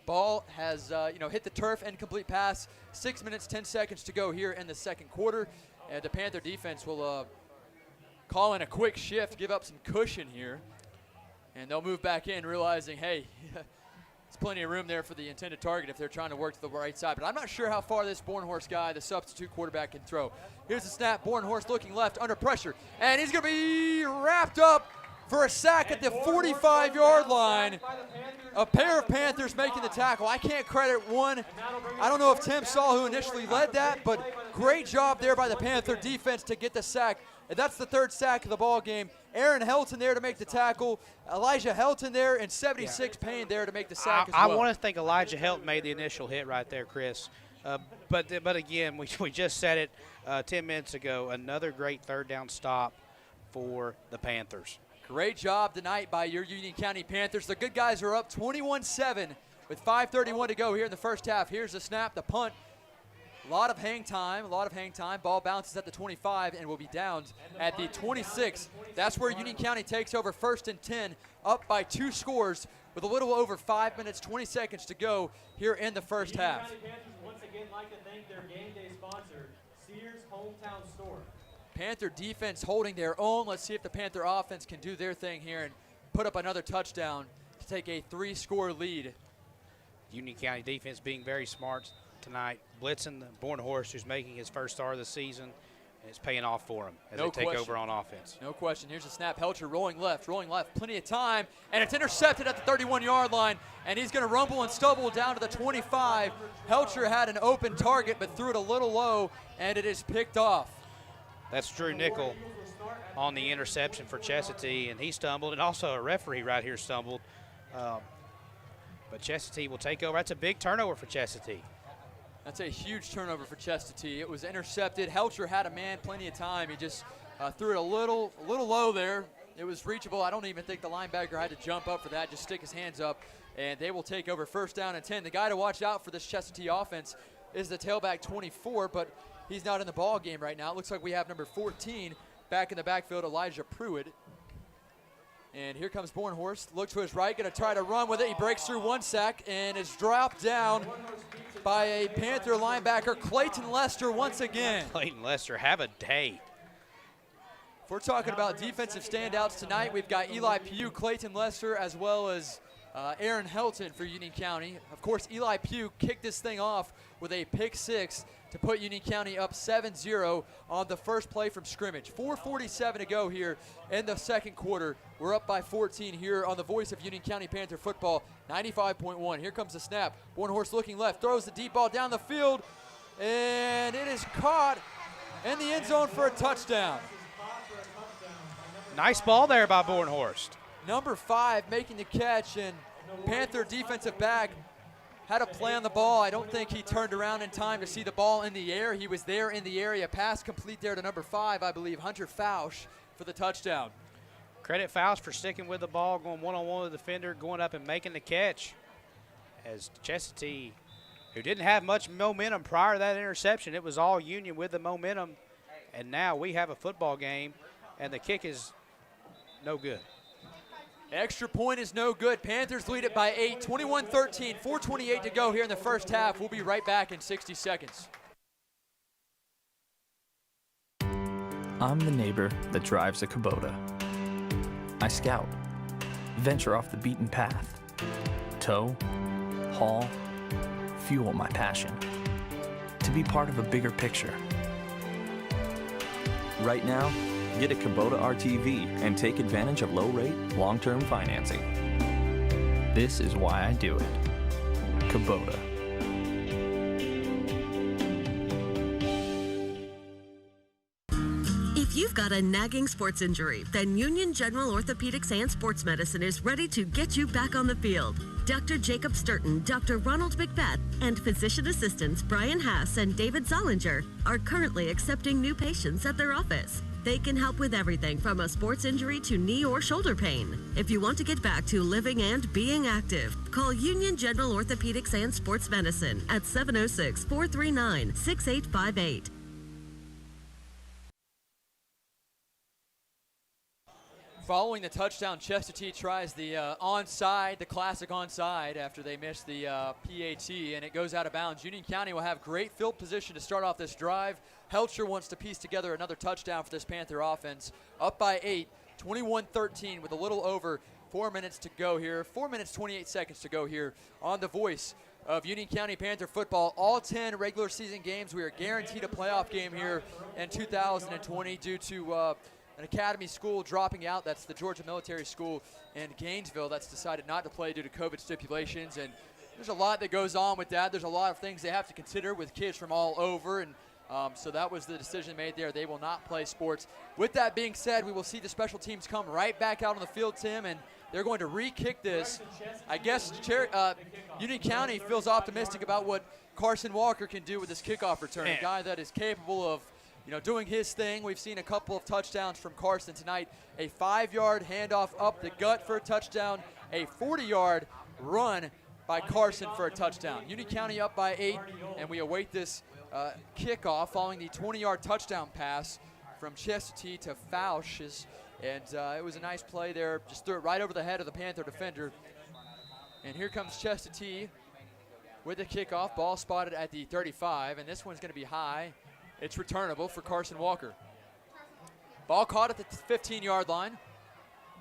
Ball has hit the turf, incomplete pass. 6 minutes, 10 seconds to go here in the second quarter. And the Panther defense will call in a quick shift, give up some cushion here. And they'll move back in, realizing, hey, there's plenty of room there for the intended target if they're trying to work to the right side. But I'm not sure how far this Bornhorst guy, the substitute quarterback, can throw. Here's the snap. Bornhorst looking left, under pressure. And he's going to be wrapped up for a sack at the 45-yard line. A pair of Panthers making the tackle. I can't credit one. I don't know if Tim saw who initially led that, but great job there by the Panther defense to get the sack. And that's the 3rd sack of the ball game. Aaron Helton there to make the tackle. Elijah Helton there, and 76 Payne there to make the sack as well. I want to think Elijah Helton made the initial hit right there, Chris. But again, we just said it 10 minutes ago. Another great 3rd down stop for the Panthers. Great job tonight by your Union County Panthers. The good guys are up 21-7 with 5:31 to go here in the first half. Here's the snap, the punt. A lot of hang time. Ball bounces at the 25 and will be downed at the 26. That's where Union County takes over 1st and 10, up by 2 scores with a little over 5 minutes, 20 seconds to go here in the first half. Union County Panthers once again like to thank their game day sponsor, Sears Hometown Store. Panther defense holding their own. Let's see if the Panther offense can do their thing here and put up another touchdown to take a 3-score lead. Union County defense being very smart tonight, blitzing the Bornhorst, who's making his first start of the season, and it's paying off for him as they take over on offense. No question. Here's a snap. Helcher rolling left, plenty of time, and it's intercepted at the 31-yard line, and he's going to rumble and stumble down to the 25. Helcher had an open target but threw it a little low, and it is picked off. That's Drew Nickel on the interception for Chestatee, and he stumbled, and also a referee right here stumbled. But Chestatee will take over. That's a big turnover for Chestatee. That's a huge turnover for Chestatee. It was intercepted. Helcher had a man, plenty of time. He just threw it a little low there. It was reachable. I don't even think the linebacker had to jump up for that, just stick his hands up, and they will take over 1st down and 10. The guy to watch out for this Chestatee offense is the tailback 24, but he's not in the ball game right now. It looks like we have number 14 back in the backfield, Elijah Pruitt. And here comes Bornhorst. Look to his right, going to try to run with it. He breaks through 1 sack and is dropped down by a Panther linebacker, Clayton Lester, once again. Clayton Lester, have a day. If we're talking about defensive standouts tonight, we've got Eli Pugh, Clayton Lester, as well as Aaron Helton for Union County. Of course, Eli Pugh kicked this thing off with a pick 6 to put Union County up 7-0 on the first play from scrimmage. 4:47 to go here in the second quarter. We're up by 14 here on the voice of Union County Panther football, 95.1. Here comes the snap. Bornhorst looking left, throws the deep ball down the field, and it is caught in the end zone for a touchdown. Nice ball there by Bornhorst. Number 5 making the catch, and Panther defensive back had a play on the ball. I don't think he turned around in time to see the ball in the air. He was there in the area. Pass complete there to number 5, I believe, Hunter Fausch for the touchdown. Credit Fausch for sticking with the ball, going one-on-one with the defender, going up and making the catch. As Chestatee, who didn't have much momentum prior to that interception, it was all Union with the momentum. And now we have a football game, and the kick is no good. Extra point is no good. Panthers lead it by 8, 21-13, 4:28 to go here in the first half. We'll be right back in 60 seconds. I'm the neighbor that drives a Kubota. I scout, venture off the beaten path, tow, haul, fuel my passion. to be part of a bigger picture. Right now, get a Kubota RTV and take advantage of low-rate, long-term financing. This is why I do it. Kubota. If you've got a nagging sports injury, then Union General Orthopedics and Sports Medicine is ready to get you back on the field. Dr. Jacob Sturton, Dr. Ronald McFadden, and physician assistants Brian Haas and David Zollinger are currently accepting new patients at their office. They can help with everything from a sports injury to knee or shoulder pain. If you want to get back to living and being active, call Union General Orthopedics and Sports Medicine at 706-439-6858. Following the touchdown, Chestatee tries the onside, the classic onside, after they missed the PAT, and it goes out of bounds. Union County will have great field position to start off this drive. Helcher wants to piece together another touchdown for this Panther offense. Up by 8, 21-13 with a little over 4 minutes to go here. 4 minutes, 28 seconds to go here on the voice of Union County Panther football. All 10 regular season games, we are guaranteed a playoff game here in 2020 due to an academy school dropping out. That's the Georgia Military School in Gainesville that's decided not to play due to COVID stipulations. And there's a lot that goes on with that. There's a lot of things they have to consider with kids from all over. And so that was the decision made there. They will not play sports. With that being said, we will see the special teams come right back out on the field, Tim, and they're going to re-kick this. I guess Union County feels optimistic about what Carson Walker can do with this kickoff return, a guy that is capable of doing his thing. We've seen a couple of touchdowns from Carson tonight. A 5-yard handoff up the gut for a touchdown. A 40-yard run by Carson for a touchdown. Union County up by 8, and we await this kickoff following the 20-yard touchdown pass from Chestatee to Fausch. And it was a nice play there. Just threw it right over the head of the Panther defender. And here comes Chestatee with the kickoff. Ball spotted at the 35, and this one's going to be high. It's returnable for Carson Walker. Ball caught at the 15-yard line.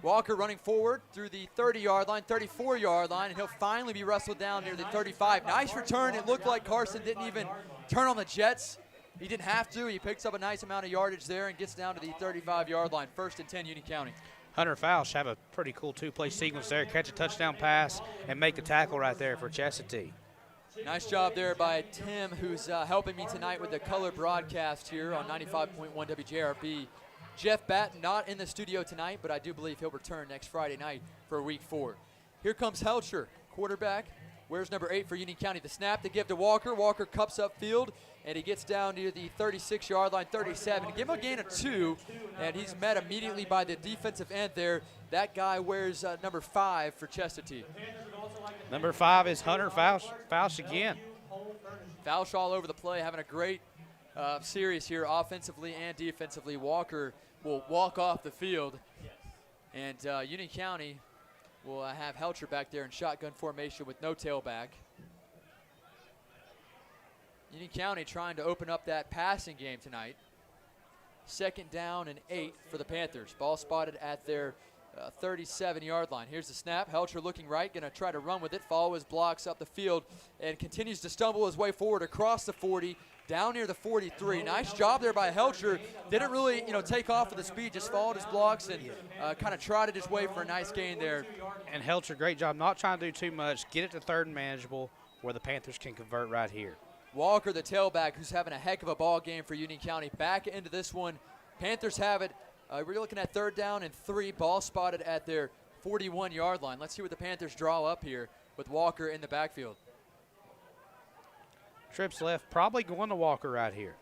Walker running forward through the 30-yard line, 34-yard line, and he'll finally be wrestled down near the 35. Nice return. It looked like Carson didn't even turn on the jets. He didn't have to. He picks up a nice amount of yardage there and gets down to the 35-yard line. 1st and 10, Union County. Hunter Fausch have a pretty cool two-play sequence there. Catch a touchdown pass and make the tackle right there for Chestatee. Nice job there by Tim, who's helping me tonight with the color broadcast here on 95.1 WJRB. Jeff Batten not in the studio tonight, but I do believe he'll return next Friday night for week 4. Here comes Helcher, quarterback. Where's number 8 for Union County? The snap to give to Walker. Walker cups up field, and he gets down near the 36-yard line, 37. Give him a gain of 2, and he's met immediately by the defensive end there. That guy wears number 5 for Chestatee. Number 5 is Hunter Fausch. Fausch again. Fausch all over the play, having a great series here offensively and defensively. Walker will walk off the field, and Union County will have Helcher back there in shotgun formation with no tailback. Union County trying to open up that passing game tonight. 2nd down and 8 for the Panthers. Ball spotted at their 37-yard line. Here's the snap. Helcher looking right, going to try to run with it, follow his blocks up the field, and continues to stumble his way forward across the 40, down near the 43. Nice job there by Helcher. Didn't really, take off with the speed, just followed his blocks and kind of trotted his way for a nice gain there. And Helcher, great job, not trying to do too much. Get it to 3rd and manageable where the Panthers can convert right here. Walker, the tailback, who's having a heck of a ball game for Union County, back into this one. Panthers have it. We're looking at 3rd down and 3. Ball spotted at their 41-yard line. Let's see what the Panthers draw up here with Walker in the backfield. Trips left, probably going to Walker right here.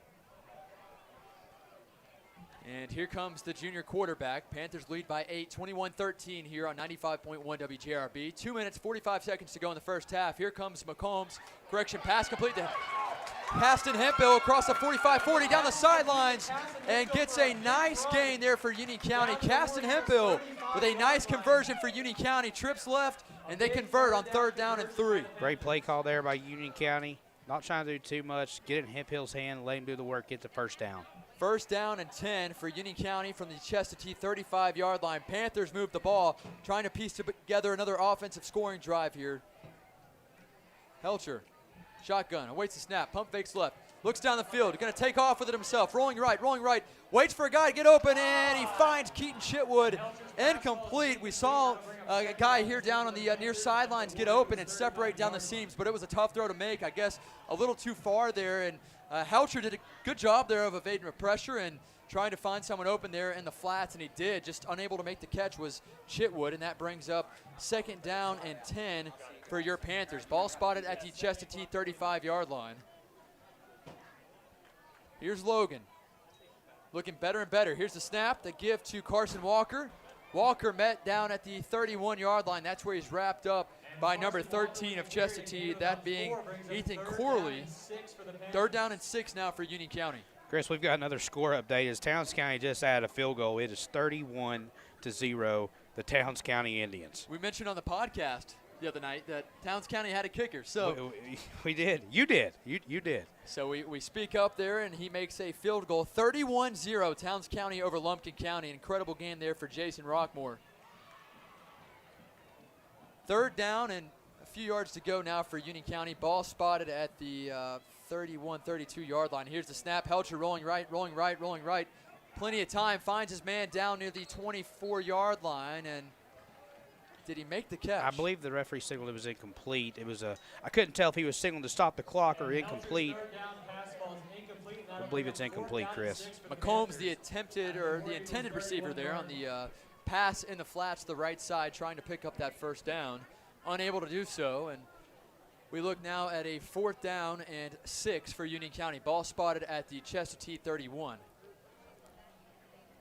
And here comes the junior quarterback. Panthers lead by 8, 21-13 here on 95.1 WJRB. 2 minutes, 45 seconds to go in the first half. Here comes McCombs. Correction, pass complete to Paston Hemphill across the 45-40 down the sidelines and gets a nice gain there for Union County. Caston Hemphill with a nice conversion for Union County. Trips left, and they convert on 3rd down and 3. Great play call there by Union County. Not trying to do too much. Get it in Hemphill's hand, let him do the work, get the 1st down. 1st down and 10 for Union County from the Chestatee 35-yard line. Panthers move the ball, trying to piece together another offensive scoring drive here. Helcher, shotgun, awaits the snap, pump fakes left. looks down the field, going to take off with it himself, rolling right, waits for a guy to get open, and he finds Keaton Chitwood, incomplete. We saw a guy here down on the near sidelines get open and separate down the seams, but it was a tough throw to make, I guess a little too far there, and Helcher did a good job there of evading the pressure and trying to find someone open there in the flats, and he did. Just unable to make the catch was Chitwood, and that brings up 2nd down and 10 for your Panthers. Ball spotted at the Chestatee 35-yard line. Here's Logan, looking better and better. Here's the snap, the give to Carson Walker. Walker met down at the 31-yard line. That's where he's wrapped up by number 13 of Chestatee, that being Ethan Corley. 3rd down and 6 now for Union County. Chris, we've got another score update. As Towns County just added a field goal, it is 31-0, the Towns County Indians. We mentioned on the podcast the other night that Towns County had a kicker. So we did. You did. You did. So we speak up there, and he makes a field goal. 31-0, Towns County over Lumpkin County. Incredible game there for Jason Rockmore. 3rd down and a few yards to go now for Union County. Ball spotted at the 31, 32-yard line. Here's the snap. Helcher rolling right. Plenty of time. Finds his man down near the 24-yard line, and did he make the catch? I believe the referee signaled it was incomplete. It was I couldn't tell if he was signaling to stop the clock or incomplete. I believe it's incomplete, Chris. McCombs, the intended receiver there on the pass in the flats to the right side, trying to pick up that 1st down. Unable to do so, and we look now at a 4th down and 6 for Union County. Ball spotted at the Chestatee 31.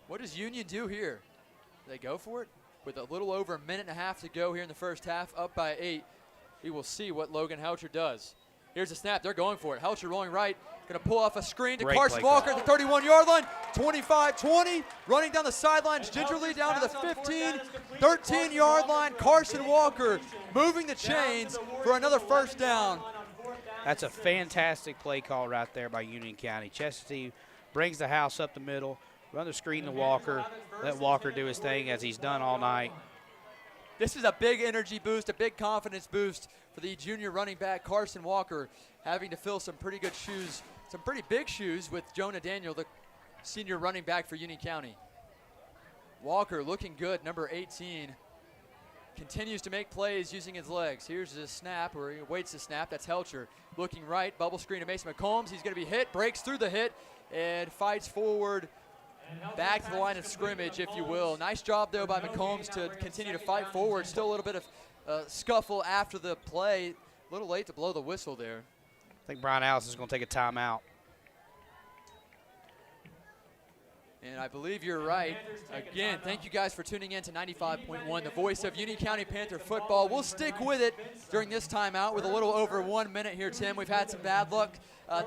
What does Union do here? Do they go for it? With a little over a minute and a half to go here in the first half, up by 8. We will see what Logan Helcher does. Here's the snap. They're going for it. Helcher rolling right. Going to pull off a screen to Carson Walker at the 31-yard line. 25-20. Running down the sidelines gingerly down to the 15, 13-yard line. Carson Walker moving the chains for another 1st down. That's a fantastic play call right there by Union County. Chestatee brings the house up the middle. Run the screen to Walker. Let Walker do his thing as he's done all night. This is a big energy boost, a big confidence boost for the junior running back Carson Walker, having to fill some pretty good shoes, some pretty big shoes with Jonah Daniel, the senior running back for Union County. Walker looking good, number 18. Continues to make plays using his legs. Here's the snap, or he waits the snap. That's Helcher looking right, bubble screen to Mason McCombs. He's going to be hit, breaks through the hit, and fights forward back to the line of scrimmage, if you will. Nice job, though, by McCombs to continue to fight forward. Still a little bit of scuffle after the play. A little late to blow the whistle there. I think Brian Allison is going to take a timeout. And I believe you're right. Again, thank you guys for tuning in to 95.1, the voice of Union County Panther football. We'll stick with it during this timeout with a little over 1 minute here, Tim. We've had some bad luck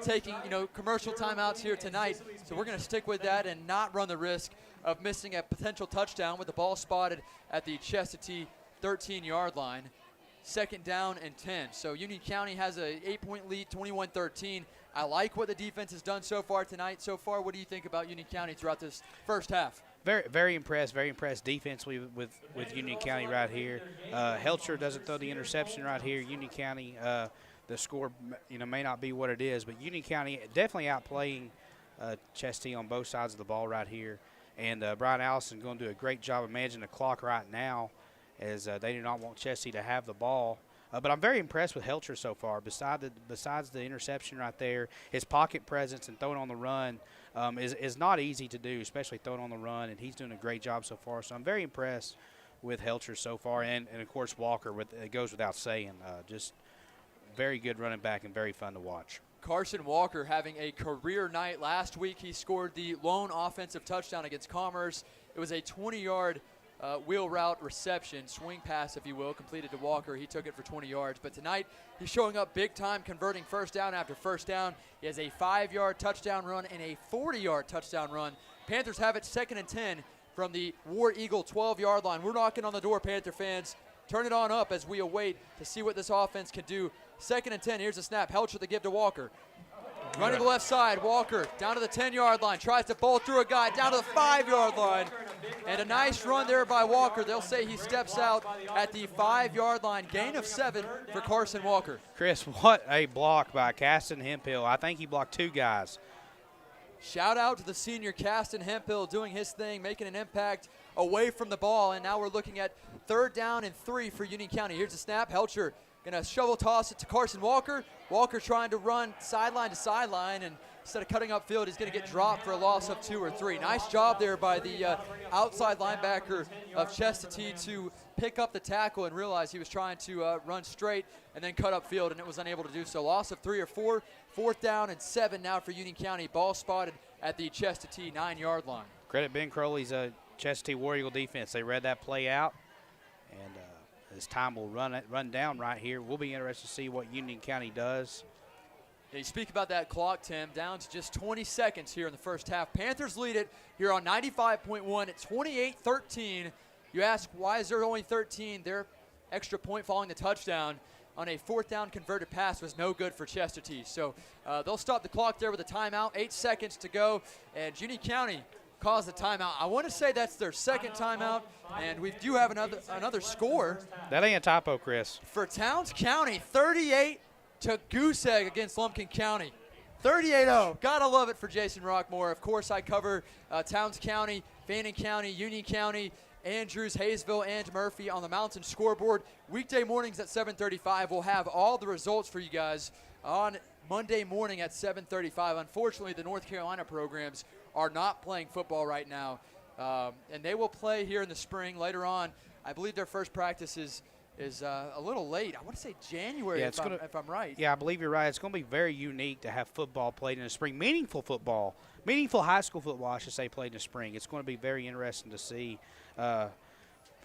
taking, commercial timeouts here tonight. So we're going to stick with that and not run the risk of missing a potential touchdown with the ball spotted at the Chestatee 13-yard line. 2nd down and 10. So Union County has a 8-point lead, 21-13. I like what the defense has done so far tonight. So far, what do you think about Union County throughout this first half? Very impressed defensively with Union County right here. Helcher doesn't throw the interception right here. Union County, the score may not be what it is, but Union County definitely outplaying Chestatee on both sides of the ball right here. And Brian Allison going to do a great job of managing the clock right now, as they do not want Chestatee to have the ball. But I'm very impressed with Helcher so far. Besides the interception right there, his pocket presence and throwing on the run is not easy to do, especially throwing on the run, and he's doing a great job so far. So I'm very impressed with Helcher so far, and of course Walker. It goes without saying, just very good running back and very fun to watch. Carson Walker having a career night. Last week he scored the lone offensive touchdown against Commerce. It was a 20-yard wheel route reception, swing pass, if you will, completed to Walker. He took it for 20 yards. But tonight, he's showing up big time, converting 1st down after 1st down. He has a 5-yard touchdown run and a 40-yard touchdown run. Panthers have it 2nd and 10 from the War Eagle 12-yard line. We're knocking on the door, Panther fans. Turn it on up as we await to see what this offense can do. 2nd and 10. Here's a snap. Helcher the give to Walker. Running the left side, Walker down to the 10-yard line, tries to bolt through a guy down to the 5-yard line. And a nice run there by Walker. They'll say he steps out at the 5-yard line. Gain of 7 for Carson Walker. Chris, what a block by Caston Hemphill. I think he blocked 2 guys. Shout out to the senior Caston Hemphill doing his thing, making an impact away from the ball. And now we're looking at 3rd down and 3 for Union County. Here's the snap. Helcher going to shovel toss it to Carson Walker. Walker trying to run sideline to sideline, and instead of cutting upfield, he's going to get dropped for a loss of 2 or 3. Nice job there by the outside linebacker of Chestatee to pick up the tackle and realize he was trying to run straight and then cut upfield, and it was unable to do so. Loss of 3 or 4. 4th down and 7 now for Union County. Ball spotted at the Chestatee 9-yard line. Credit Ben Crowley's Chestatee War Eagle defense. They read that play out, and this time will run down right here. We'll be interested to see what Union County does. Yeah, you speak about that clock, Tim. Down to just 20 seconds here in the first half. Panthers lead it here on 95.1 at 28-13. You ask, why is there only 13? Their extra point following the touchdown on a 4th down converted pass was no good for Chestatee. So they'll stop the clock there with a timeout. 8 seconds to go, and Union County calls the timeout. I want to say that's their 2nd timeout, and we do have another score. That ain't a typo, Chris. For Towns County, 38 to goose egg against Lumpkin County. 38-0. Gotta love it for Jason Rockmore. Of course, I cover Towns County, Fannin County, Union County, Andrews, Hayesville, and Murphy on the Mountain scoreboard. Weekday mornings at 7:35. We'll have all the results for you guys on Monday morning at 7:35. Unfortunately, the North Carolina programs are not playing football right now, and they will play here in the spring later on. I believe their first practice is a little late. I want to say January, if I'm right. Yeah, I believe you're right. It's going to be very unique to have football played in the spring. Meaningful football. Meaningful high school football, I should say, played in the spring. It's going to be very interesting to see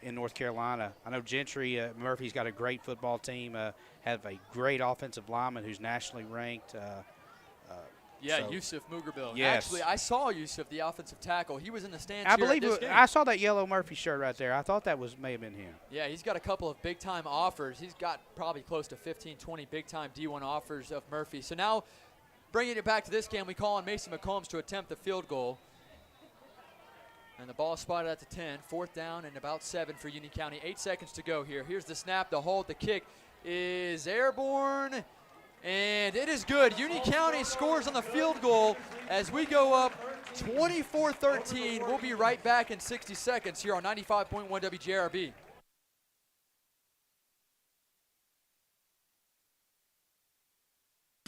in North Carolina. I know Gentry, Murphy's got a great football team, have a great offensive lineman who's nationally ranked. Yusuf Mugerbill. Yes. Actually, I saw Yusuf, the offensive tackle. He was in the stands I here believe at this game. I saw that yellow Murphy shirt right there. I thought that may have been him. Yeah, he's got a couple of big-time offers. He's got probably close to 15, 20 big-time D1 offers of Murphy. So now, bringing it back to this game, we call on Mason McCombs to attempt the field goal. And the ball spotted at the 10. 4th down and about 7 for Union County. 8 seconds to go here. Here's the snap, the hold, the kick is airborne. And it is good. Union County scores on the field goal as we go up 24-13. We'll be right back in 60 seconds here on 95.1 WJRB.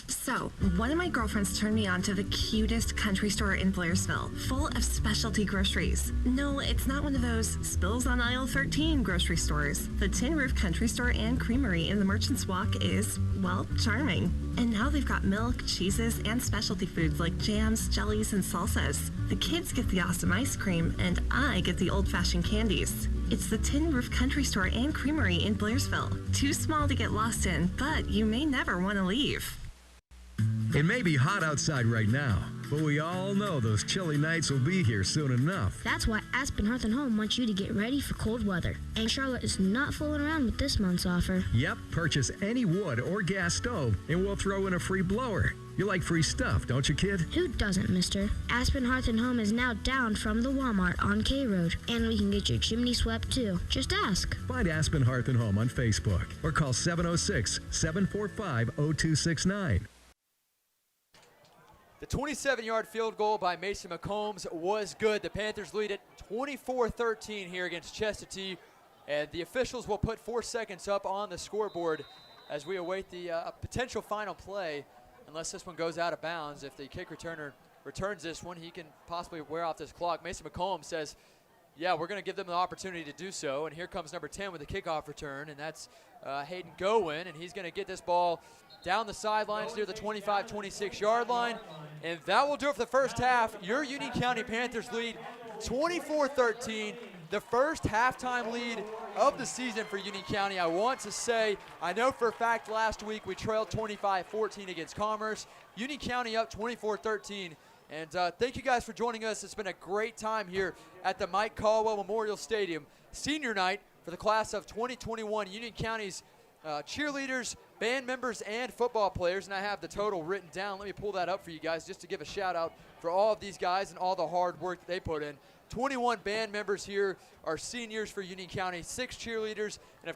So, one of my girlfriends turned me on to the cutest country store in Blairsville, full of specialty groceries. No, it's not one of those spills on aisle 13 grocery stores. The Tin Roof Country Store and Creamery in the Merchant's Walk is, well, charming. And now they've got milk, cheeses, and specialty foods like jams, jellies, and salsas. The kids get the awesome ice cream, and I get the old-fashioned candies. It's the Tin Roof Country Store and Creamery in Blairsville. Too small to get lost in, but you may never want to leave. It may be hot outside right now, but we all know those chilly nights will be here soon enough. That's why Aspen Hearth & Home wants you to get ready for cold weather. And Charlotte is not fooling around with this month's offer. Yep, purchase any wood or gas stove, and we'll throw in a free blower. You like free stuff, don't you, kid? Who doesn't, mister? Aspen Hearth & Home is now down from the Walmart on K Road, and we can get your chimney swept, too. Just ask. Find Aspen Hearth & Home on Facebook or call 706-745-0269. The 27-yard field goal by Mason McCombs was good. The Panthers lead it 24-13 here against Chestatee, and the officials will put 4 seconds up on the scoreboard as we await the potential final play, unless this one goes out of bounds. If the kick returner returns this one, he can possibly wear off this clock. Mason McCombs says, yeah, we're going to give them the opportunity to do so, and here comes number 10 with the kickoff return, and that's Hayden Gowen, and he's going to get this ball down the sidelines near the 25, 26-yard line, and that will do it for the first half. Your Union County Panthers lead 24-13, the first halftime lead of the season for Union County. I want to say, I know for a fact last week we trailed 25-14 against Commerce. Union County up 24-13. And thank you guys for joining us. It's been a great time here at the Mike Caldwell Memorial Stadium. Senior night for the class of 2021. Union County's cheerleaders, band members, and football players, and I have the total written down. Let me pull that up for you guys just to give a shout out for all of these guys and all the hard work that they put in. 21 band members here are seniors for Union County, 6 cheerleaders, and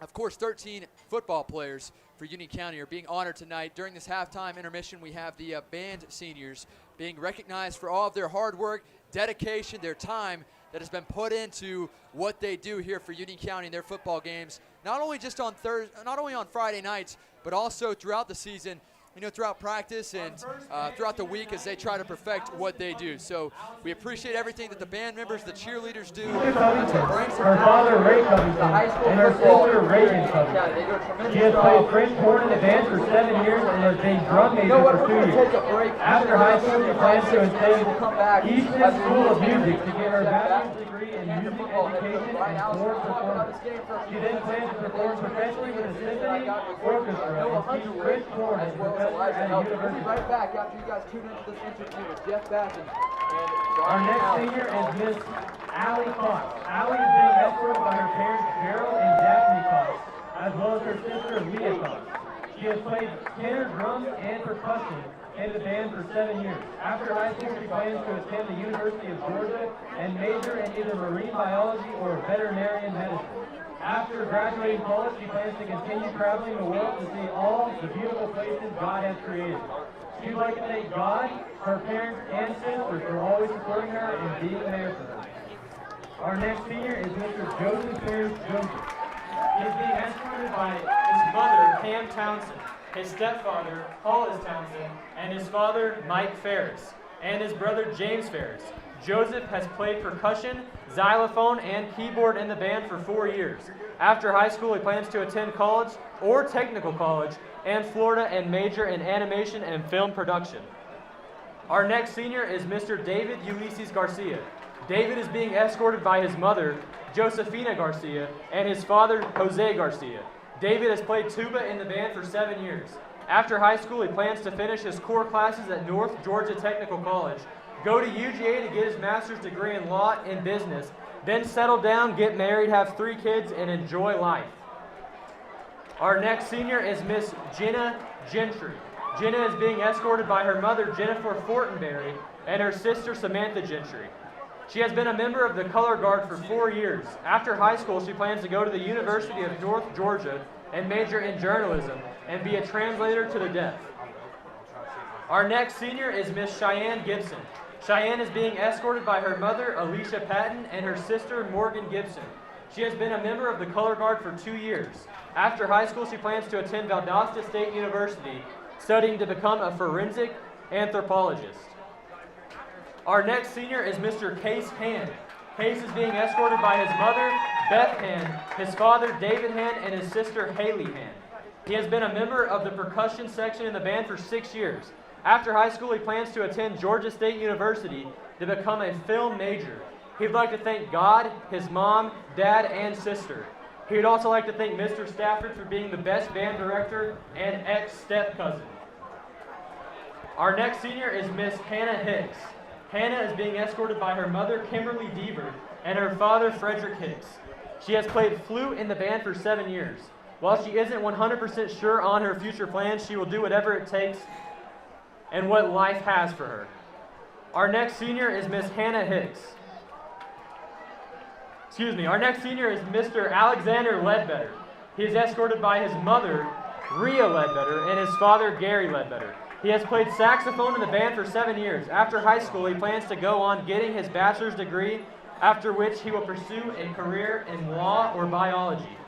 of course 13 football players for Union County are being honored tonight. During this halftime intermission, we have the band seniors being recognized for all of their hard work, dedication, their time that has been put into what they do here for Union County in their football games, not only just on not only on Friday nights, but also throughout the season, throughout practice and throughout the week as they try to perfect what they do. So we appreciate everything that the band members, the cheerleaders do. Her father, Ray Covington, and her sister, Reagan Covington. She has played French horn in the band for 7 years and has been drum major for 2 years. After high school, she plans to attend Easton School of Music to get her bachelor's degree in music education and floor performance. She then plans to perform professionally with a symphony orchestra and teach French horn as well. We'll be right back after you guys tune into this interview with Jeff Bass and our next senior is Miss Allie Cox. Allie is being escorted by her parents Gerald and Daphne Cox, as well as her sister Leah Cox. She has played tenor, drums, and percussion in the band for 7 years. After high school, she plans to attend the University of Georgia and major in either marine biology or veterinarian medicine. After graduating college, she plans to continue traveling the world to see all the beautiful places God has created. She'd like to thank God, her parents, and sisters for always supporting her and being there for her. Our next senior is Mr. Joseph Ferris Joseph. He is being escorted by his mother, Pam Townsend, his stepfather, Hollis Townsend, and his father, Mike Ferris, and his brother, James Ferris. Joseph has played percussion, xylophone, and keyboard in the band for 4 years. After high school, he plans to attend college or technical college in Florida and major in animation and film production. Our next senior is Mr. David Ulysses Garcia. David is being escorted by his mother, Josefina Garcia, and his father, Jose Garcia. David has played tuba in the band for 7 years. After high school, he plans to finish his core classes at North Georgia Technical College, go to UGA to get his master's degree in law and business, then settle down, get married, have 3 kids, and enjoy life. Our next senior is Miss Jenna Gentry. Jenna is being escorted by her mother, Jennifer Fortenberry, and her sister, Samantha Gentry. She has been a member of the Color Guard for 4 years. After high school, she plans to go to the University of North Georgia and major in journalism and be a translator to the deaf. Our next senior is Miss Cheyenne Gibson. Cheyenne is being escorted by her mother, Alicia Patton, and her sister, Morgan Gibson. She has been a member of the Color Guard for 2 years. After high school, she plans to attend Valdosta State University, studying to become a forensic anthropologist. Our next senior is Mr. Case Hand. Case is being escorted by his mother, Beth Hand, his father, David Hand, and his sister, Haley Hand. He has been a member of the percussion section in the band for 6 years. After high school, he plans to attend Georgia State University to become a film major. He'd like to thank God, his mom, dad, and sister. He would also like to thank Mr. Stafford for being the best band director and ex-step-cousin. Our next senior is Miss Hannah Hicks. Hannah is being escorted by her mother, Kimberly Deaver, and her father, Frederick Hicks. She has played flute in the band for 7 years. While she isn't 100% sure on her future plans, she will do whatever it takes and what life has for her. Our next senior is Miss Hannah Hicks. Our next senior is Mr. Alexander Ledbetter. He is escorted by his mother, Rhea Ledbetter, and his father, Gary Ledbetter. He has played saxophone in the band for 7 years. After high school, he plans to go on getting his bachelor's degree, after which he will pursue a career in law or biology.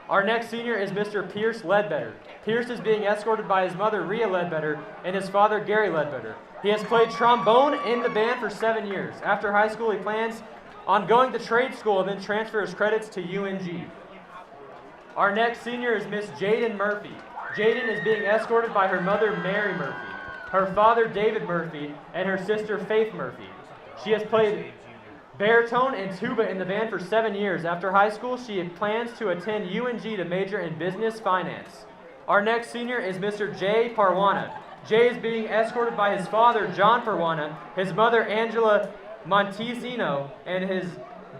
Our next senior is Mr. Pierce Ledbetter. Pierce is being escorted by his mother, Rhea Ledbetter, and his father, Gary Ledbetter. He has played trombone in the band for 7 years. After high school, he plans on going to trade school and then transfer his credits to UNG. Our next senior is Miss Jaden Murphy. Jaden is being escorted by her mother, Mary Murphy, her father, David Murphy, and her sister, Faith Murphy. She has played baritone and tuba in the band for 7 years. After high school, she plans to attend UNG to major in business finance. Our next senior is Mr. Jay Parwana. Jay is being escorted by his father, John Parwana, his mother, Angela Montesino, and his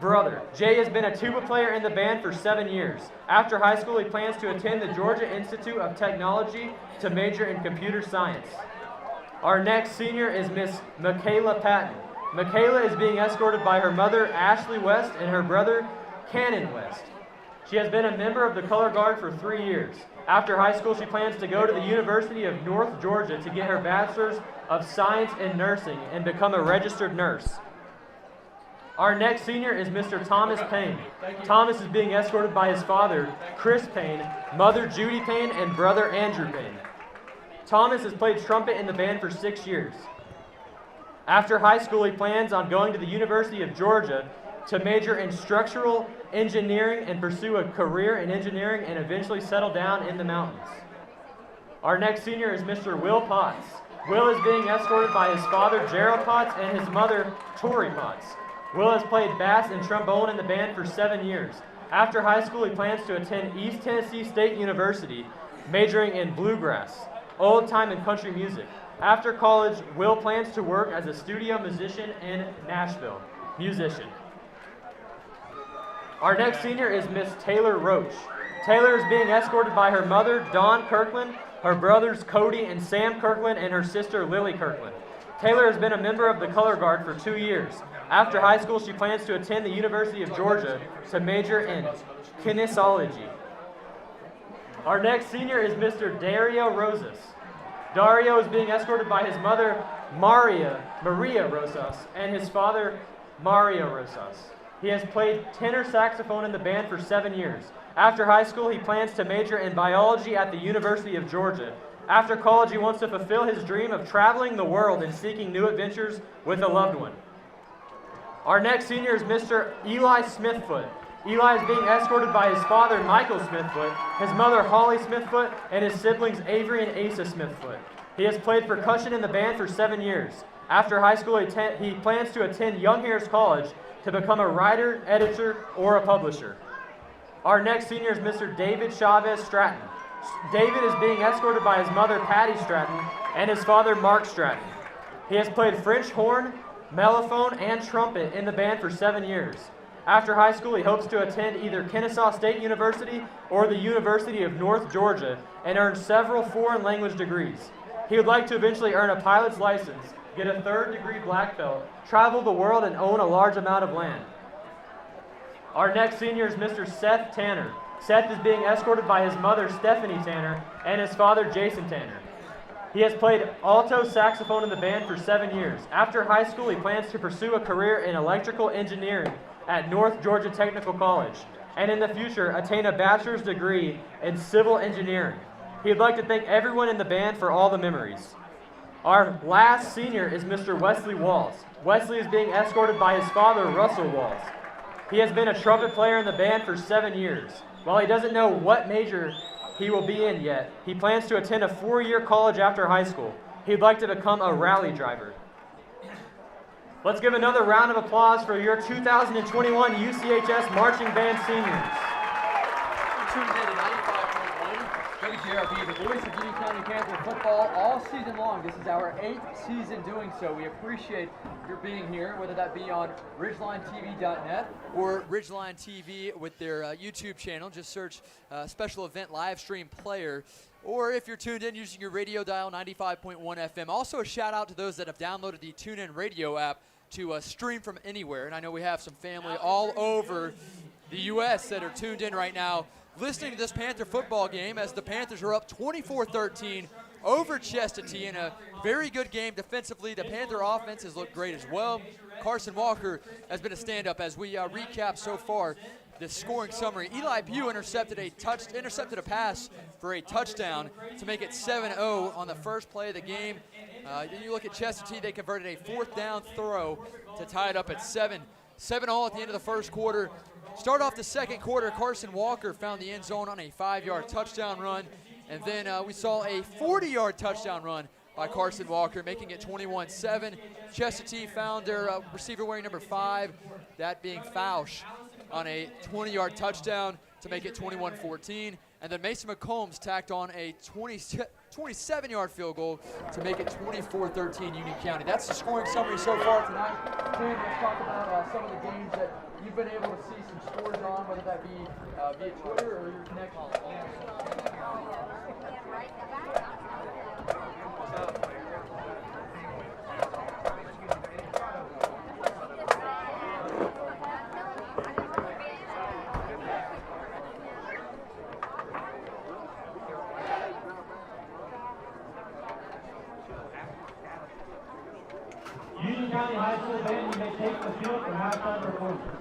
brother. Jay has been a tuba player in the band for 7 years. After high school, he plans to attend the Georgia Institute of Technology to major in computer science. Our next senior is Miss Michaela Patton. Michaela is being escorted by her mother, Ashley West, and her brother, Cannon West. She has been a member of the Color Guard for 3 years. After high school, she plans to go to the University of North Georgia to get her Bachelor's of Science in Nursing and become a registered nurse. Our next senior is Mr. Thomas Payne. Thomas is being escorted by his father, Chris Payne, mother Judy Payne, and brother Andrew Payne. Thomas has played trumpet in the band for 6 years. After high school, he plans on going to the University of Georgia to major in structural engineering and pursue a career in engineering and eventually settle down in the mountains. Our next senior is Mr. Will Potts. Will is being escorted by his father, Gerald Potts, and his mother, Tori Potts. Will has played bass and trombone in the band for 7 years. After high school, he plans to attend East Tennessee State University, majoring in bluegrass, old time and country music. After college, Will plans to work as a studio musician in Nashville. Musician. Our next senior is Miss Taylor Roach. Taylor is being escorted by her mother, Dawn Kirkland, her brothers Cody and Sam Kirkland, and her sister Lily Kirkland. Taylor has been a member of the Color Guard for 2 years. After high school, she plans to attend the University of Georgia to major in kinesiology. Our next senior is Mr. Dario Rosas. Dario is being escorted by his mother, Maria Rosas, and his father, Mario Rosas. He has played tenor saxophone in the band for 7 years. After high school, he plans to major in biology at the University of Georgia. After college, he wants to fulfill his dream of traveling the world and seeking new adventures with a loved one. Our next senior is Mr. Eli Smithfoot. Eli is being escorted by his father, Michael Smithfoot, his mother, Holly Smithfoot, and his siblings, Avery and Asa Smithfoot. He has played percussion in the band for 7 years. After high school, he plans to attend Young Harris College to become a writer, editor, or a publisher. Our next senior is Mr. David Chavez Stratton. David is being escorted by his mother, Patty Stratton, and his father, Mark Stratton. He has played French horn, mellophone, and trumpet in the band for 7 years. After high school, he hopes to attend either Kennesaw State University or the University of North Georgia and earn several foreign language degrees. He would like to eventually earn a pilot's license, get a 3rd degree black belt, travel the world, and own a large amount of land. Our next senior is Mr. Seth Tanner. Seth is being escorted by his mother, Stephanie Tanner, and his father, Jason Tanner. He has played alto saxophone in the band for 7 years. After high school, he plans to pursue a career in electrical engineering at North Georgia Technical College, and in the future, attain a bachelor's degree in civil engineering. He would like to thank everyone in the band for all the memories. Our last senior is Mr. Wesley Walls. Wesley is being escorted by his father, Russell Walls. He has been a trumpet player in the band for 7 years. While he doesn't know what major he will be in yet, he plans to attend a 4-year college after high school. He'd like to become a rally driver. Let's give another round of applause for your 2021 UCHS Marching Band seniors. WJRB, the voice of Union County Panther football all season long. This is our 8th season doing so. We appreciate your being here, whether that be on RidgelineTV.net or Ridgeline TV with their YouTube channel. Just search special event live stream player. Or if you're tuned in using your radio dial, 95.1 FM. Also a shout out to those that have downloaded the TuneIn Radio app to stream from anywhere. And I know we have some family all over the U.S. that are tuned in right now, listening to this Panther football game as the Panthers are up 24-13 over Chestatee in a very good game defensively. The Panther offense has looked great as well. Carson Walker has been a stand-up as we recap so far the scoring summary. Eli Pugh intercepted a pass for a touchdown to make it 7-0 on the first play of the game. Then you look at Chestatee, they converted a 4th down throw to tie it up at 7-7 all at the end of the first quarter. Start off the second quarter, Carson Walker found the end zone on a 5-yard touchdown run, and then we saw a 40-yard touchdown run by Carson Walker, making it 21-7. Chestatee found their receiver wearing number 5, that being Fausch, on a 20-yard touchdown to make it 21-14. And then Mason McCombs tacked on a 27-yard field goal to make it 24-13 Union County. That's the scoring summary so far tonight. Tim, let's talk about some of the games that you've been able to see some scores on, whether that be via Twitter or your connection. Union County High School band, you may take the field for halftime performance.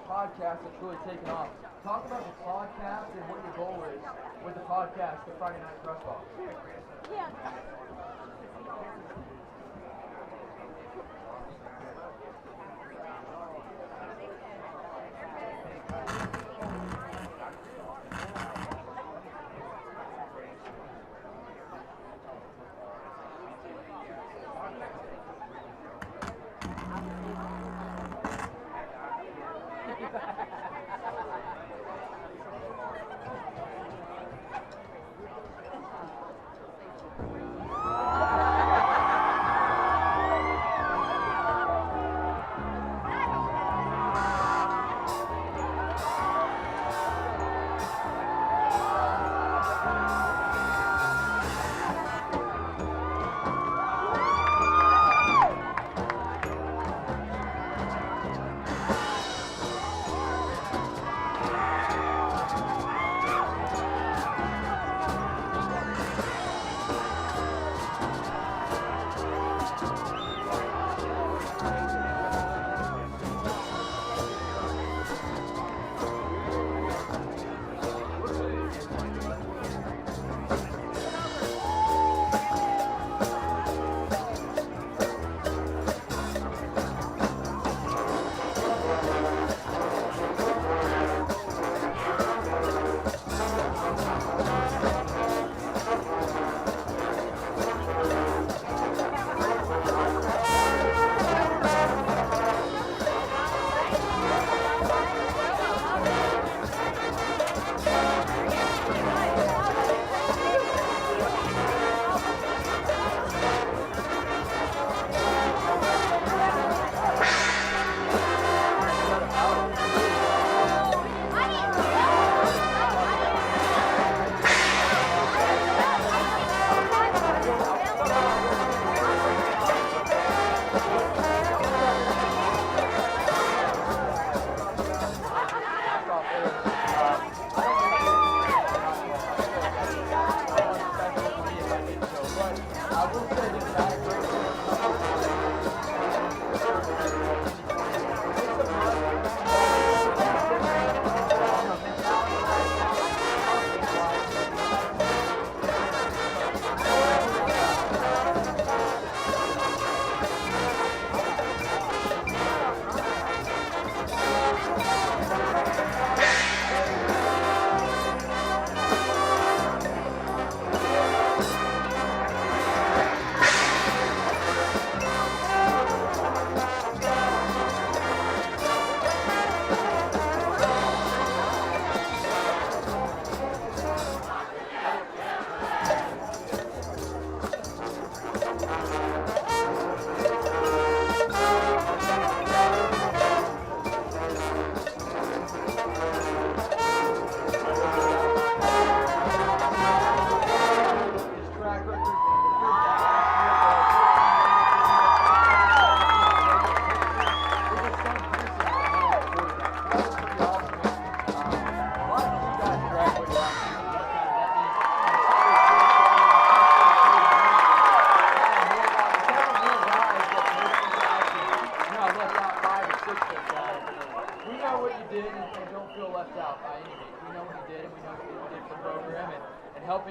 Podcast that's really taken off. Talk about the podcast and what your goal is with the podcast, the Friday Night Press Box. Yeah.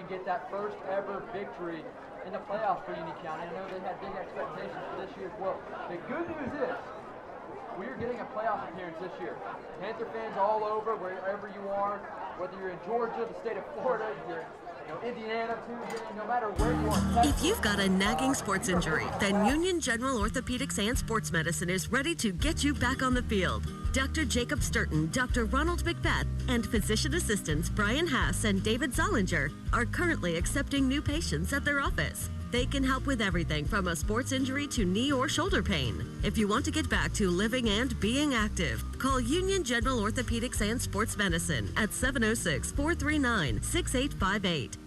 and get that first ever victory in the playoffs for Union County. I know they had big expectations for this year as well. The good news is we are getting a playoff appearance this year. Panther fans all over, wherever you are, whether you're in Georgia, the state of Florida, you're Indiana, too, no matter where you are. If you've got a nagging sports injury, then Union General Orthopedics and Sports Medicine is ready to get you back on the field. Dr. Jacob Sturton, Dr. Ronald McBeth, and physician assistants Brian Haas and David Zollinger are currently accepting new patients at their office. They can help with everything from a sports injury to knee or shoulder pain. If you want to get back to living and being active, call Union General Orthopedics and Sports Medicine at 706-439-6858.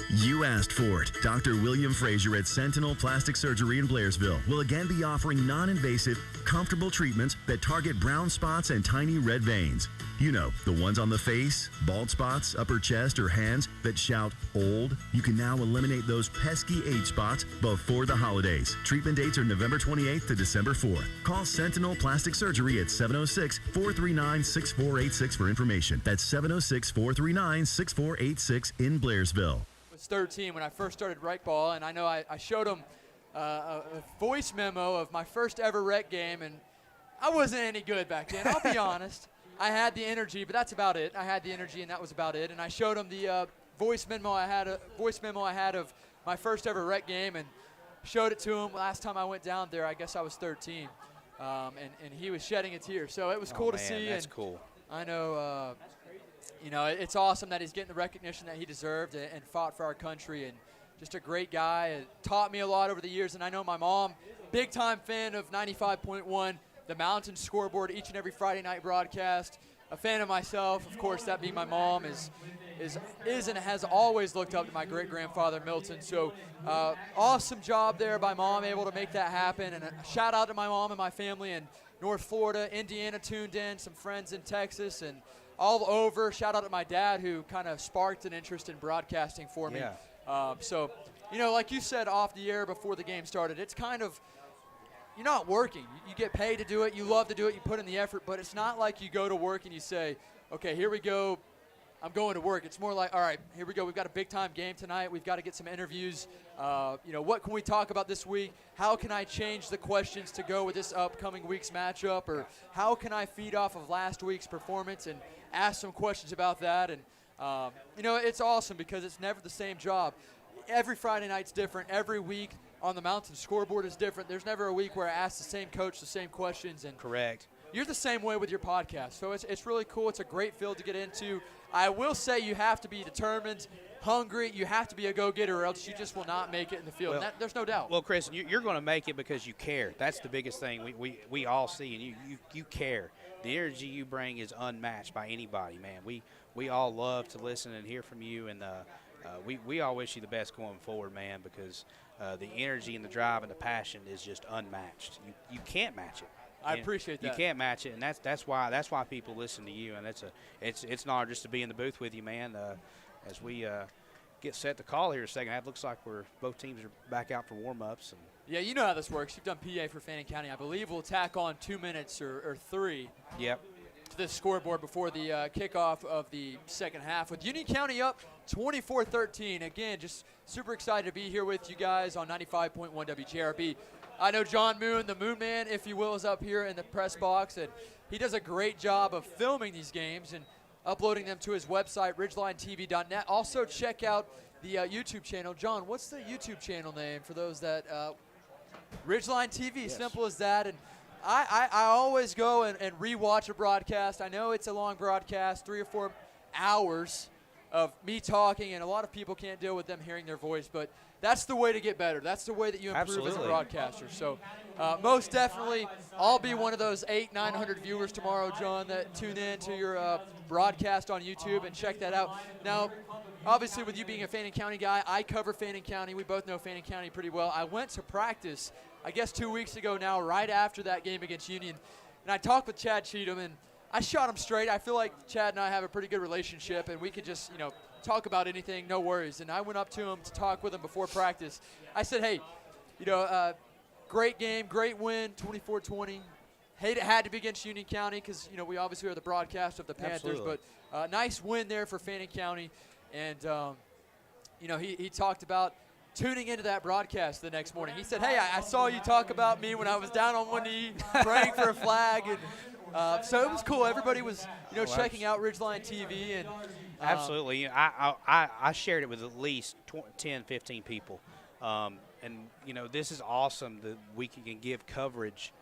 You asked for it. Dr. William Frazier at Sentinel Plastic Surgery in Blairsville will again be offering non-invasive, comfortable treatments that target brown spots and tiny red veins. You know, the ones on the face, bald spots, upper chest, or hands that shout old. You can now eliminate those pesky age spots before the holidays. Treatment dates are November 28th to December 4th. Call Sentinel Plastic Surgery at 706-439-6486 for information. That's 706-439-6486 in Blairsville. I was 13 when I first started rec ball, and I know I showed him a voice memo of my first ever rec game, and I wasn't any good back then, I'll be honest. I had the energy, but that's about it. I had the energy, and that was about it. And I showed him the voice memo I had of my first ever rec game, and showed it to him last time I went down there. I guess I was 13, and he was shedding a tear. So it was cool to see. That's and cool. I know, it's awesome that he's getting the recognition that he deserved and fought for our country. And just a great guy. Taught me a lot over the years. And I know my mom, big time fan of 95.1. The Mountain Scoreboard each and every Friday night broadcast. A fan of myself, of course, that being my mom, is and has always looked up to my great-grandfather Milton. So awesome job there by Mom, able to make that happen. And a shout out to my mom and my family in North Florida, Indiana tuned in, some friends in Texas, and all over. Shout out to my dad who kind of sparked an interest in broadcasting for me. So, like you said off the air before the game started, it's kind of, you're not working. You get paid to do it. You love to do it. You put in the effort. But it's not like you go to work and you say, okay, here we go. I'm going to work. It's more like, all right, here we go. We've got a big-time game tonight. We've got to get some interviews. What can we talk about this week? How can I change the questions to go with this upcoming week's matchup? Or how can I feed off of last week's performance and ask some questions about that? And, it's awesome because it's never the same job. Every Friday night's different. Every week on the Mountain Scoreboard is different. There's never a week where I ask the same coach the same questions. And correct. You're the same way with your podcast. So it's really cool. It's a great field to get into. I will say you have to be determined, hungry. You have to be a go-getter or else you just will not make it in the field. Well, there's no doubt. Well, Chris, you're going to make it because you care. That's the biggest thing we all see, and you care. The energy you bring is unmatched by anybody, man. We all love to listen and hear from you, and we all wish you the best going forward, man, because the energy and the drive and the passion is just unmatched. You can't match it. I appreciate that. You can't match it, and that's why people listen to you, and it's an honor just to be in the booth with you, man. As we get set to call here second half, looks like both teams are back out for warm-ups. Yeah, you know how this works. You've done PA for Fannin County. I believe we'll tack on 2 minutes or 3. Yep. To this scoreboard before the kickoff of the second half, with Union County up 24-13. Again, just super excited to be here with you guys on 95.1 WJRB. I know John Moon, the Moon Man, if you will, is up here in the press box, and he does a great job of filming these games and uploading them to his website, ridgelinetv.net. Also, check out the YouTube channel. John, what's the YouTube channel name for those that Ridgeline TV, yes. Simple as that. And I always go and rewatch a broadcast. I know it's a long broadcast, 3 or 4 hours of me talking, and a lot of people can't deal with them hearing their voice, but that's the way to get better. That's the way that you improve as a broadcaster. So most definitely, I'll be one of those 800-900 viewers tomorrow, John, that tune in to your broadcast on YouTube and check that out. Now, obviously, with you being a Fannin County guy, I cover Fannin County. We both know Fannin County pretty well. I went to practice, I guess 2 weeks ago now, right after that game against Union, and I talked with Chad Cheatham, and I shot him straight. I feel like Chad and I have a pretty good relationship, and we could just, talk about anything, no worries. And I went up to him to talk with him before practice. I said, hey, great game, great win, 24-20. Hate it had to be against Union County because, we obviously are the broadcast of the Panthers. Absolutely. But nice win there for Fannin County. And, you know, he talked about tuning into that broadcast the next morning. He said, hey, I saw you talk about me when I was down on one knee praying for a flag. And so it was cool. Everybody was, you know, checking out Ridgeline TV. And absolutely. I shared it with at least 10, 15 people. And, you know, this is awesome that we can give coverage,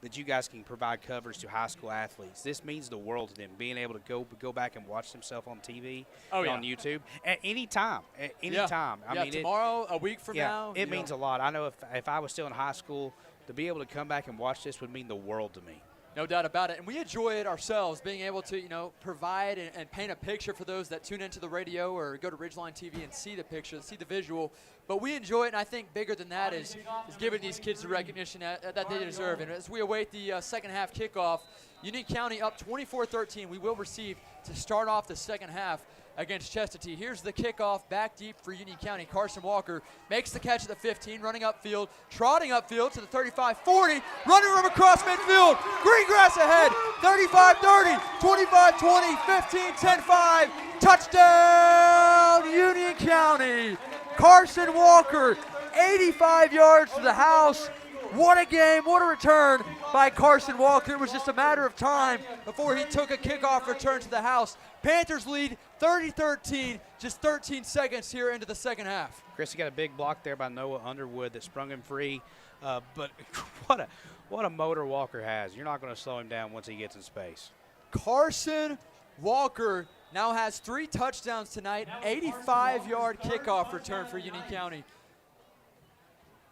that you guys can provide coverage to high school athletes. This means the world to them, being able to go back and watch themselves on TV, on YouTube, at any time. At any time. I mean, tomorrow, a week from now. It means a lot. I know if I was still in high school, to be able to come back and watch this would mean the world to me. No doubt about it. And we enjoy it ourselves, being able to, you know, provide and paint a picture for those that tune into the radio or go to Ridgeline TV and see the picture, see the visual. But we enjoy it, and I think bigger than that is giving these kids the recognition that they deserve. And as we await the second half kickoff, Union County up 24-13. We will receive to start off the second half against Chestatee. Here's the kickoff back deep for Union County. Carson Walker makes the catch at the 15, running upfield, trotting upfield to the 35-40, running room across midfield. Green grass ahead, 35-30, 25-20, 15-10-5. Touchdown, Union County. Carson Walker, 85 yards to the house. What a game, what a return by Carson Walker. It was just a matter of time before he took a kickoff return to the house. Panthers lead 30-13, just 13 seconds here into the second half. Chris, he got a big block there by Noah Underwood that sprung him free. But what a motor Walker has. You're not going to slow him down once he gets in space. Carson Walker now has 3 touchdowns tonight, 85-yard kickoff return for Union County.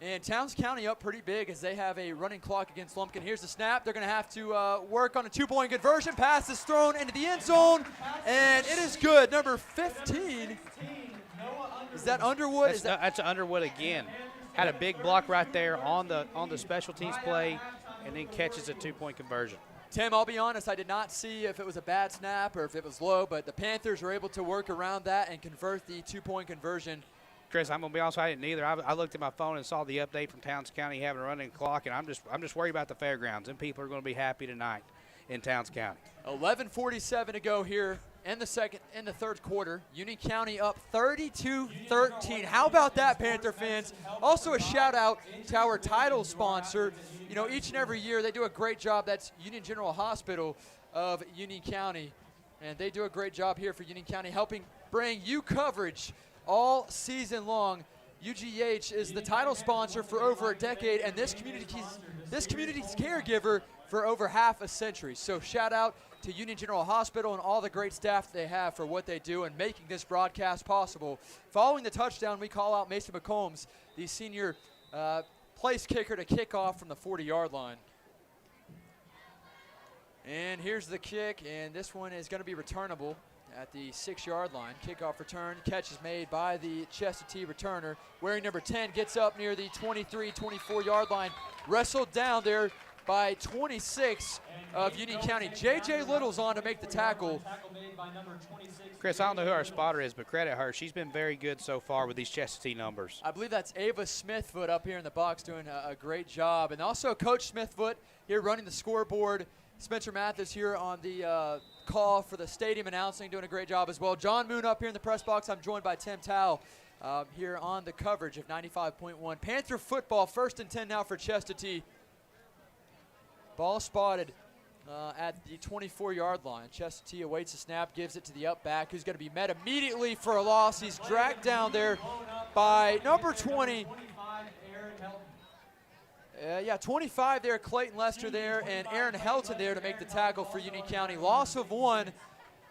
And Towns County up pretty big as they have a running clock against Lumpkin. Here's the snap. They're going to have to work on a 2-point conversion. Pass is thrown into the end zone, and it is good. Number 15. Is that Underwood? That's Underwood again. Had a big block right there on the special teams play, and then catches a 2-point conversion. Tim, I'll be honest, I did not see if it was a bad snap or if it was low, but the Panthers were able to work around that and convert the 2-point conversion. Chris, I'm gonna be honest, I didn't either. I looked at my phone and saw the update from Towns County having a running clock, and I'm just worried about the fairgrounds. And people are going to be happy tonight in Towns County. 11:47 to go here in the third quarter. Union County up 32-13. How about that, Panther fans? Also a shout out to our title sponsor. You know, each and every year they do a great job. That's Union General Hospital of Union County, and they do a great job here for Union County, helping bring you coverage all season long. UGH is the title sponsor for over a decade, and this community's caregiver for over half a century. So shout out to Union General Hospital and all the great staff they have for what they do and making this broadcast possible. Following the touchdown, we call out Mason McCombs, the senior place kicker, to kick off from the 40-yard line. And here's the kick, and this one is going to be returnable at the 6-yard line. Kickoff return. Catch is made by the Chestatee returner. Wearing number 10 gets up near the 23, 24-yard line. Wrestled down there by 26 of Union County. J.J. Little's on to make the tackle. Chris, I don't know who our spotter is, but credit her. She's been very good so far with these Chestatee numbers. I believe that's Ava Smithfoot up here in the box doing a great job. And also Coach Smithfoot here running the scoreboard. Spencer Mathis here on the call for the stadium announcing, doing a great job as well. John Moon up here in the press box. I'm joined by Tim Towle here on the coverage of 95.1. Panther football, 1st and 10 now for Chestatee. Ball spotted at the 24-yard line. Chestatee awaits the snap, gives it to the up back, who's going to be met immediately for a loss. He's dragged down there by number 20. 25 there, Clayton Lester there, and Aaron Helton there to make the tackle for Union County. Loss of 1,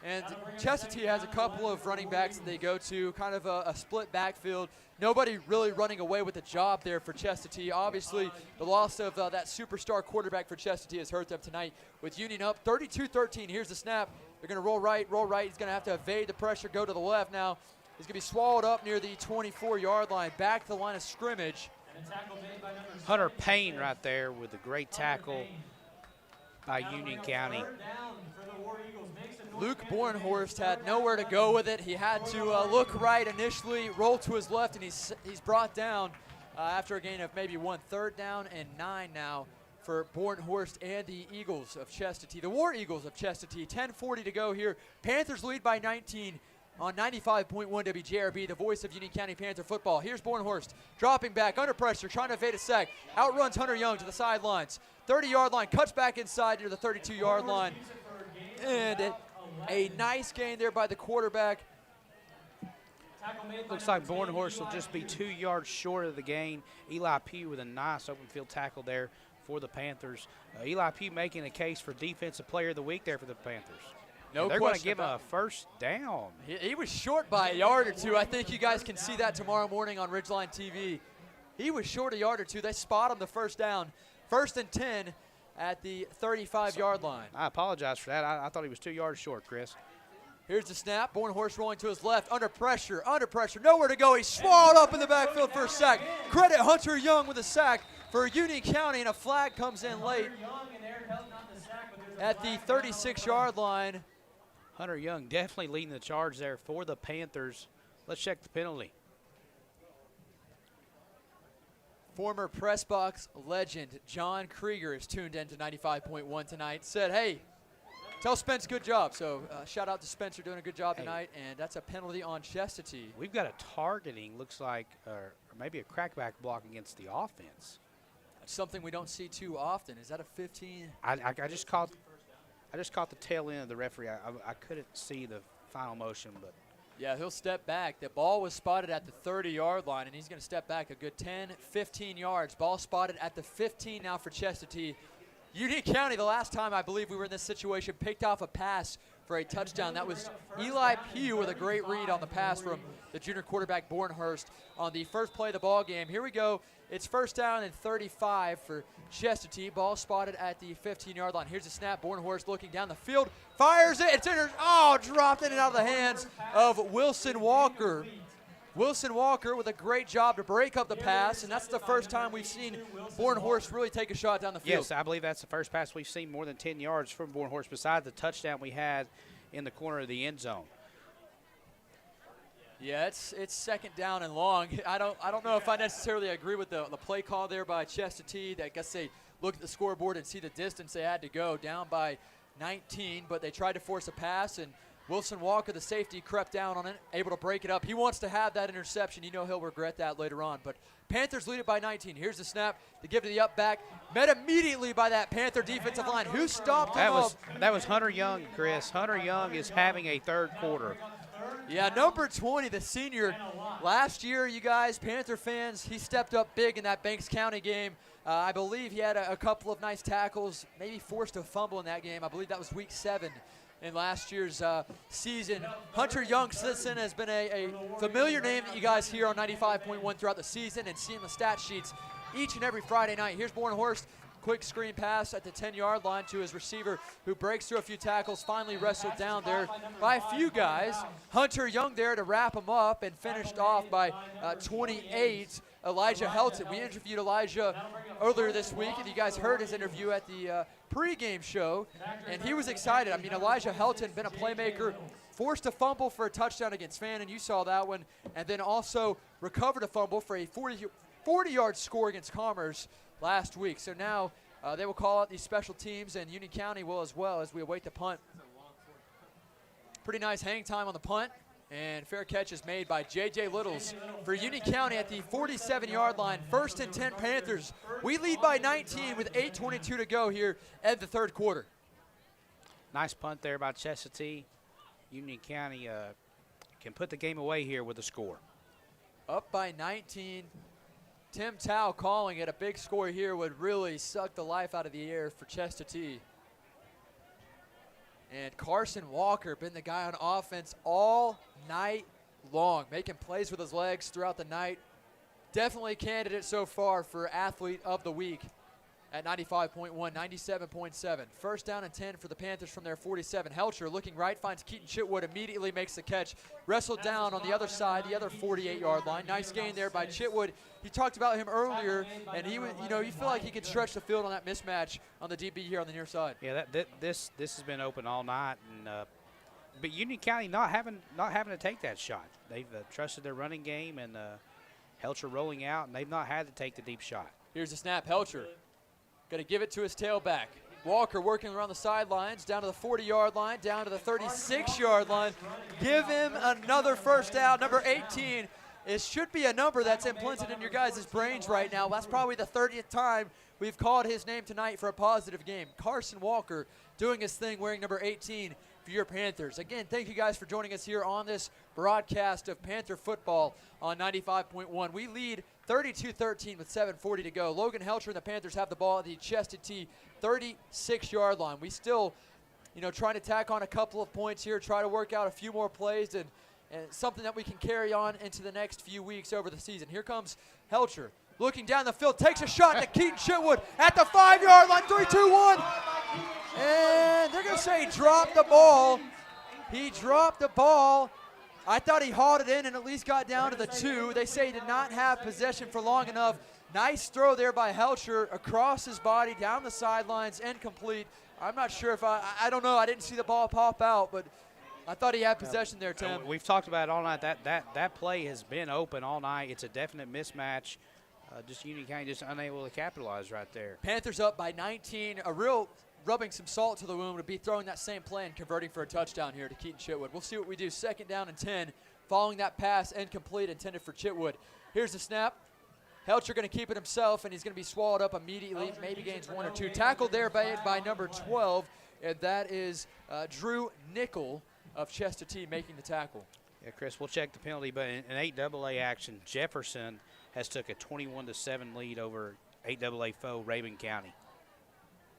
and Chestatee has a couple of running backs that they go to, kind of a split backfield. Nobody really running away with the job there for Chestatee. Obviously, the loss of that superstar quarterback for Chestatee has hurt them tonight. With Union up 32-13, here's the snap. They're going to roll right. He's going to have to evade the pressure, go to the left now. He's going to be swallowed up near the 24-yard line, back to the line of scrimmage. Hunter Payne right there with a great tackle by Union County. Luke Bornhorst had nowhere to go with it. He had to look right initially, roll to his left, and he's brought down after a gain of maybe 1 third down and 9 now for Bornhorst and the Eagles of Chestatee. The War Eagles of Chestatee, 10:40 to go here. Panthers lead by 19. on 95.1 WJRB, the voice of Union County Panther football. Here's Bornhorst dropping back under pressure, trying to evade a sack. Outruns Hunter Young to the sidelines. 30-yard line, cuts back inside near the 32-yard line. And a nice gain there by the quarterback. Looks like Bornhorst will just be 2 yards short of the gain. Eli Pugh with a nice open field tackle there for the Panthers. Eli Pugh making a case for Defensive Player of the Week there for the Panthers. No they're question. Going to give him a first down. He was short by a yard or two. I think you guys can see that tomorrow morning on Ridgeline TV. He was short a yard or two. They spot him the first down. 1st and 10 at the 35-yard line. I apologize for that. I thought he was 2 yards short, Chris. Here's the snap. Bornhorst rolling to his left. Under pressure. Nowhere to go. He's swallowed up in the backfield for a sack. Credit Hunter Young with a sack for Union County, and a flag comes in late at the 36-yard line. Hunter Young definitely leading the charge there for the Panthers. Let's check the penalty. Former press box legend John Krieger is tuned in to 95.1 tonight. Said, hey, tell Spence good job. So shout out to Spencer doing a good job tonight, and that's a penalty on Chestatee. We've got a targeting, looks like, or maybe a crackback block against the offense. That's something we don't see too often. Is that a 15? I just caught the tail end of the referee. I couldn't see the final motion, but. Yeah, he'll step back. The ball was spotted at the 30-yard line, and he's going to step back a good 10, 15 yards. Ball spotted at the 15 now for Chestatee. Union County, the last time I believe we were in this situation, picked off a pass for a touchdown. That was Eli Pugh with a great read on the pass from the junior quarterback Bornhorst on the first play of the ball game. Here we go. It's 1st down and 35 for Chestatee. Ball spotted at the 15-yard line. Here's the snap. Bornhorst looking down the field. Fires it. It's dropped in and out of the hands of Wilson Walker. Wilson Walker with a great job to break up the pass, and that's the first time we've seen Bornhorst really take a shot down the field. Yes, I believe that's the first pass we've seen more than 10 yards from Bornhorst besides the touchdown we had in the corner of the end zone. Yeah, it's 2nd down and long. I don't know if I necessarily agree with the play call there by Chestatee. I guess they look at the scoreboard and see the distance they had to go, down by 19, but they tried to force a pass, and Wilson Walker, the safety, crept down on it, able to break it up. He wants to have that interception. You know he'll regret that later on. But Panthers lead it by 19. Here's the snap to give to the up back. Met immediately by that Panther defensive line. Who stopped him up? That was Hunter Young, Chris. Hunter Young is having a third quarter. Yeah, number 20, the senior. Last year, you guys, Panther fans, he stepped up big in that Banks County game. I believe he had a couple of nice tackles, maybe forced a fumble in that game. I believe that was week 7 in last year's season. Hunter Young Sisson has been a familiar name that you guys hear on 95.1 throughout the season and see in the stat sheets each and every Friday night. Here's Bornhorst. Quick screen pass at the 10-yard line to his receiver, who breaks through a few tackles, finally wrestled down there by a few guys. Hunter Young there to wrap him up, and finished off by 28, Elijah Helton. We interviewed Elijah earlier this week, and you guys heard his interview at the pregame show, and he was excited. I mean, Elijah Helton, been a playmaker, forced a fumble for a touchdown against Fannin. You saw that one, and then also recovered a fumble for a 40-yard score against Commerce last week. So now they will call out these special teams, and Union County will as well, as we await the punt. Pretty nice hang time on the punt, and fair catch is made by J.J. Littles for Union County at the 47-yard line. 1st and 10 Panthers. We lead by 19 with 8:22 to go here at the third quarter. Nice punt there by Chestatee. Union County can put the game away here with a score. Up by 19. Tim Tao calling it. A big score here would really suck the life out of the air for Chestatee. And Carson Walker been the guy on offense all night long, making plays with his legs throughout the night. Definitely a candidate so far for Athlete of the Week at 95.1, 97.7. 1st down and 10 for the Panthers from their 47. Helcher looking right, finds Keaton Chitwood, immediately makes the catch. Wrestled down on the other side, the other 48-yard line. Nice gain there by Chitwood. You talked about him earlier, and he would, you feel like he could stretch the field on that mismatch on the DB here on the near side. Yeah, this has been open all night, and but Union County not having to take that shot. They've trusted their running game, and Helcher rolling out, and they've not had to take the deep shot. Here's the snap. Helcher going to give it to his tailback. Walker working around the sidelines, down to the 40-yard line, down to the 36-yard line. Give him another first down. Number 18. It should be a number that's implanted in your guys' brains right now. That's probably the 30th time we've called his name tonight for a positive game. Carson Walker doing his thing wearing number 18 for your Panthers. Again, thank you guys for joining us here on this broadcast of Panther football on 95.1. We lead 32-13 with 7:40 to go. Logan Helcher and the Panthers have the ball at the Chestatee 36-yard line. We still, trying to tack on a couple of points here, try to work out a few more plays and something that we can carry on into the next few weeks over the season. Here comes Helcher looking down the field, takes a shot to Keaton Chitwood at the 5-yard line, 3-2-1. And they're going to say he dropped the ball. He dropped the ball. I thought he hauled it in and at least got down to the 2. They say he did not have possession for long enough. Nice throw there by Helcher across his body, down the sidelines, incomplete. I'm not sure if I don't know. I didn't see the ball pop out, but I thought he had possession there, Tim. We've talked about it all night. That play has been open all night. It's a definite mismatch. Just Union County just unable to capitalize right there. Panthers up by 19. A real rubbing some salt to the wound to be throwing that same play and converting for a touchdown here to Keaton Chitwood. We'll see what we do. 2nd down and 10. Following that pass, incomplete, intended for Chitwood. Here's the snap. Helcher going to keep it himself, and he's going to be swallowed up immediately. Maybe gains 1 or 2. Tackled there by number 12, and that is Drew Nickel of Chestatee making the tackle. Yeah, Chris, we'll check the penalty, but in 8AA action, Jefferson has took a 21-7 lead over 8AA foe Rabun County.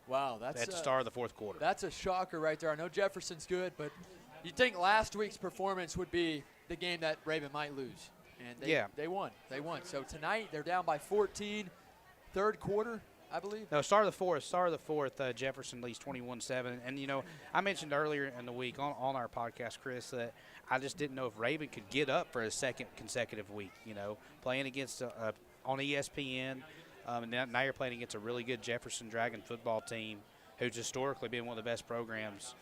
Wow, that's at the start of the 4th quarter. That's a shocker right there. I know Jefferson's good, but you'd think last week's performance would be the game that Rabun might lose. And they won. They won. So tonight they're down by 14, 3rd quarter, I believe. No, start of the 4th, Jefferson leads 21-7. And, I mentioned earlier in the week on our podcast, Chris, that I just didn't know if Rabun could get up for a 2nd consecutive week, playing against on ESPN. Now you're playing against a really good Jefferson Dragon football team who's historically been one of the best programs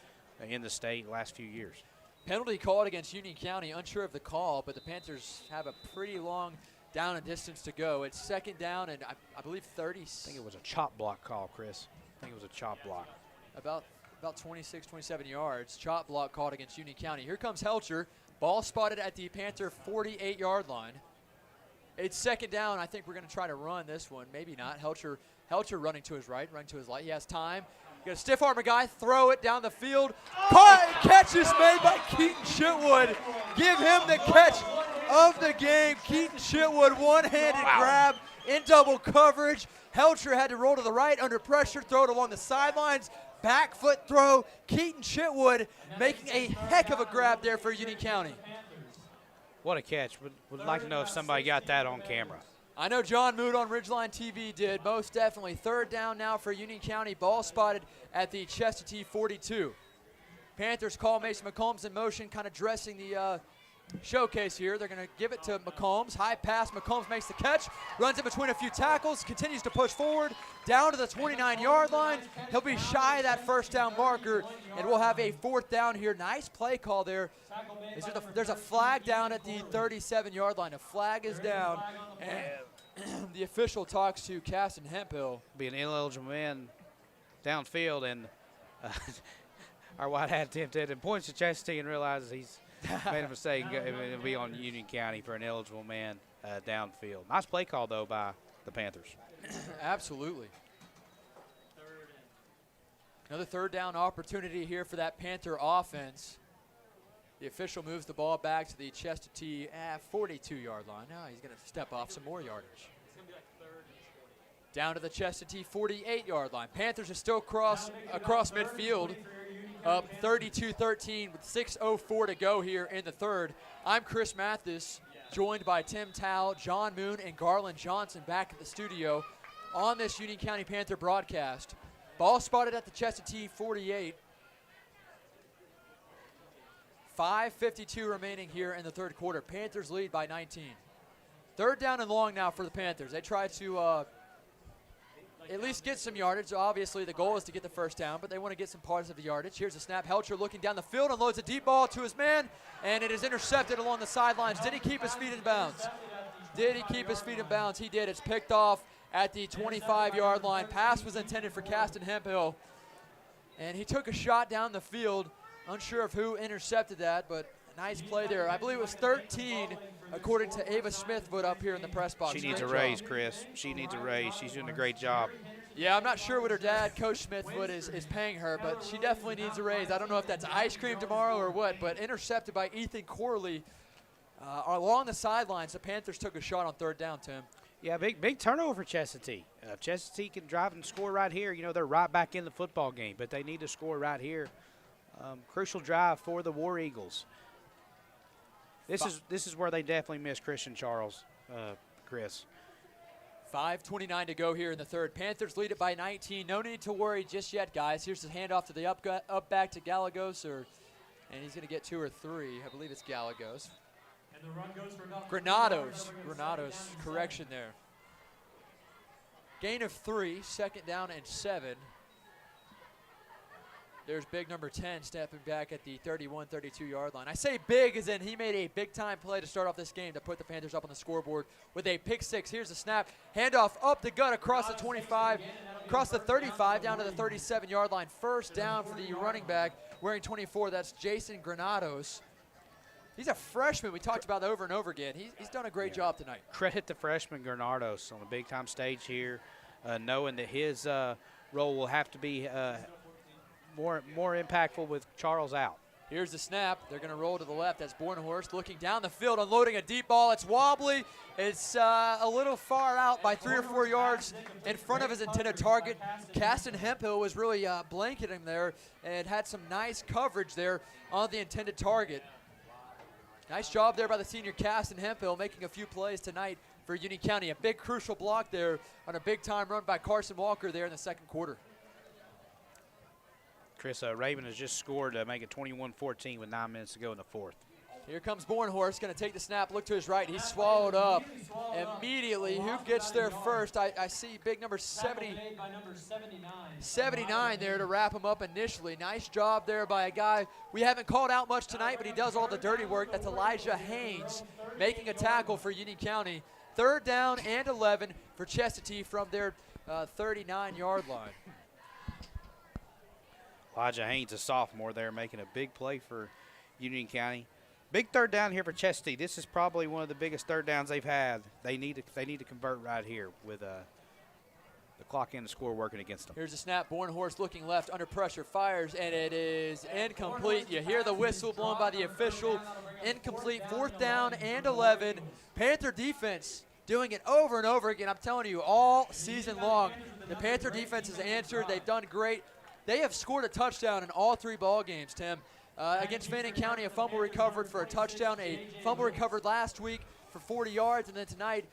in the state the last few years. Penalty called against Union County. Unsure of the call, but the Panthers have a pretty long down and distance to go. It's 2nd down and I believe 30. I think it was a chop block call, Chris. I think it was a chop block. About 26, 27 yards. Chop block called against Union County. Here comes Helcher. Ball spotted at the Panther 48-yard line. It's 2nd down. I think we're going to try to run this one. Maybe not. Helcher running to his right, running to his left. He has time. Got a stiff arm a guy, throw it down the field. Catch is made by Keaton Chitwood. Give him the catch of the game. Keaton Chitwood, one-handed grab in double coverage. Helcher had to roll to the right under pressure, throw it along the sidelines. Back foot throw. Keaton Chitwood making a heck of a grab there for Union County. What a catch. Would like to know if somebody got that on camera. I know John Mood on Ridgeline TV did, most definitely. 3rd down now for Union County. Ball spotted at the Chestatee 42. Panthers call Mason McCombs in motion, kind of dressing the showcase here. They're going to give it to McCombs. High pass. McCombs makes the catch. Runs in between a few tackles. Continues to push forward. Down to the 29-yard line. He'll be shy of that 1st down marker. And we'll have a 4th down here. Nice play call there. There's a flag down at the 37-yard line. A flag is down. And the official talks to Caston Hemphill. Be an ineligible man downfield, and our white hat attempted and points to Chestatee and realizes he's made a mistake. It'll be on Union County for an eligible man downfield. Nice play call, though, by the Panthers. Absolutely. Another 3rd down opportunity here for that Panther offense. The official moves the ball back to the Chestatee 42-yard line. Now he's going to step off some more yardage. It's going to be like 3rd and 20. Down to the Chestatee 48-yard line. Panthers are still across midfield, up 32-13 with 6:04 to go here in the 3rd. I'm Chris Mathis, joined by Tim Towle, John Moon, and Garland Johnson back at the studio on this Union County Panther broadcast. Ball spotted at the Chestatee 48. 5:52 remaining here in the 3rd quarter. Panthers lead by 19. 3rd down and long now for the Panthers. They try to at least get some yardage. Obviously, the goal is to get the 1st down, but they want to get some parts of the yardage. Here's a snap. Helcher looking down the field, unloads a deep ball to his man, and it is intercepted along the sidelines. Did he keep his feet in bounds? Did he keep his feet in bounds? He did. It's picked off at the 25-yard line. Pass was intended for Caston Hemphill. and he took a shot down the field. Unsure of who intercepted that, but nice play there. I believe it was 13, according to Ava Smithwood up here in the press box. She needs a raise, Chris. She needs a raise. She's doing a great job. Yeah, I'm not sure what her dad, Coach Smithwood, is paying her, but she definitely needs a raise. I don't know if that's ice cream tomorrow or what, but intercepted by Ethan Corley along the sidelines. The Panthers took a shot on third down, Tim. Yeah, big turnover for Chestatee. If Chestatee can drive and score right here, you know, they're right back in the football game, but they need to score right here. Crucial drive for the War Eagles. This is where they definitely miss Christian Charles, Chris. 5:29 to go here in the third. Panthers lead it by 19. No need to worry just yet, guys. Here's the handoff to the up back to Gallegos, and he's going to get 2 or 3. I believe it's Gallegos. And the run goes for Granados. Correction there. Gain of 3, second down and 7. There's big number 10 stepping back at the 31, 32-yard line. I say big as in he made a big-time play to start off this game to put the Panthers up on the scoreboard with a pick 6. Here's the snap. Handoff up the gut across the 25, across the 35, down to the 37-yard line. First down for the running back wearing 24. That's Jason Granados. He's a freshman. We talked about over and over again. He's done a great job tonight. Credit to freshman Granados on a big-time stage here, knowing that his role will have to be more impactful with Charles out. Here's the snap. They're going to roll to the left. That's Bornhorst looking down the field, unloading a deep ball. It's wobbly. It's a little far out by 3 or 4 yards in front of his intended target. Caston Hemphill was really blanketing there and had some nice coverage there on the intended target. Nice job there by the senior Caston Hemphill, making a few plays tonight for Union County. A big crucial block there on a big-time run by Carson Walker there in the second quarter. Chris, Raven has just scored to make it 21-14 with 9 minutes to go in the fourth. Here comes Bornhorst, going to take the snap, look to his right. He's swallowed up immediately. Who gets there first? I see big number 79 there to wrap him up initially. Nice job there by a guy we haven't called out much tonight, but he does all the dirty work. That's Elijah Haynes making a tackle for Union County. Third down and 11 for Chestatee from their 39-yard line. Elijah Haynes, a sophomore there, making a big play for Union County. Big third down here for Chestatee. This is probably one of the biggest third downs they've had. They need to convert right here with the clock and the score working against them. Here's a snap. Bornhorst looking left under pressure, fires, and it is incomplete. You hear the whistle blown by the official. Incomplete. Fourth down and 11. Panther defense doing it over and over again. I'm telling you, all season long, the Panther defense has answered. They've done great. They have scored a touchdown in all 3 ball games, Tim. Against Fannin County, a fumble recovered for a touchdown, a fumble recovered last week for 40 yards, and then tonight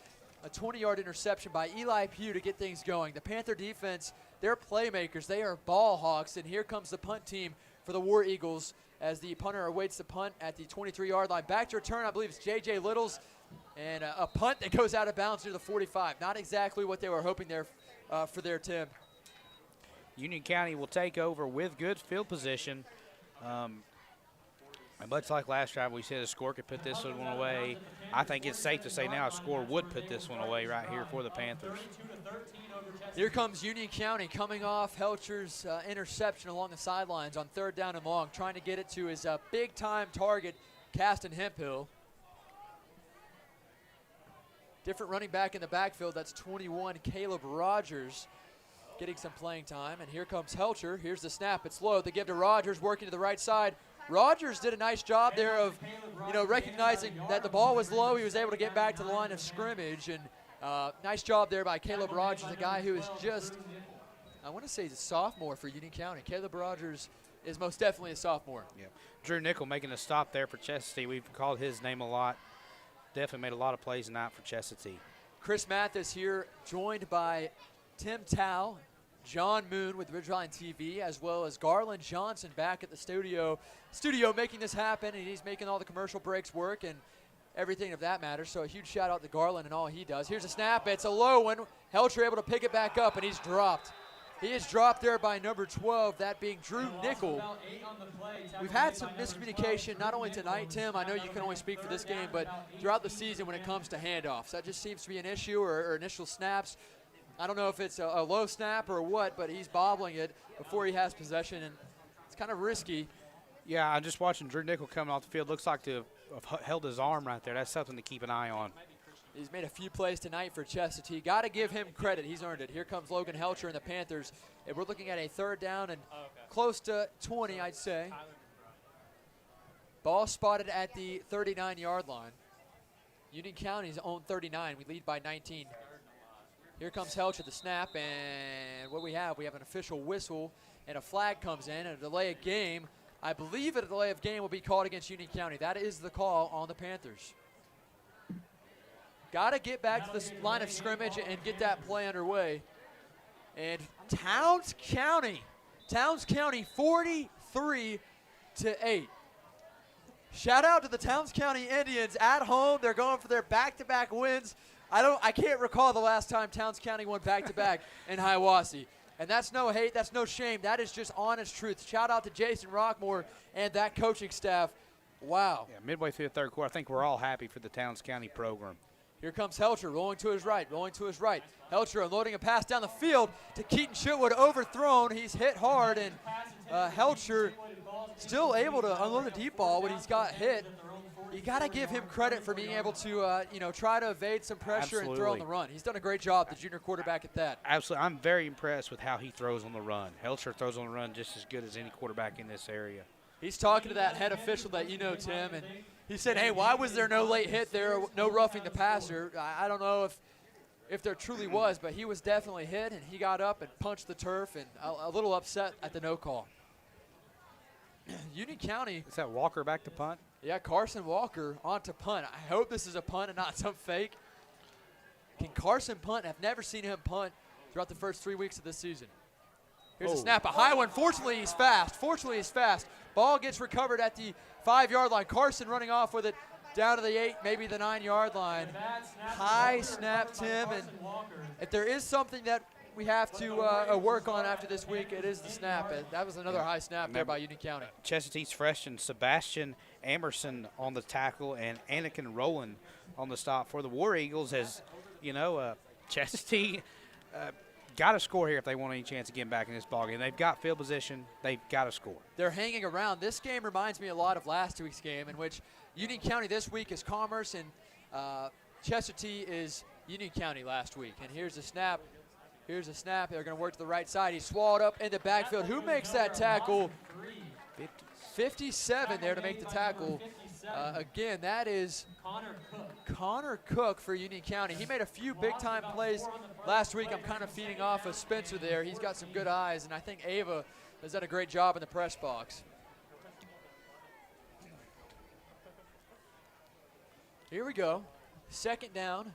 a 20-yard interception by Eli Pugh to get things going. The Panther defense, they're playmakers. They are ball hawks, and here comes the punt team for the War Eagles as the punter awaits the punt at the 23-yard line. Back to return, I believe it's J.J. Littles, and a punt that goes out of bounds near the 45. Not exactly what they were hoping there for their Tim. Union County will take over with good field position. And much like last drive, we said a score could put this one away. I think it's safe to say now a score would put this one away right here for the Panthers. Here comes Union County coming off Helcher's interception along the sidelines on third down and long, trying to get it to his big-time target, Caston Hemphill. Different running back in the backfield. That's 21, Caleb Rogers, getting some playing time. And here comes Helcher. Here's the snap. It's low. They give to Rogers, working to the right side. Rogers did a nice job there of, recognizing that the ball was low. He was able to get back to the line of scrimmage. And nice job there by Caleb Rogers, a guy who is just, I want to say he's a sophomore for Union County. Caleb Rogers is most definitely a sophomore. Yeah. Drew Nickel making a stop there for Chestatee. We've called his name a lot. Definitely made a lot of plays tonight for Chestatee. Chris Mathis here, joined by Tim Tao, John Moon with Ridgeline TV, as well as Garland Johnson back at the studio making this happen, and he's making all the commercial breaks work and everything of that matter. So a huge shout out to Garland and all he does. Here's a snap. It's a low one. Helcher able to pick it back up, and he's dropped. He is dropped there by number 12, that being Drew Nickel. We've had some miscommunication, not only tonight, Tim. I know you can only speak for this game, but throughout the season when it comes to handoffs. That just seems to be an issue, or initial snaps. I don't know if it's a low snap or what, but he's bobbling it before he has possession, and it's kind of risky. Yeah, I'm just watching Drew Nickel coming off the field. Looks like to have held his arm right there. That's something to keep an eye on. He's made a few plays tonight for Chestatee. Got to give him credit. He's earned it. Here comes Logan Helcher and the Panthers. And we're looking at a 3rd down and close to 20, I'd say. Ball spotted at the 39-yard line. Union County's own 39. We lead by 19. Here comes Helcher, the snap, and what we have an official whistle, and a flag comes in, and a delay of game. I believe a delay of game will be called against Union County. That is the call on the Panthers. Got to get back to the line of scrimmage and get that play underway. And Towns County 43-8. Shout out to the Towns County Indians at home. They're going for their back-to-back wins. I can't recall the last time Towns County won back-to-back in Hiawassee. And that's no hate, that's no shame. That is just honest truth. Shout out to Jason Rockmore and that coaching staff. Wow. Yeah, midway through the 3rd quarter, I think we're all happy for the Towns County program. Here comes Helcher, rolling to his right. Helcher unloading a pass down the field to Keaton Chitwood, overthrown. He's hit hard, and Helcher still able to unload a deep ball when he's got hit. You got to give him credit for being able to, try to evade some pressure and throw on the run. He's done a great job, the junior quarterback, at that. Absolutely. I'm very impressed with how he throws on the run. Helcher throws on the run just as good as any quarterback in this area. He's talking to that head official that you know, Tim, and he said, hey, why was there no late hit there, no roughing the passer? I don't know if there truly was, but he was definitely hit, and he got up and punched the turf, and a little upset at the no call. Union County. Is that Walker back to punt? Yeah, Carson Walker on to punt. I hope this is a punt and not some fake. Can Carson punt? I've never seen him punt throughout the first 3 weeks of this season. Here's a snap, a high one. Fortunately, he's fast. Ball gets recovered at the 5-yard line. Carson running off with it down to the 8, maybe the 9-yard line. High snap, Tim. And if there is something that we have to work on after this week, it is the snap. That was another high snap there by Union County. Chestatee's freshman Sebastian Amerson on the tackle and Anakin Rowland on the stop for the War Eagles. As you know, Chestatee got to score here if they want any chance of getting back in this ballgame. They've got field position. They've got to score. They're hanging around. This game reminds me a lot of last week's game, in which Union County this week is Commerce and Chestatee is Union County last week. And here's a snap. They're going to work to the right side. He's swallowed up in the backfield. Who makes that tackle? 57 there to make the tackle. Again, that is Connor Cook for Union County. He made a few big-time plays last week. I'm kind of feeding off of Spencer there. He's got some good eyes, and I think Ava has done a great job in the press box. Here we go. 2nd down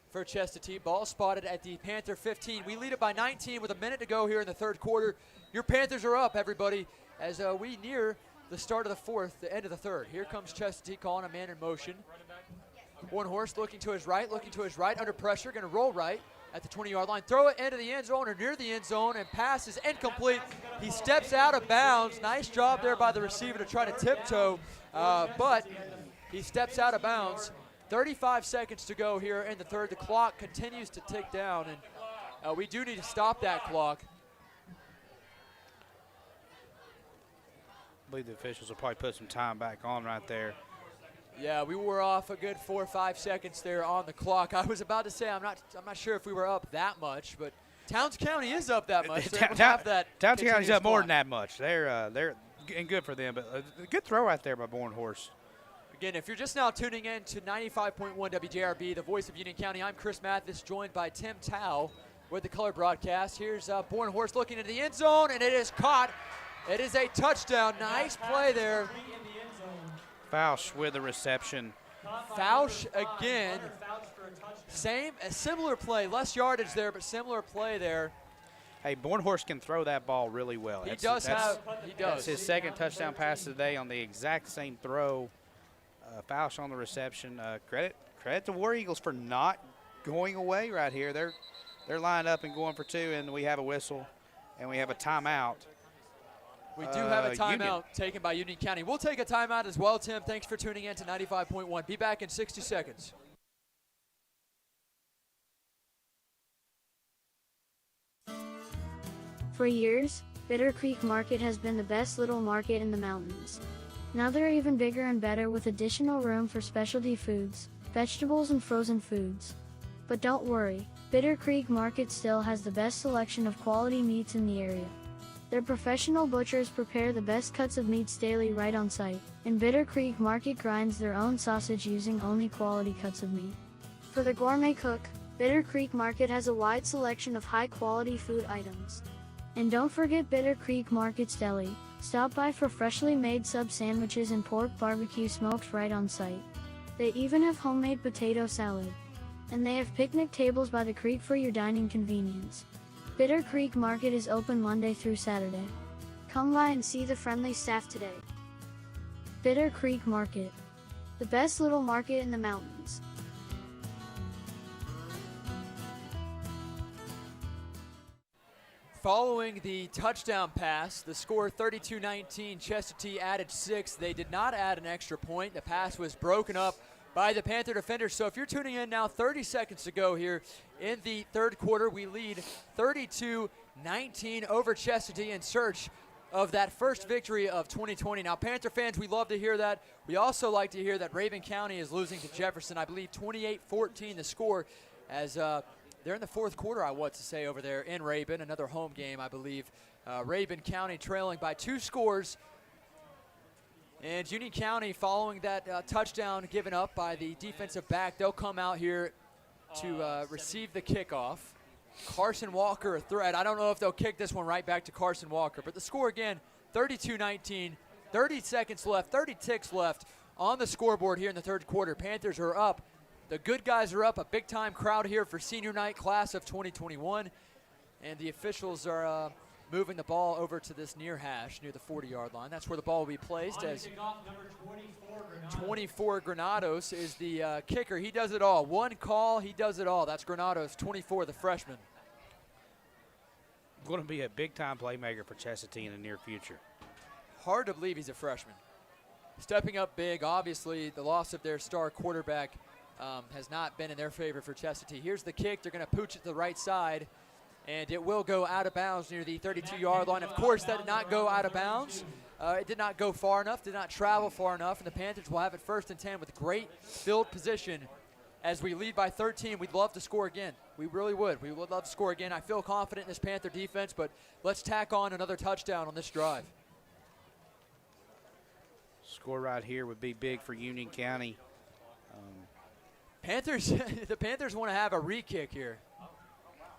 for Chestatee. Ball spotted at the Panther 15. We lead it by 19 with a minute to go here in the 3rd quarter. Your Panthers are up, everybody, as we near the start of the 4th, the end of the 3rd. Here comes Chestatee calling a man in motion. Bornhorst looking to his right, under pressure, going to roll right at the 20-yard line. Throw it into the end zone or near the end zone, and pass is incomplete. He steps out of bounds. Nice job there by the receiver to try to tiptoe, but he steps out of bounds. 35 seconds to go here in the 3rd. The clock continues to tick down, and we do need to stop that clock. I believe the officials will probably put some time back on right there. Yeah, we were off a good 4 or 5 seconds there on the clock. I was about to say I'm not sure if we were up that much, but Towns County is up that much. Towns County's up more than that much. They're and good for them, but a good throw right there by Bornhorst. Again, if you're just now tuning in to 95.1 WJRB, the voice of Union County, I'm Chris Mathis, joined by Tim Tao with the color broadcast. Here's Bornhorst looking into the end zone, and it is caught. It is a touchdown. Nice play there. Fausch with the reception. Fausch again. A similar play, less yardage there, but similar play there. Hey, Bornhorst can throw that ball really well. He does. That's his 2nd touchdown pass today on the exact same throw. Fausch on the reception. Credit to War Eagles for not going away right here. They're lined up and going for 2, and we have a whistle, and we have a timeout. We do have a timeout taken by Union County. We'll take a timeout as well, Tim. Thanks for tuning in to 95.1. Be back in 60 seconds. For years, Bitter Creek Market has been the best little market in the mountains. Now they're even bigger and better with additional room for specialty foods, vegetables and frozen foods. But don't worry, Bitter Creek Market still has the best selection of quality meats in the area. Their professional butchers prepare the best cuts of meats daily right on site, and Bitter Creek Market grinds their own sausage using only quality cuts of meat. For the gourmet cook, Bitter Creek Market has a wide selection of high-quality food items. And don't forget Bitter Creek Market's deli. Stop by for freshly made sub sandwiches and pork barbecue smoked right on site. They even have homemade potato salad. And they have picnic tables by the creek for your dining convenience. Bitter Creek Market is open Monday through Saturday. Come by and see the friendly staff today. Bitter Creek Market, the best little market in the mountains. Following the touchdown pass, the score 32-19, Chestatee added 6. They did not add an extra point. The pass was broken up by the Panther defenders. So if you're tuning in now, 30 seconds to go here in the third quarter, we lead 32-19 over Chestatee in search of that first victory of 2020. Now, Panther fans, we love to hear that. We also like to hear that Rabun County is losing to Jefferson. I believe 28-14 the score, as they're in the fourth quarter, I want to say, over there in Rabun. Another home game, I believe. Rabun County trailing by 2 scores. And Union County, following that touchdown given up by the defensive back, they'll come out here to receive the kickoff. Carson Walker, a threat. I don't know if they'll kick this one right back to Carson Walker. But the score again, 32-19, 30 seconds left, 30 ticks left on the scoreboard here in the third quarter. Panthers are up. The good guys are up. A big-time crowd here for senior night class of 2021. And the officials are moving the ball over to this near hash, near the 40-yard line. That's where the ball will be placed, as 24 Granados is the kicker. He does it all. One call, he does it all. That's Granados, 24, the freshman. Going to be a big-time playmaker for Chestatee in the near future. Hard to believe he's a freshman. Stepping up big. Obviously, the loss of their star quarterback has not been in their favor for Chestatee. Here's the kick. They're going to pooch it to the right side, and it will go out of bounds near the 32-yard line. Of course, that did not go out of bounds. It did not go far enough, did not travel far enough, and the Panthers will have it 1st and 10 with great field position. As we lead by 13, we'd love to score again. We really would. We would love to score again. I feel confident in this Panther defense, but let's tack on another touchdown on this drive. Score right here would be big for Union County. The Panthers want to have a re-kick here.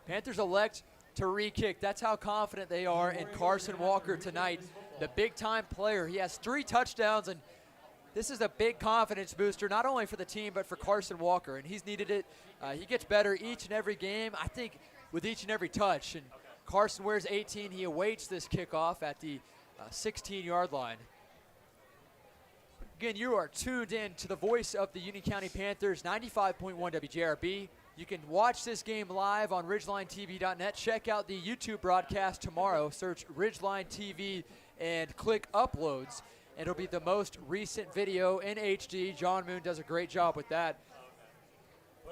Panthers elect to re-kick. That's how confident they are in Carson Walker tonight, the big-time player. He has 3 touchdowns, and this is a big confidence booster, not only for the team, but for Carson Walker, and he's needed it. He gets better each and every game, I think, with each and every touch. And Carson wears 18. He awaits this kickoff at the 16-yard line. Again, you are tuned in to the voice of the Union County Panthers, 95.1 WJRB. You can watch this game live on RidgelineTV.net. Check out the YouTube broadcast tomorrow. Search Ridgeline TV and click Uploads. It'll be the most recent video in HD. John Moon does a great job with that.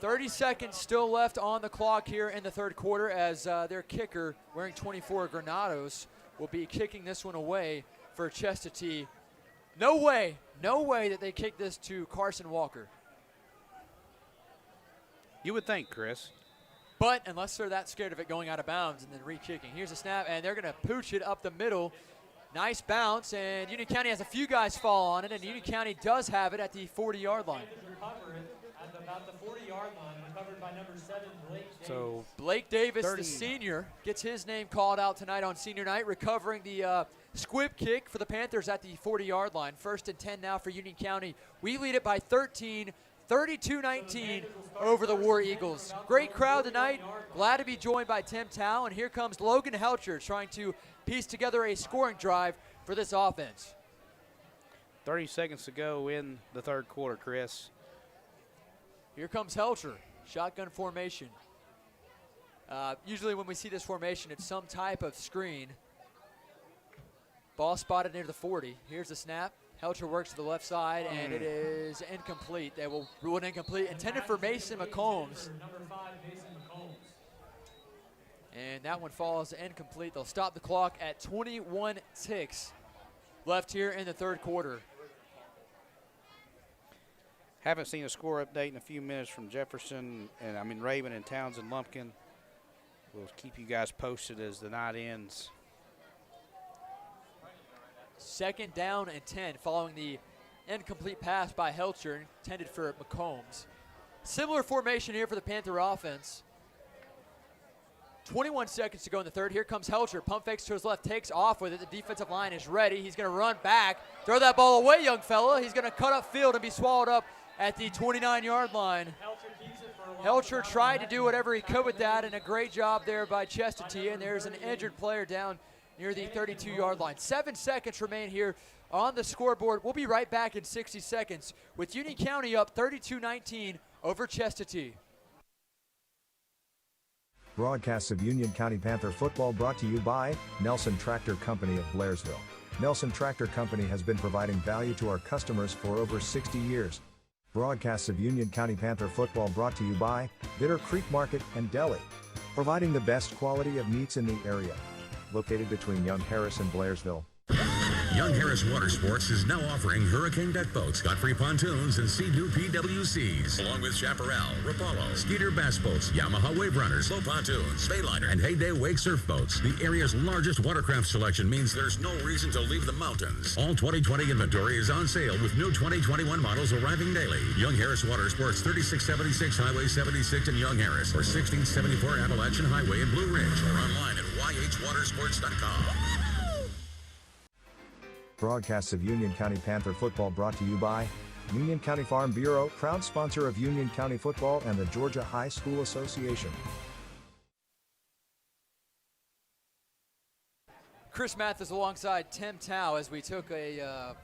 30 seconds still left on the clock here in the third quarter, as their kicker, wearing 24 Granados, will be kicking this one away for Chestatee. No way that they kick this to Carson Walker. You would think, Chris. But unless they're that scared of it going out of bounds and then re-kicking. Here's a snap, and they're going to pooch it up the middle. Nice bounce, and Union County has a few guys fall on it, and Union County does have it at the 40-yard line. Recover it at about the 40-yard line, recovered by number 7, Blake Davis. So Blake Davis, the senior, gets his name called out tonight on senior night, recovering the squib kick for the Panthers at the 40-yard line. 1st and 10 now for Union County. We lead it by 13, 32-19 over the War Eagles. Great crowd tonight. Glad to be joined by Tim Tao, and here comes Logan Helcher trying to piece together a scoring drive for this offense. 30 seconds to go in the third quarter, Chris. Here comes Helcher, shotgun formation. Usually when we see this formation, it's some type of screen. Ball spotted near the 40. Here's the snap. Helcher works to the left side, and it is incomplete. They will rule it incomplete. Intended for Mason McCombs. Number 5, Mason McCombs. And that one falls incomplete. They'll stop the clock at 21 ticks left here in the third quarter. Haven't seen a score update in a few minutes from Jefferson, and Raven and Townsend Lumpkin. We'll keep you guys posted as the night ends. 2nd down and 10 following the incomplete pass by Helcher intended for McCombs. Similar formation here for the Panther offense. 21 seconds to go in the third. Here comes Helcher. Pump fakes to his left, takes off with it. The defensive line is ready. He's going to run back, throw that ball away, young fella. He's going to cut up field and be swallowed up at the 29-yard line. Helcher tried to do whatever he could with that, and a great job there by Chestatee. And there's an injured player down near the 32-yard line. 7 seconds remain here on the scoreboard. We'll be right back in 60 seconds with Union County up 32-19 over Chestatee. Broadcasts of Union County Panther football brought to you by Nelson Tractor Company of Blairsville. Nelson Tractor Company has been providing value to our customers for over 60 years. Broadcasts of Union County Panther football brought to you by Bitter Creek Market and Deli, providing the best quality of meats in the area. Located between Young Harris and Blairsville. Young Harris Water Sports is now offering Hurricane deck boats, got-free pontoons, and Sea-Doo PWCs, along with Chaparral, Rapallo, Skeeter bass boats, Yamaha wave runners, slow pontoons, Bayliner, and Heyday wake surf boats. The area's largest watercraft selection means there's no reason to leave the mountains. All 2020 inventory is on sale with new 2021 models arriving daily. Young Harris Water Sports, 3676 Highway 76 in Young Harris, or 1674 Appalachian Highway in Blue Ridge, or online at yhwatersports.com. Broadcasts of Union County Panther football brought to you by Union County Farm Bureau, proud sponsor of Union County football and the Georgia High School Association. Chris Mathis alongside Tim Tao as we took an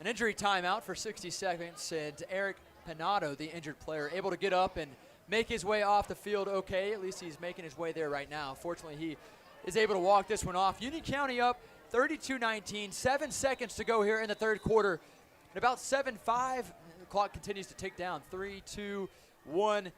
injury timeout for 60 seconds, and Eric Panato, the injured player, able to get up and make his way off the field okay. At least he's making his way there right now. Fortunately, he is able to walk this one off. Union County up 32-19, 7 seconds to go here in the third quarter. At about 7-5, the clock continues to tick down. 3, 2, 1,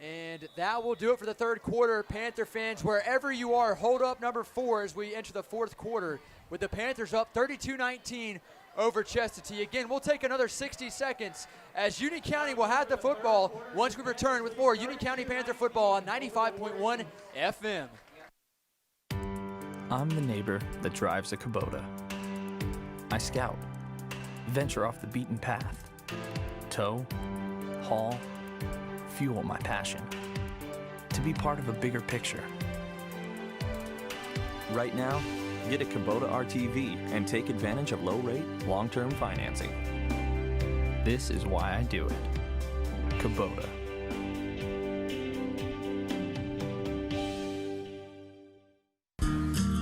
and that will do it for the third quarter. Panther fans, wherever you are, hold up number 4 as we enter the fourth quarter with the Panthers up 32-19 over Chestatee. Again, we'll take another 60 seconds as Union County will have the football once we return with more Union County Panther football on 95.1 FM. I'm the neighbor that drives a Kubota. I scout, venture off the beaten path, tow, haul, fuel my passion, to be part of a bigger picture. Right now, get a Kubota RTV and take advantage of low-rate, long-term financing. This is why I do it. Kubota.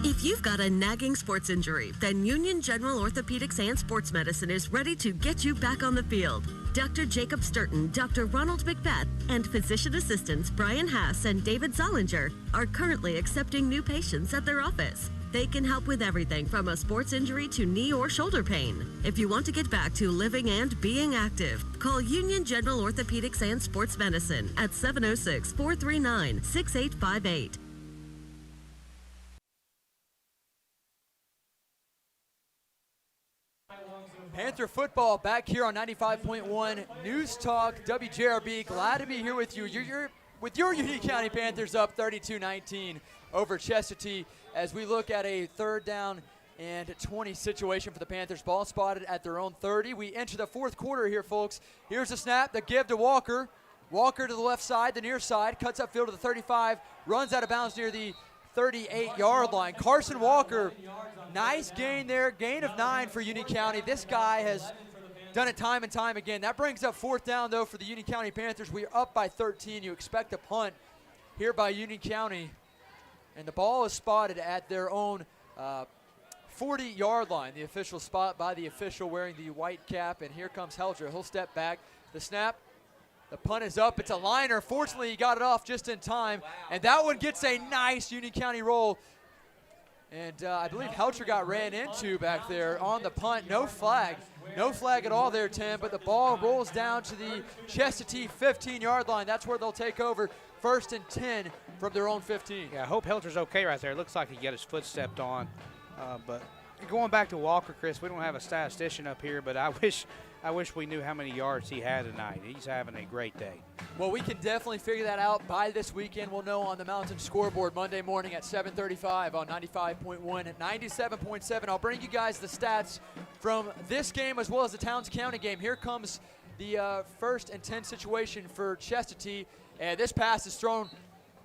If you've got a nagging sports injury, then Union General Orthopedics and Sports Medicine is ready to get you back on the field. Dr. Jacob Sturton, Dr. Ronald McBeth, and physician assistants Brian Hass and David Zollinger are currently accepting new patients at their office. They can help with everything from a sports injury to knee or shoulder pain. If you want to get back to living and being active, call Union General Orthopedics and Sports Medicine at 706-439-6858. Panther football back here on 95.1 News Talk WJRB. Glad to be here with you. You're with your Union County Panthers up 32-19 over Chestatee as we look at a 3rd down and 20 situation for the Panthers. Ball spotted at their own 30. We enter the fourth quarter here, folks. Here's the snap, the give to Walker. Walker to the left side, the near side, cuts upfield to the 35, runs out of bounds near the 38-yard line. Carson Walker, nice gain there, gain of 9 for Union County. This guy has done it time and time again. That brings up 4th down, though, for the Union County Panthers. We are up by 13. You expect a punt here by Union County. And the ball is spotted at their own 40-yard line, the official spot by the official wearing the white cap. And here comes Helger. He'll step back. The snap. The punt is up. It's a liner. Fortunately, he got it off just in time. And that one gets a nice Union County roll. And I believe Helcher got ran into back there on the punt. No flag. No flag at all there, Tim, but the ball rolls down to the Chestatee 15-yard line. That's where they'll take over 1st and 10 from their own 15. Yeah, I hope Helcher's okay right there. It looks like he got his foot stepped on. But going back to Walker, Chris, we don't have a statistician up here, but I wish we knew how many yards he had tonight. He's having a great day. Well, we can definitely figure that out by this weekend. We'll know on the Mountain Scoreboard Monday morning at 7:35 on 95.1 and 97.7. I'll bring you guys the stats from this game as well as the Towns County game. Here comes the 1st and 10 situation for Chestatee. And this pass is thrown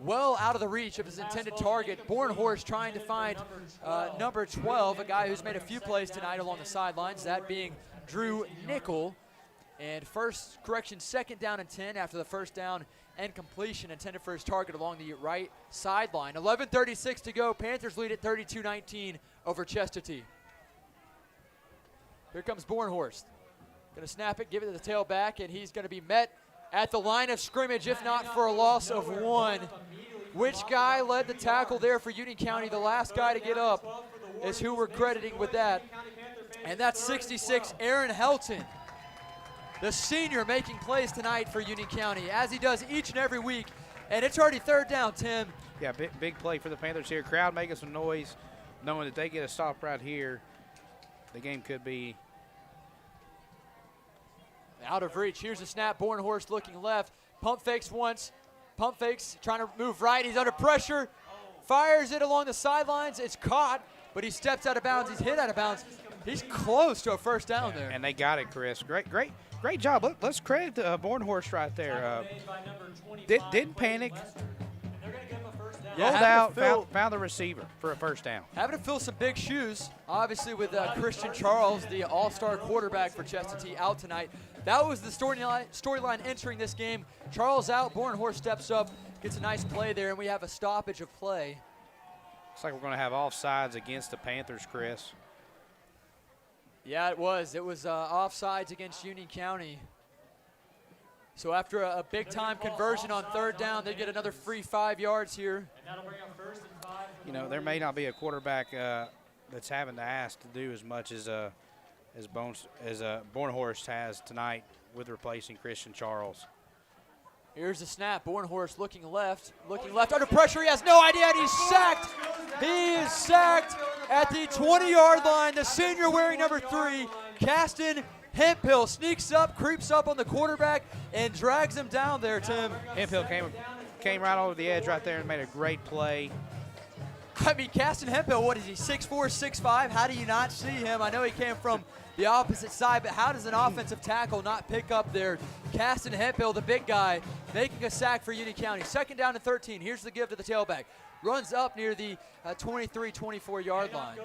well out of the reach of his intended target. Bornhorst trying to find number 12, a guy who's made a few plays tonight along the sidelines, that being Drew Nickel. And 2nd down and 10 after the 1st down and completion intended for his target along the right sideline. 11:36 to go. Panthers lead at 32-19 over Chestatee. Here comes Bornhorst. Going to snap it, give it to the tailback, and he's going to be met at the line of scrimmage, if not for a loss of 1. Which guy led the tackle there for Union County? The last guy to get up is who we're crediting with that. And that's 66, Aaron Helton, the senior, making plays tonight for Union County, as he does each and every week. And it's already 3rd down, Tim. Yeah, big play for the Panthers here. Crowd making some noise, knowing that they get a stop right here. The game could be out of reach. Here's a snap. Bornhorst looking left. Pump fakes once. Pump fakes, trying to move right. He's under pressure. Fires it along the sidelines. It's caught, but he steps out of bounds. He's hit out of bounds. He's close to a 1st down there. And they got it, Chris. Great job. Let's credit Bornhorst right there. Didn't panic. Rolled out, found the receiver for a 1st down. Having to fill some big shoes, obviously, with Christian Charles, the all-star quarterback for Chestatee, out tonight. That was the storyline entering this game. Charles out, Bornhorst steps up, gets a nice play there, and we have a stoppage of play. Looks like we're going to have offsides against the Panthers, Chris. Yeah, it was. It was offsides against Union County. So after a big-time conversion on 3rd down, they get another free 5 yards here. You know, there may not be a quarterback that's having to ask to do as much as Bornhorst has tonight with replacing Christian Charles. Here's the snap. Bornhorst looking left under pressure. He has no idea, and he's sacked. He is sacked at the 20-yard line. The senior wearing number 3, Caston Hemphill, sneaks up, creeps up on the quarterback, and drags him down there, Tim. Hemphill came right over the edge right there and made a great play. I mean, Caston Hemphill, what is he, 6'4", 6'5"? How do you not see him? I know he came from the opposite side, but how does an offensive tackle not pick up there? Caston Hemphill, the big guy, making a sack for Union County. 2nd down and 13. Here's the give to the tailback. Runs up near the 23, 24-yard line.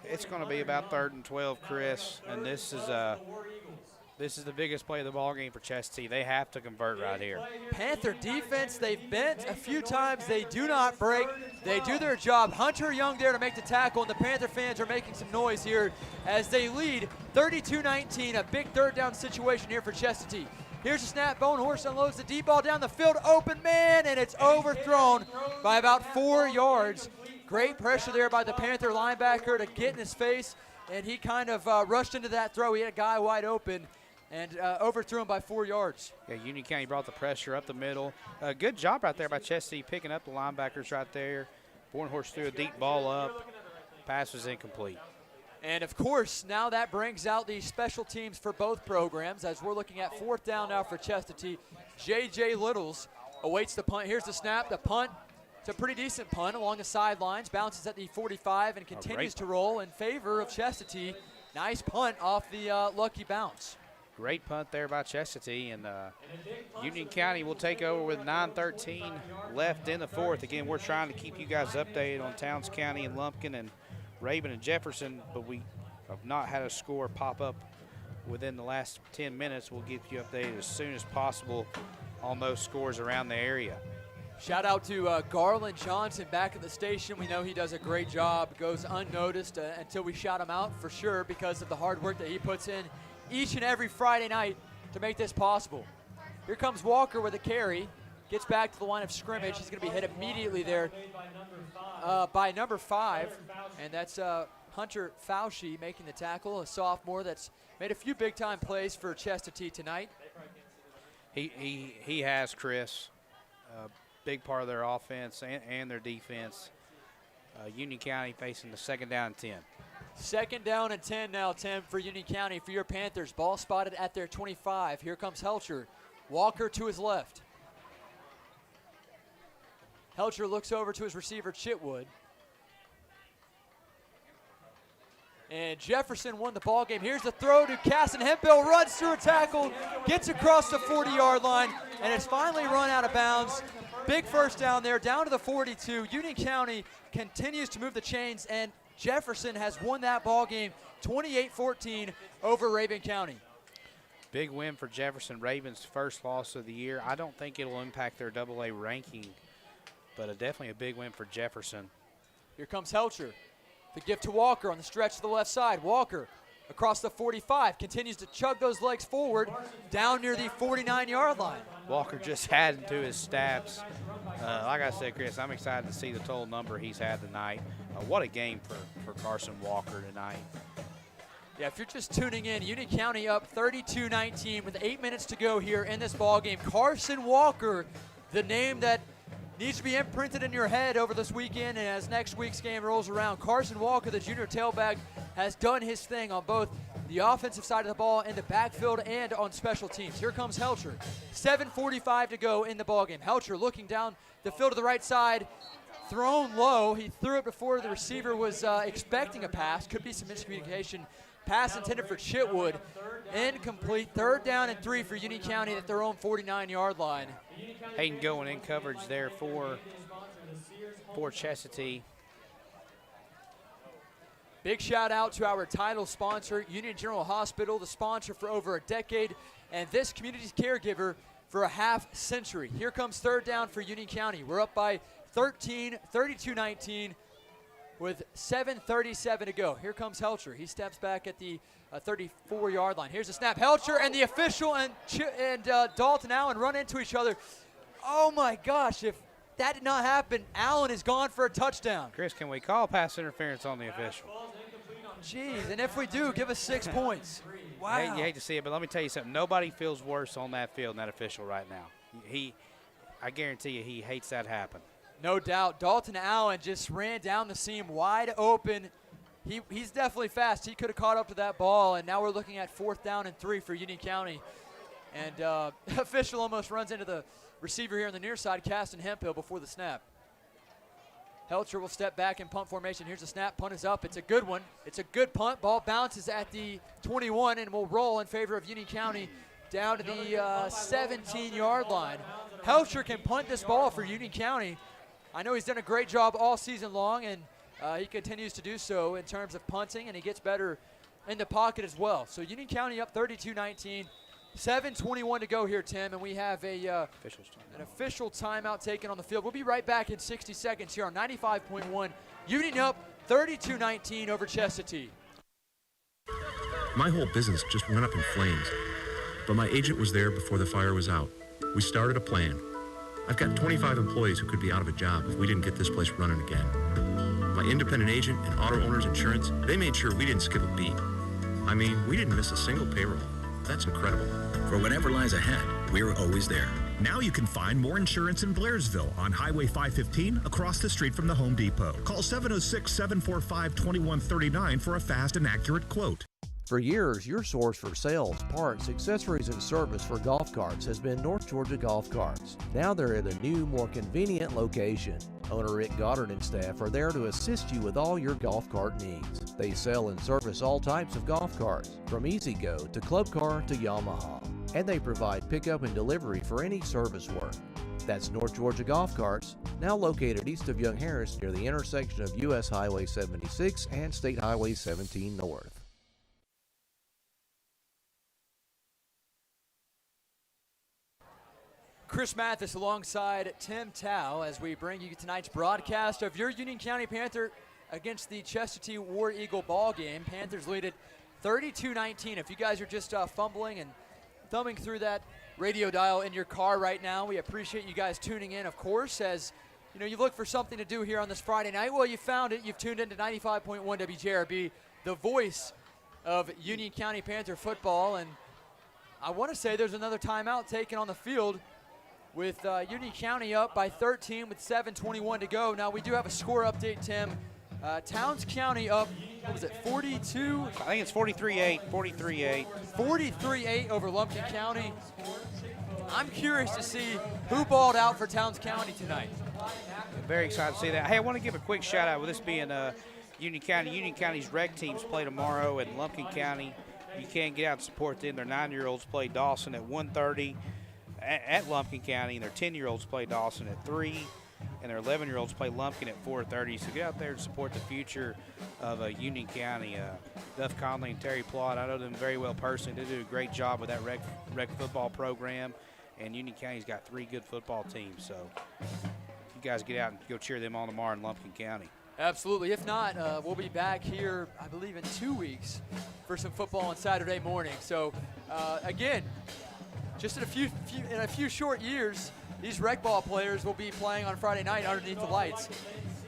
It's going to be about 3rd and 12, Chris, and this is the biggest play of the ball game for Chestatee. They have to convert right here. Panther defense, they've bent a few times. They do not break. They do their job. Hunter Young there to make the tackle, and the Panther fans are making some noise here as they lead 32-19, a big 3rd down situation here for Chestatee. Here's a snap. Bornhorst unloads the deep ball down the field. Open man, and it's overthrown by about 4 yards. Great pressure there by the Panther linebacker to get in his face, and he kind of rushed into that throw. He had a guy wide open and overthrew him by 4 yards. Yeah, Union County brought the pressure up the middle. Good job right there by Chestatee picking up the linebackers right there. Bornhorst threw a deep ball up. Pass was incomplete. And, of course, now that brings out the special teams for both programs as we're looking at 4th down now for Chestatee. J.J. Littles awaits the punt. Here's the snap. The punt, it's a pretty decent punt along the sidelines. Bounces at the 45 and continues to roll in favor of Chestatee. Nice punt off the lucky bounce. Great punt there by Chestatee, and Union County will take over with 9:13 left in the 4th. Again, we're trying to keep you guys updated on Towns County and Lumpkin and Raven and Jefferson, but we have not had a score pop up within the last 10 minutes. We'll keep you updated as soon as possible on those scores around the area. Shout out to Garland Johnson back at the station. We know he does a great job. Goes unnoticed until we shout him out for sure because of the hard work that he puts in each and every Friday night to make this possible. Here comes Walker with a carry. Gets back to the line of scrimmage. He's going to be hit immediately there by number 5, and that's Hunter Fauci making the tackle, a sophomore that's made a few big-time plays for Chestatee tonight. He has, Chris, a big part of their offense and their defense. Union County facing the 2nd down and 10. 2nd down and 10 now, Tim, for Union County. For your Panthers, ball spotted at their 25. Here comes Helcher. Walker to his left. Helcher looks over to his receiver, Chitwood. And Jefferson won the ball game. Here's the throw to Casson Hemphill, runs through a tackle, gets across the 40-yard line, and it's finally run out of bounds. Big first down there, down to the 42. Union County continues to move the chains, and Jefferson has won that ball game 28-14 over Raven County. Big win for Jefferson. Ravens' first loss of the year. I don't think it'll impact their AA ranking, but definitely a big win for Jefferson. Here comes Helcher. The give to Walker on the stretch to the left side. Walker across the 45, continues to chug those legs forward down near the 49-yard line. Walker just adding to his stats. Like I said, Chris, I'm excited to see the total number he's had tonight. What a game for Carson Walker tonight. Yeah, if you're just tuning in, Union County up 32-19 with 8 minutes to go here in this ball game. Carson Walker, the name that needs to be imprinted in your head over this weekend, and as next week's game rolls around. Carson Walker, the junior tailback, has done his thing on both the offensive side of the ball in the backfield and on special teams. Here comes Helcher. 7:45 to go in the ballgame. Helcher looking down the field to the right side, thrown low. He threw it before the receiver was expecting a pass. Could be some miscommunication. Pass intended for Chitwood. Incomplete. 3rd down and 3 for Union County at their own 49-yard line. Hayden going in coverage there for Chestatee. Big shout out to our title sponsor, Union General Hospital, the sponsor for over a decade, and this community's caregiver for a half-century. Here comes 3rd down for Union County. We're up by 13, 32-19 with 7:37 to go. Here comes Helcher. He steps back at the 34-yard line. Here's a snap. Helcher and the official and Dalton Allen run into each other. Oh my gosh, if that did not happen, Allen is gone for a touchdown. Chris, can we call pass interference on the official? Jeez, and if we do, give us 6 points. Wow. You hate to see it, but let me tell you something. Nobody feels worse on that field than that official right now. I guarantee you he hates that happen. No doubt. Dalton Allen just ran down the seam wide open. He's definitely fast. He could have caught up to that ball, and now we're looking at 4th down and 3 for Union County. And official almost runs into the receiver here on the near side, Caston Hemphill, before the snap. Helcher will step back in punt formation. Here's the snap. Punt is up. It's a good one. It's a good punt. Ball bounces at the 21 and will roll in favor of Union County down to the 17-yard line. Helcher can punt this ball for Union County. I know he's done a great job all season long, and he continues to do so in terms of punting, and he gets better in the pocket as well. So Union County up 32-19. 7:21 to go here, Tim, and we have an official timeout taken on the field. We'll be right back in 60 seconds here on 95.1. Union up 32-19 over Chestatee. My whole business just went up in flames, but my agent was there before the fire was out. We started a plan. I've got 25 employees who could be out of a job if we didn't get this place running again. My independent agent and auto owner's insurance, they made sure we didn't skip a beat. I mean, we didn't miss a single payroll. That's incredible. For whatever lies ahead, we're always there. Now you can find more insurance in Blairsville on Highway 515 across the street from the Home Depot. Call 706-745-2139 for a fast and accurate quote. For years, your source for sales, parts, accessories, and service for golf carts has been North Georgia Golf Carts. Now they're at a new, more convenient location. Owner Rick Goddard and staff are there to assist you with all your golf cart needs. They sell and service all types of golf carts, from E-Z-Go to Club Car to Yamaha. And they provide pickup and delivery for any service work. That's North Georgia Golf Carts, now located east of Young Harris near the intersection of U.S. Highway 76 and State Highway 17 North. Chris Mathis alongside Tim Tao as we bring you tonight's broadcast of your Union County Panther against the Chestatee War Eagle ball game. Panthers lead it 32-19. If you guys are just fumbling and thumbing through that radio dial in your car right now, we appreciate you guys tuning in, of course, as you know, you look for something to do here on this Friday night. Well, you found it. You've tuned into 95.1 WJRB, the voice of Union County Panther football. And I want to say there's another timeout taken on the field with Union County up by 13 with 7:21 to go. Now, we do have a score update, Tim. Towns County up, what was it, 42? I think it's 43-8, 43-8. 43-8 over Lumpkin County. I'm curious to see who balled out for Towns County tonight. Very excited to see that. Hey, I want to give a quick shout out with this being Union County. Union County's rec teams play tomorrow in Lumpkin County. You can get out and support them. Their 9-year-olds play Dawson at 1:30 at Lumpkin County, and their 10-year-olds play Dawson at 3, and their 11-year-olds play Lumpkin at 4:30. So get out there and support the future of Union County. Duff Conley and Terry Plott, I know them very well personally. They do a great job with that rec football program, and Union County's got 3 good football teams. So you guys get out and go cheer them on tomorrow in Lumpkin County. Absolutely. If not, we'll be back here, I believe, in 2 weeks for some football on Saturday morning. So, again, just in a few short years, these rec ball players will be playing on Friday night underneath the lights.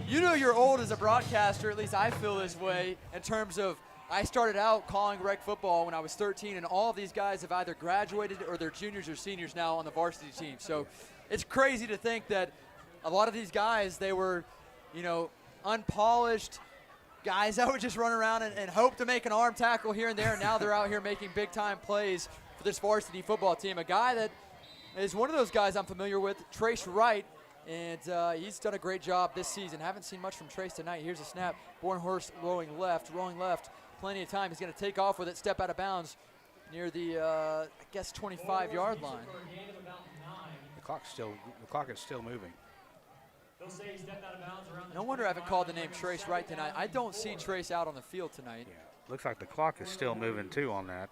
You know you're old as a broadcaster, at least I feel this way, in terms of I started out calling rec football when I was 13, and all of these guys have either graduated or they're juniors or seniors now on the varsity team. So it's crazy to think that a lot of these guys, they were, you know, unpolished guys that would just run around and hope to make an arm tackle here and there. And now they're out here making big-time plays for this varsity football team. A guy that is one of those guys I'm familiar with, Trace Wright, and he's done a great job this season. Haven't seen much from Trace tonight. Here's a snap. Bornhorst rolling left. Plenty of time. He's going to take off with it, step out of bounds near the, I guess, 25-yard line. The clock is still moving. No wonder I haven't called the name Trace Wright tonight. I don't see Trace out on the field tonight. Yeah, looks like the clock is still moving too on that.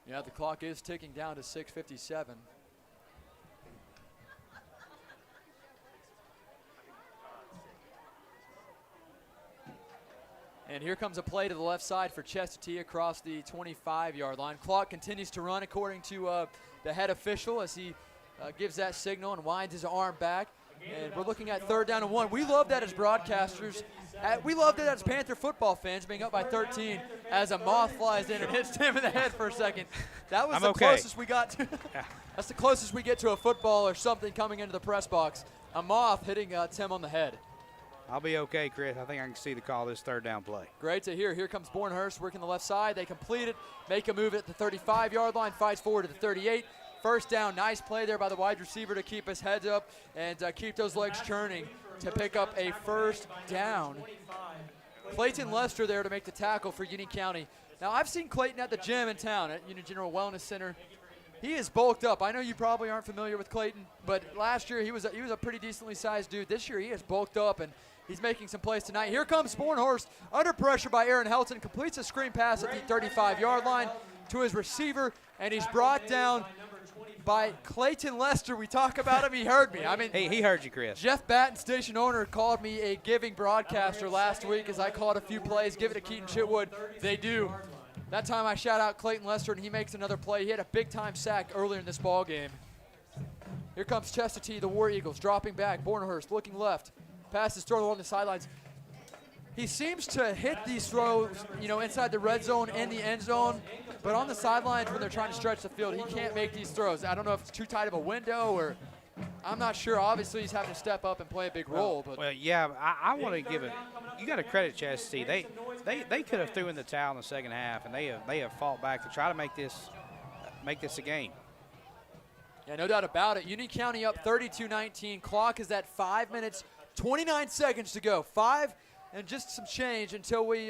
Yeah, the clock is ticking down to 6:57. And here comes a play to the left side for Chestatee across the 25-yard line. Clock continues to run according to the head official as he gives that signal and winds his arm back. And we're looking at 3rd down and 1. We love that as broadcasters. We love that as Panther football fans, being up by 13 as a moth flies in and hits Tim in the head for a second. That was closest we got to. That's the closest we get to a football or something coming into the press box. A moth hitting Tim on the head. I'll be okay, Chris. I think I can see the call this 3rd down play. Great to hear. Here comes Bornhurst working the left side. They complete it, make a move at the 35-yard line, fights forward to the 38. 1st down, nice play there by the wide receiver to keep his heads up and keep those legs churning to pick up a 1st down. Clayton Lester there to make the tackle for Union County. Now, I've seen Clayton at the gym in town at Union General Wellness Center. He is bulked up. I know you probably aren't familiar with Clayton, but last year he was a pretty decently sized dude. This year he is bulked up, and he's making some plays tonight. Here comes Bornhorst under pressure by Aaron Helton, completes a screen pass at the 35-yard line to his receiver, and he's brought down by Clayton Lester. We talk about him. He heard me. I mean, he heard you, Chris. Jeff Batten, station owner, called me a giving broadcaster last week as I called a few plays. Give it to Keaton Chitwood. They do. That time I shout out Clayton Lester, and he makes another play. He had a big-time sack earlier in this ball game. Here comes Chestatee, the War Eagles, dropping back. Bornhurst looking left. Pass is thrown along the sidelines. He seems to hit these throws, inside the red zone and the end zone, but on the sidelines when they're trying to stretch the field, he can't make these throws. I don't know if it's too tight of a window or I'm not sure. Obviously, he's having to step up and play a big role. But well, yeah, I want to give it. You got to credit Chestatee. They could have threw in the towel in the second half, and they have fought back to try to make this a game. Yeah, no doubt about it. Union County up 32-19. Clock is at 5 minutes, 29 seconds to go. 5 and just some change until we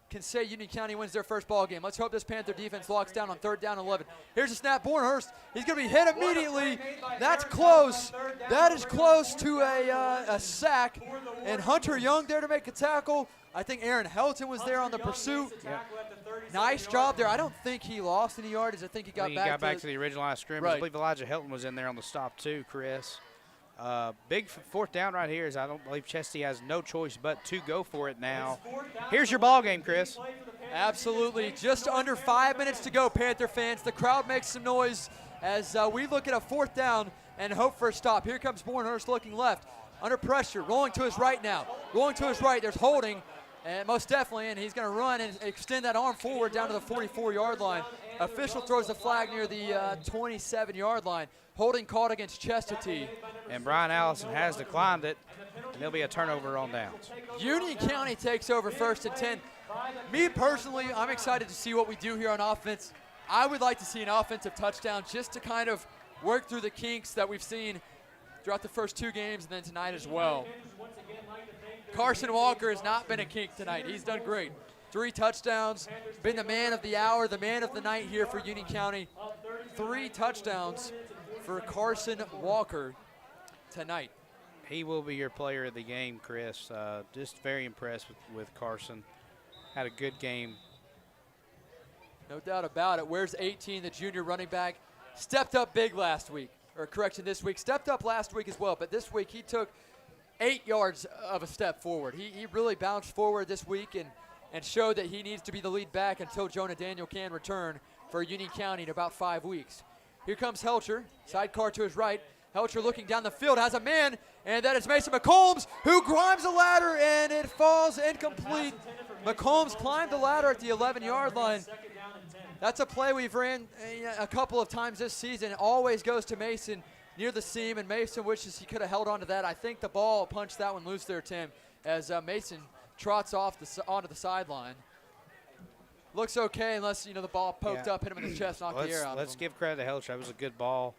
can say Union County wins their first ball game. Let's hope this Panther defense locks down on 3rd down and 11. Here's a snap. Bornhurst. He's going to be hit immediately. That's close. That is close to a sack. And Hunter Young there to make a tackle. I think Aaron Helton was there on the pursuit. Yeah. Nice job there. I don't think he lost any yardage. I think he got back to the original line of scrimmage. Right. I believe Elijah Helton was in there on the stop too, Chris. Big 4th down right here is I don't believe Chestatee has no choice but to go for it now. Here's your ball game, Chris. Absolutely. Just under 5 minutes to go, Panther fans. The crowd makes some noise as we look at a 4th down and hope for a stop. Here comes Bornhurst looking left, under pressure, rolling to his right now. Rolling to his right, there's holding, and most definitely, and he's going to run and extend that arm forward down to the 44-yard line. Official throws the flag near the 27-yard line. Holding called against Chestatee. And Brian Allison has declined it, and there'll be a turnover on downs. Union County takes over 1st and 10. Me personally, I'm excited to see what we do here on offense. I would like to see an offensive touchdown just to kind of work through the kinks that we've seen throughout the first 2 games and then tonight as well. Carson Walker has not been a kink tonight. He's done great. 3 touchdowns, been the man of the hour, the man of the night here for Union County. 3 touchdowns for Carson Walker tonight. He will be your player of the game, Chris. Just very impressed with Carson. Had a good game. No doubt about it. Where's 18, the junior running back? Stepped up big last week, or correction, this week. Stepped up last week as well, but this week he took 8 yards of a step forward. He really bounced forward this week and showed that he needs to be the lead back until Jonah Daniel can return for Union County in about 5 weeks. Here comes Helcher, sidecar to his right. Helcher looking down the field, has a man, and that is Mason McCombs, who climbs the ladder, and it falls incomplete. McCombs climbed the ladder at the 11-yard line. That's a play we've ran a couple of times this season. It always goes to Mason near the seam, and Mason wishes he could have held on to that. I think the ball punched that one loose there, Tim, as Mason trots off onto the sideline. Looks okay unless, the ball poked up, hit him in the chest, knocked the air out of him. Let's give credit to Helcher. That was a good ball.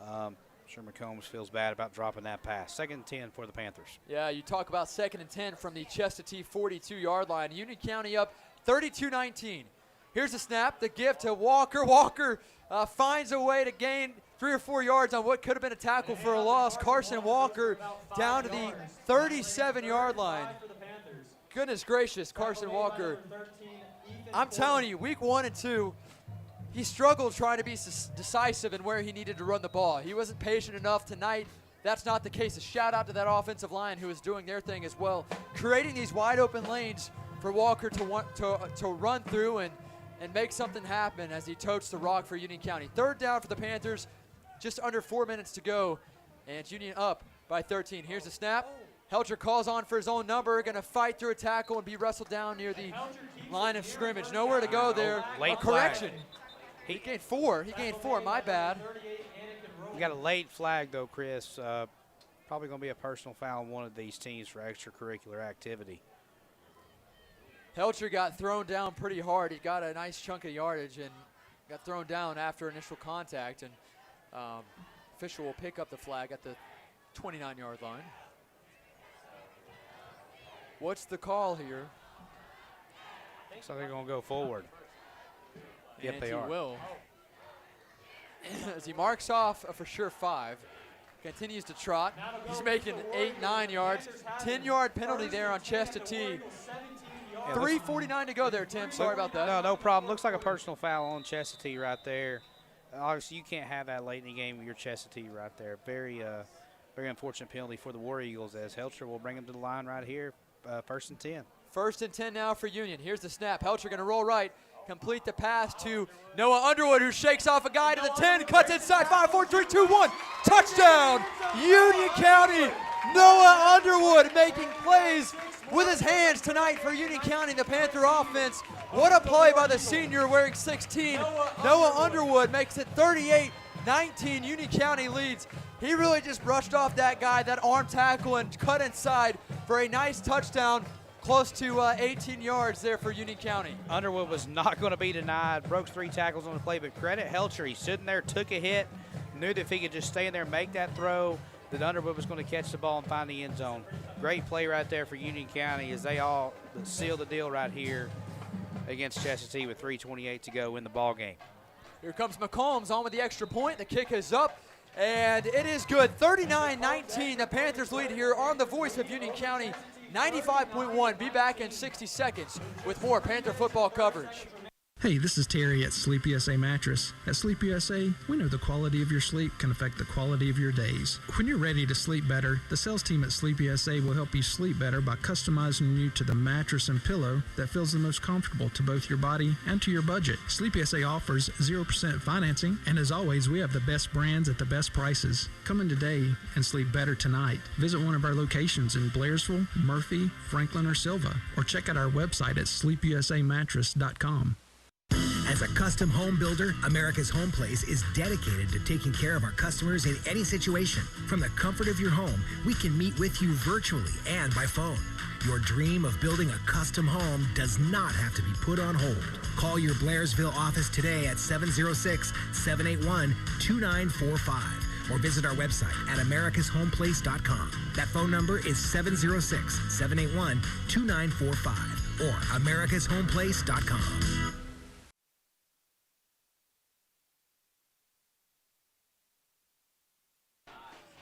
I'm sure McCombs feels bad about dropping that pass. 2nd and 10 for the Panthers. Yeah, you talk about 2nd and 10 from the Chestatee 42-yard line. Union County up 32-19. Here's the snap, the give to Walker. Walker finds a way to gain 3 or 4 yards on what could have been a tackle for a loss. Carson Walker down to the 37-yard line. Goodness gracious, Carson Walker. I'm telling you, week 1 and 2, he struggled trying to be decisive in where he needed to run the ball. He wasn't patient enough tonight. That's not the case. A shout out to that offensive line who is doing their thing as well, creating these wide open lanes for Walker to run through and make something happen as he totes the rock for Union County. 3rd down for the Panthers, just under 4 minutes to go, and it's Union up by 13. Here's the snap. Helcher calls on for his own number, going to fight through a tackle and be wrestled down near the line of scrimmage. Nowhere to go there. Late correction. flag. He gained 4. He gained 4. My bad. We got a late flag, though, Chris. Probably going to be a personal foul on one of these teams for extracurricular activity. Helcher got thrown down pretty hard. He got a nice chunk of yardage and got thrown down after initial contact. And official will pick up the flag at the 29-yard line. What's the call here? So they're going to go forward. Yep, and they are. He will. As he marks off a for sure 5. Continues to trot. He's making 8, 9 yards. 10-yard penalty there on Chestatee. 3:49 to go there, Tim. Sorry about that. No problem. Looks like a personal foul on Chestatee right there. Obviously, you can't have that late in the game with your Chestatee right there. Very unfortunate penalty for the War Eagles as Helcher will bring them to the line right here. 1st and 10. 1st and 10 now for Union. Here's the snap. Helcher going to roll right. Complete the pass to Noah Underwood, who shakes off a guy to the 10, cuts inside, 5, 4, 3, 2, 1. Touchdown, Union County. Noah Underwood making plays with his hands tonight for Union County, the Panther offense. What a play by the senior wearing 16. Noah Underwood makes it 38-19. Union County leads. He really just brushed off that guy, that arm tackle, and cut inside for a nice touchdown. Close to 18 yards there for Union County. Underwood was not going to be denied. Broke 3 tackles on the play, but credit Helcher. He's sitting there, took a hit, knew that if he could just stay in there and make that throw, that Underwood was going to catch the ball and find the end zone. Great play right there for Union County as they all seal the deal right here against Chestatee with 3:28 to go in the ball game. Here comes McCombs on with the extra point. The kick is up, and it is good. 39-19, the Panthers lead here on the voice of Union County. 95.1. Be back in 60 seconds with more Panther football coverage. Hey, this is Terry at Sleep USA Mattress. At Sleep USA, we know the quality of your sleep can affect the quality of your days. When you're ready to sleep better, the sales team at Sleep USA will help you sleep better by customizing you to the mattress and pillow that feels the most comfortable to both your body and to your budget. Sleep USA offers 0% financing, and as always, we have the best brands at the best prices. Come in today and sleep better tonight. Visit one of our locations in Blairsville, Murphy, Franklin, or Silva, or check out our website at sleepusamattress.com. As a custom home builder, America's Home Place is dedicated to taking care of our customers in any situation. From the comfort of your home, we can meet with you virtually and by phone. Your dream of building a custom home does not have to be put on hold. Call your Blairsville office today at 706-781-2945 or visit our website at americashomeplace.com. That phone number is 706-781-2945 or americashomeplace.com.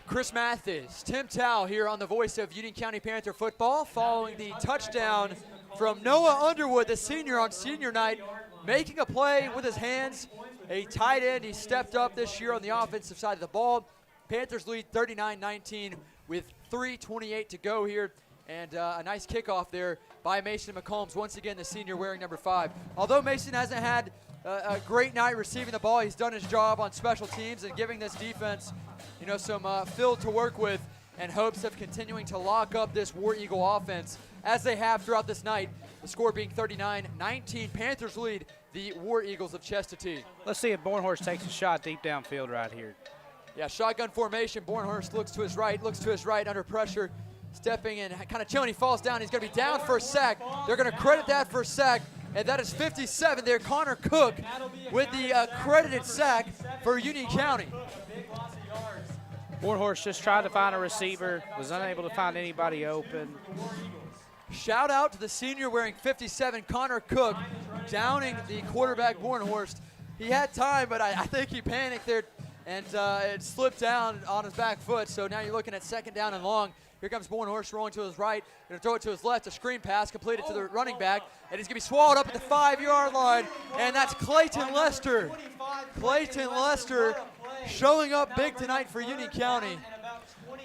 Chris Mathis, Tim Tao here on the voice of Union County Panther football following the touchdown from Noah Underwood, the senior on senior night, making a play with his hands, a tight end. He stepped up this year on the offensive side of the ball. Panthers lead 39-19 with 3:28 to go here, and a nice kickoff there by Mason McCombs, once again the senior wearing number 5. Although Mason hasn't had a great night receiving the ball, he's done his job on special teams and giving this defense some field to work with and hopes of continuing to lock up this War Eagle offense as they have throughout this night. The score being 39-19. Panthers lead the War Eagles of Chestatee. Let's see if Bornhorst takes a shot deep downfield right here. Yeah, shotgun formation. Bornhorst looks to his right under pressure, stepping in, kind of chilling. He falls down. He's going to be down for a sack. They're going to credit that for a sack, and that is 57 there. Connor Cook with the credited sack for Union County. Bornhorst just tried to find a receiver, was unable to find anybody open. Shout out to the senior wearing 57, Connor Cook, downing the quarterback Bornhorst. He had time, but I think he panicked there, and it slipped down on his back foot. So now you're looking at second down and long. Here comes Bornhorst rolling to his right. Going to throw it to his left. A screen pass completed to the running back. And he's going to be swallowed up at the 5-yard line. And that's Clayton Lester. Clayton Lester showing up big tonight for Union County.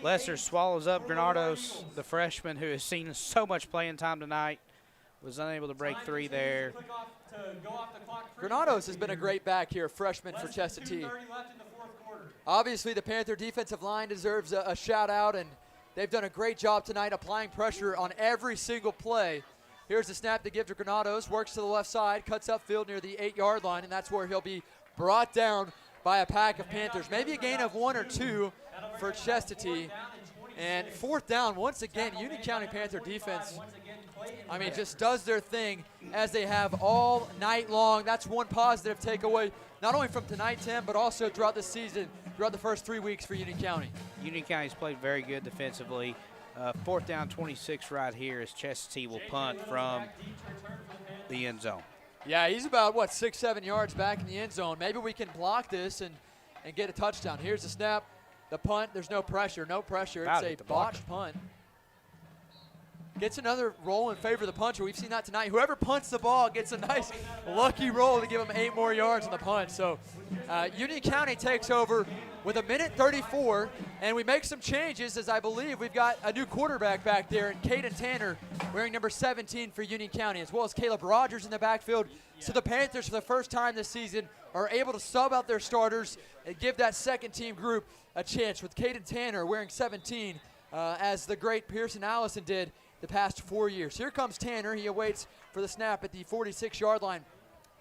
Lester swallows up Granados, the freshman who has seen so much playing time tonight. Was unable to break through there. Granados has been a great back here, freshman for Chestatee. Obviously, the Panther defensive line deserves a shout out, and they've done a great job tonight applying pressure on every single play. Here's the snap to give to Granados, works to the left side, cuts upfield near the 8-yard line, and that's where he'll be brought down by a pack of Panthers. Maybe a gain of 1 or 2 for Chestatee. And fourth down, once again, Union County Panther defense, just does their thing as they have all night long. That's one positive takeaway, not only from tonight, Tim, but also throughout the season, throughout the first 3 weeks for Union County. Union County's played very good defensively. Fourth down 26 right here as Chestatee will punt from the end zone. Yeah, he's about, 6-7 yards back in the end zone. Maybe we can block this and get a touchdown. Here's the snap, the punt. There's no pressure. It's a botched punt. Gets another roll in favor of the puncher. We've seen that tonight. Whoever punts the ball gets a nice lucky roll to give him 8 more yards on the punt. So Union County takes over with 1:34, and we make some changes as I believe we've got a new quarterback back there, and Caden Tanner wearing number 17 for Union County, as well as Caleb Rogers in the backfield. So the Panthers, for the first time this season, are able to sub out their starters and give that second-team group a chance, with Caden Tanner wearing 17, as the great Pearson Allison did the past 4 years. Here comes Tanner. He awaits for the snap at the 46-yard line.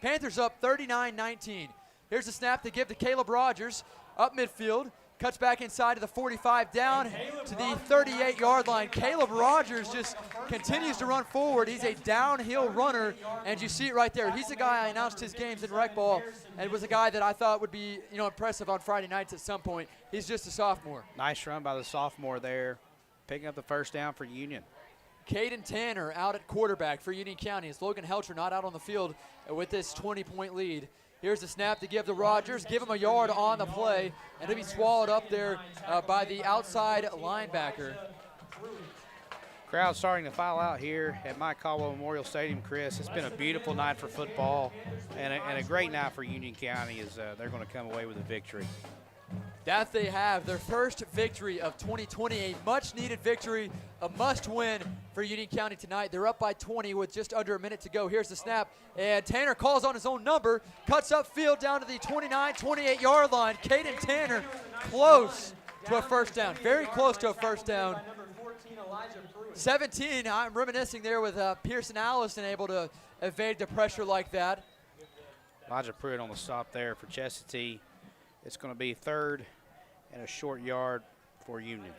Panthers up 39-19. Here's the snap to give to Caleb Rogers up midfield. Cuts back inside to the 45, down to the 38-yard line. Caleb Rogers just continues to run forward. He's a downhill runner, and you see it right there. He's the guy I announced his games in rec ball, and was a guy that I thought would be impressive on Friday nights at some point. He's just a sophomore. Nice run by the sophomore there, picking up the first down for Union. Caden Tanner out at quarterback for Union County. As Logan Helcher not out on the field with this 20-point lead. Here's the snap to give to Rogers. Give him a yard on the play, and he'll be swallowed up there by the outside linebacker. Crowd starting to file out here at Mike Caldwell Memorial Stadium, Chris. It's been a beautiful night for football and a great night for Union County as they're going to come away with a victory. That they have, their first victory of 2020, a much-needed victory, a must-win for Union County tonight. They're up by 20 with just under a minute to go. Here's the snap, and Tanner calls on his own number, cuts upfield down to the 29, 28-yard line. Caden Tanner close to a first down, very close to a first down. 17, I'm reminiscing there with Pearson Allison able to evade the pressure like that. Elijah Pruitt on the stop there for Chestatee. It's going to be 3rd and a short yard for Union.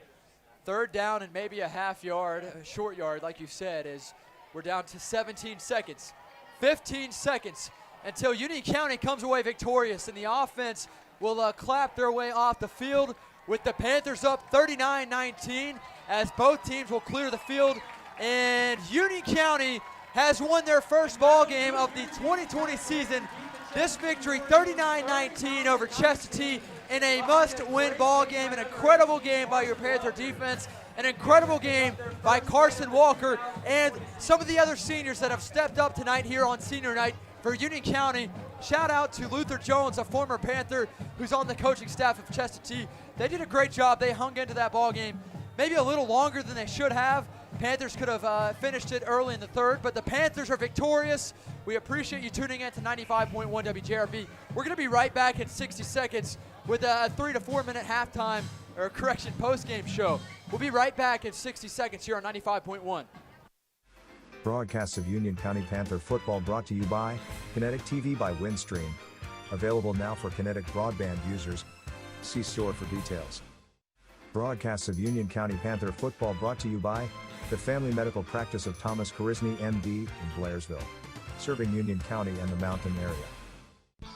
3rd down and maybe a half yard, a short yard, like you said, as we're down to 17 seconds. 15 seconds until Union County comes away victorious, and the offense will clap their way off the field with the Panthers up 39-19 as both teams will clear the field. And Union County has won their first ball game of the 2020 season. This victory, 39-19 over Chestatee in a must-win ball game. An incredible game by your Panther defense. An incredible game by Carson Walker and some of the other seniors that have stepped up tonight here on senior night for Union County. Shout out to Luther Jones, a former Panther who's on the coaching staff of Chestatee. They did a great job. They hung into that ball game maybe a little longer than they should have. Panthers could have finished it early in the 3rd, but the Panthers are victorious. We appreciate you tuning in to 95.1 WJRB. We're going to be right back in 60 seconds with a 3 to 4 minute halftime, or correction, post-game show. We'll be right back in 60 seconds here on 95.1. Broadcasts of Union County Panther football brought to you by Kinetic TV by Windstream. Available now for Kinetic broadband users. See store for details. Broadcasts of Union County Panther football brought to you by the Family Medical Practice of Thomas Korisny, MD, in Blairsville, serving Union County and the mountain area.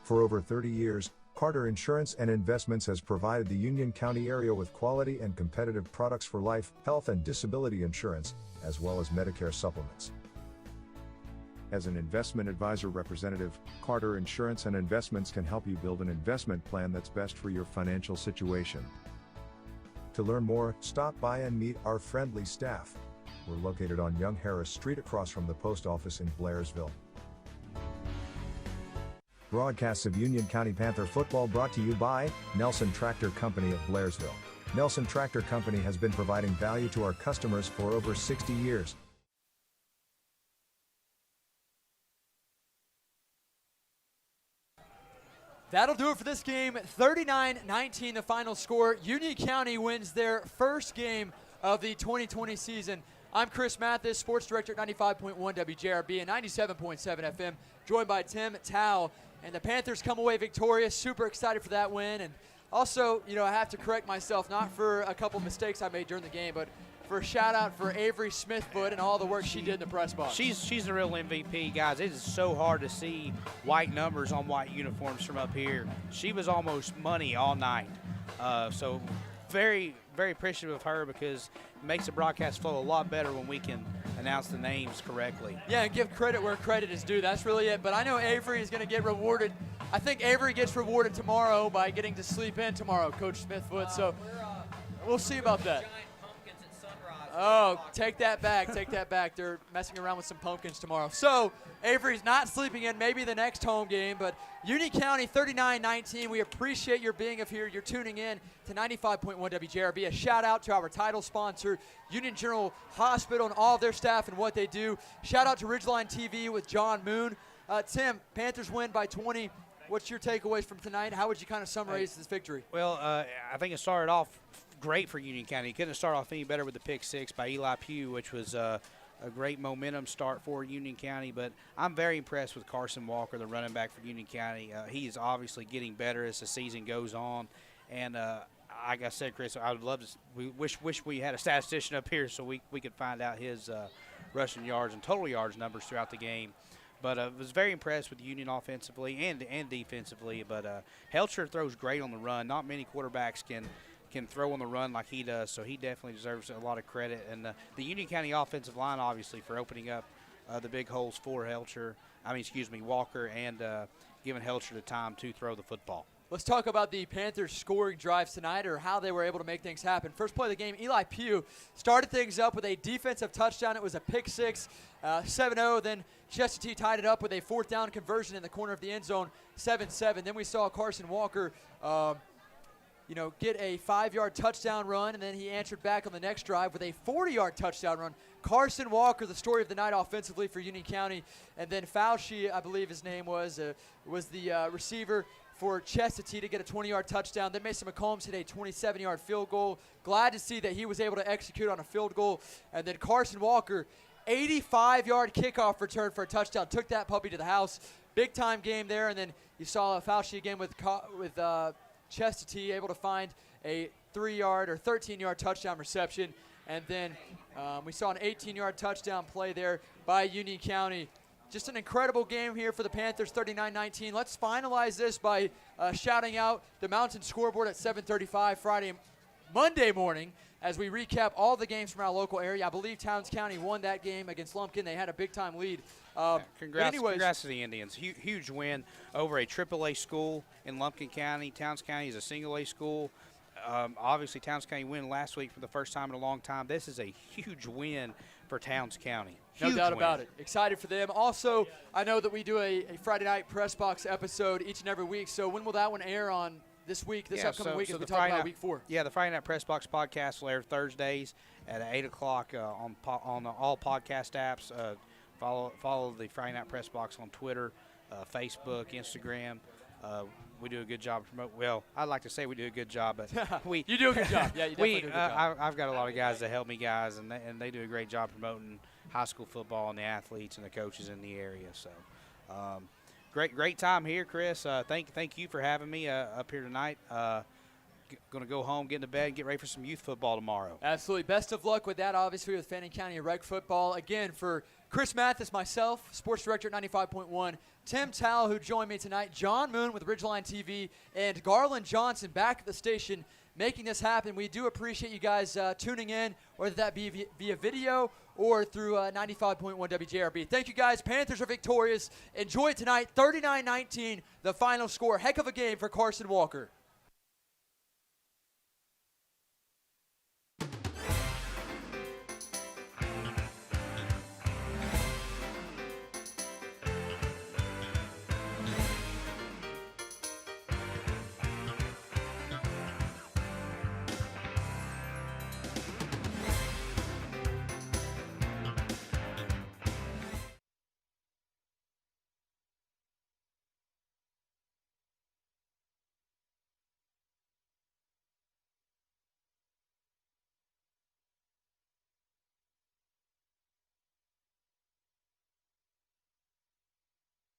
For over 30 years, Carter Insurance and Investments has provided the Union County area with quality and competitive products for life, health, and disability insurance, as well as Medicare supplements. As an investment advisor representative, Carter Insurance and Investments can help you build an investment plan that's best for your financial situation. To learn more, stop by and meet our friendly staff. We're located on Young Harris Street across from the post office in Blairsville. Broadcasts of Union County Panther football brought to you by Nelson Tractor Company of Blairsville. Nelson Tractor Company has been providing value to our customers for over 60 years. That'll do it for this game. 39-19 the final score. Union County wins their first game of the 2020 season. I'm Chris Mathis, Sports Director at 95.1 WJRB and 97.7 FM, joined by Tim Tao. And the Panthers come away victorious. Super excited for that win. And also, I have to correct myself, not for a couple mistakes I made during the game, but for a shout-out for Avery Smithfoot and all the work she did in the press box. She's the real MVP, guys. It is so hard to see white numbers on white uniforms from up here. She was almost money all night. So very, very appreciative of her because it makes the broadcast flow a lot better when we can announce the names correctly. Yeah, and give credit where credit is due. That's really it. But I know Avery is going to get rewarded. I think Avery gets rewarded tomorrow by getting to sleep in tomorrow, Coach Smithfoot. So we'll see about that. Oh, take that back. Take that back. They're messing around with some pumpkins tomorrow. So Avery's not sleeping in, maybe the next home game. But Union County 39-19. We appreciate your being of here. You're tuning in to 95.1 WJRB. A shout out to our title sponsor, Union General Hospital, and all of their staff and what they do. Shout out to Ridgeline TV with John Moon. Tim, Panthers win by 20. What's your takeaways from tonight? How would you kind of summarize this victory? Well, I think it started off great for Union County. Couldn't start off any better with the pick six by Eli Pugh, which was a great momentum start for Union County. But I'm very impressed with Carson Walker, the running back for Union County. He is obviously getting better as the season goes on. And like I said, Chris, I would love to. We wish we had a statistician up here so we could find out his rushing yards and total yards numbers throughout the game. But was very impressed with Union offensively and defensively. But Helcher throws great on the run. Not many quarterbacks can throw on the run like he does, so he definitely deserves a lot of credit. And the Union County offensive line, obviously, for opening up the big holes for Walker, and giving Helcher the time to throw the football. Let's talk about the Panthers scoring drives tonight, or how they were able to make things happen. First play of the game, Eli Pugh started things up with a defensive touchdown. It was a pick six, 7-0. Then Chestatee tied it up with a 4th down conversion in the corner of the end zone, 7-7. Then we saw Carson Walker get a 5-yard touchdown run, and then he answered back on the next drive with a 40-yard touchdown run. Carson Walker, the story of the night offensively for Union County. And then Fauci, I believe his name was the receiver for Chestatee to get a 20-yard touchdown. Then Mason McCombs hit a 27-yard field goal. Glad to see that he was able to execute on a field goal. And then Carson Walker, 85-yard kickoff return for a touchdown. Took that puppy to the house. Big-time game there. And then you saw Fauci again with Chestatee able to find a 3-yard or 13-yard touchdown reception. And then we saw an 18-yard touchdown play there by Union County. Just an incredible game here for the Panthers, 39-19. Let's finalize this by shouting out the Mountain scoreboard at 7:35 Monday morning as we recap all the games from our local area. I believe Towns County won that game against Lumpkin. They had a big-time lead. Congrats to the Indians. Huge win over a AAA school in Lumpkin County. Towns County is a single-A school. Obviously, Towns County won last week for the first time in a long time. This is a huge win for Towns County. No doubt about it. Excited for them. Also, I know that we do a Friday night press box episode each and every week. So when will that one air on this week, this upcoming week, as we talk about week 4? Yeah, the Friday night press box podcast will air Thursdays at 8 o'clock on all podcast apps. Follow the Friday night press box on Twitter, Facebook, Instagram. We do a good job promoting. Well, I'd like to say we do a good job, but you do a good job. Yeah, you definitely do a good job. I've got a lot of guys that help me, guys, and they do a great job promoting high school football and the athletes and the coaches in the area. So, great time here, Chris. Thank you for having me up here tonight. Going to go home, get into bed, and get ready for some youth football tomorrow. Absolutely. Best of luck with that, obviously, with Fannin County Rec football. Again, for Chris Mathis, myself, sports director at 95.1, Tim Towle, who joined me tonight, John Moon with Ridgeline TV, and Garland Johnson back at the station making this happen. We do appreciate you guys tuning in, whether that be via video or through 95.1 WJRB. Thank you, guys. Panthers are victorious. Enjoy it tonight, 39-19, the final score. Heck of a game for Carson Walker.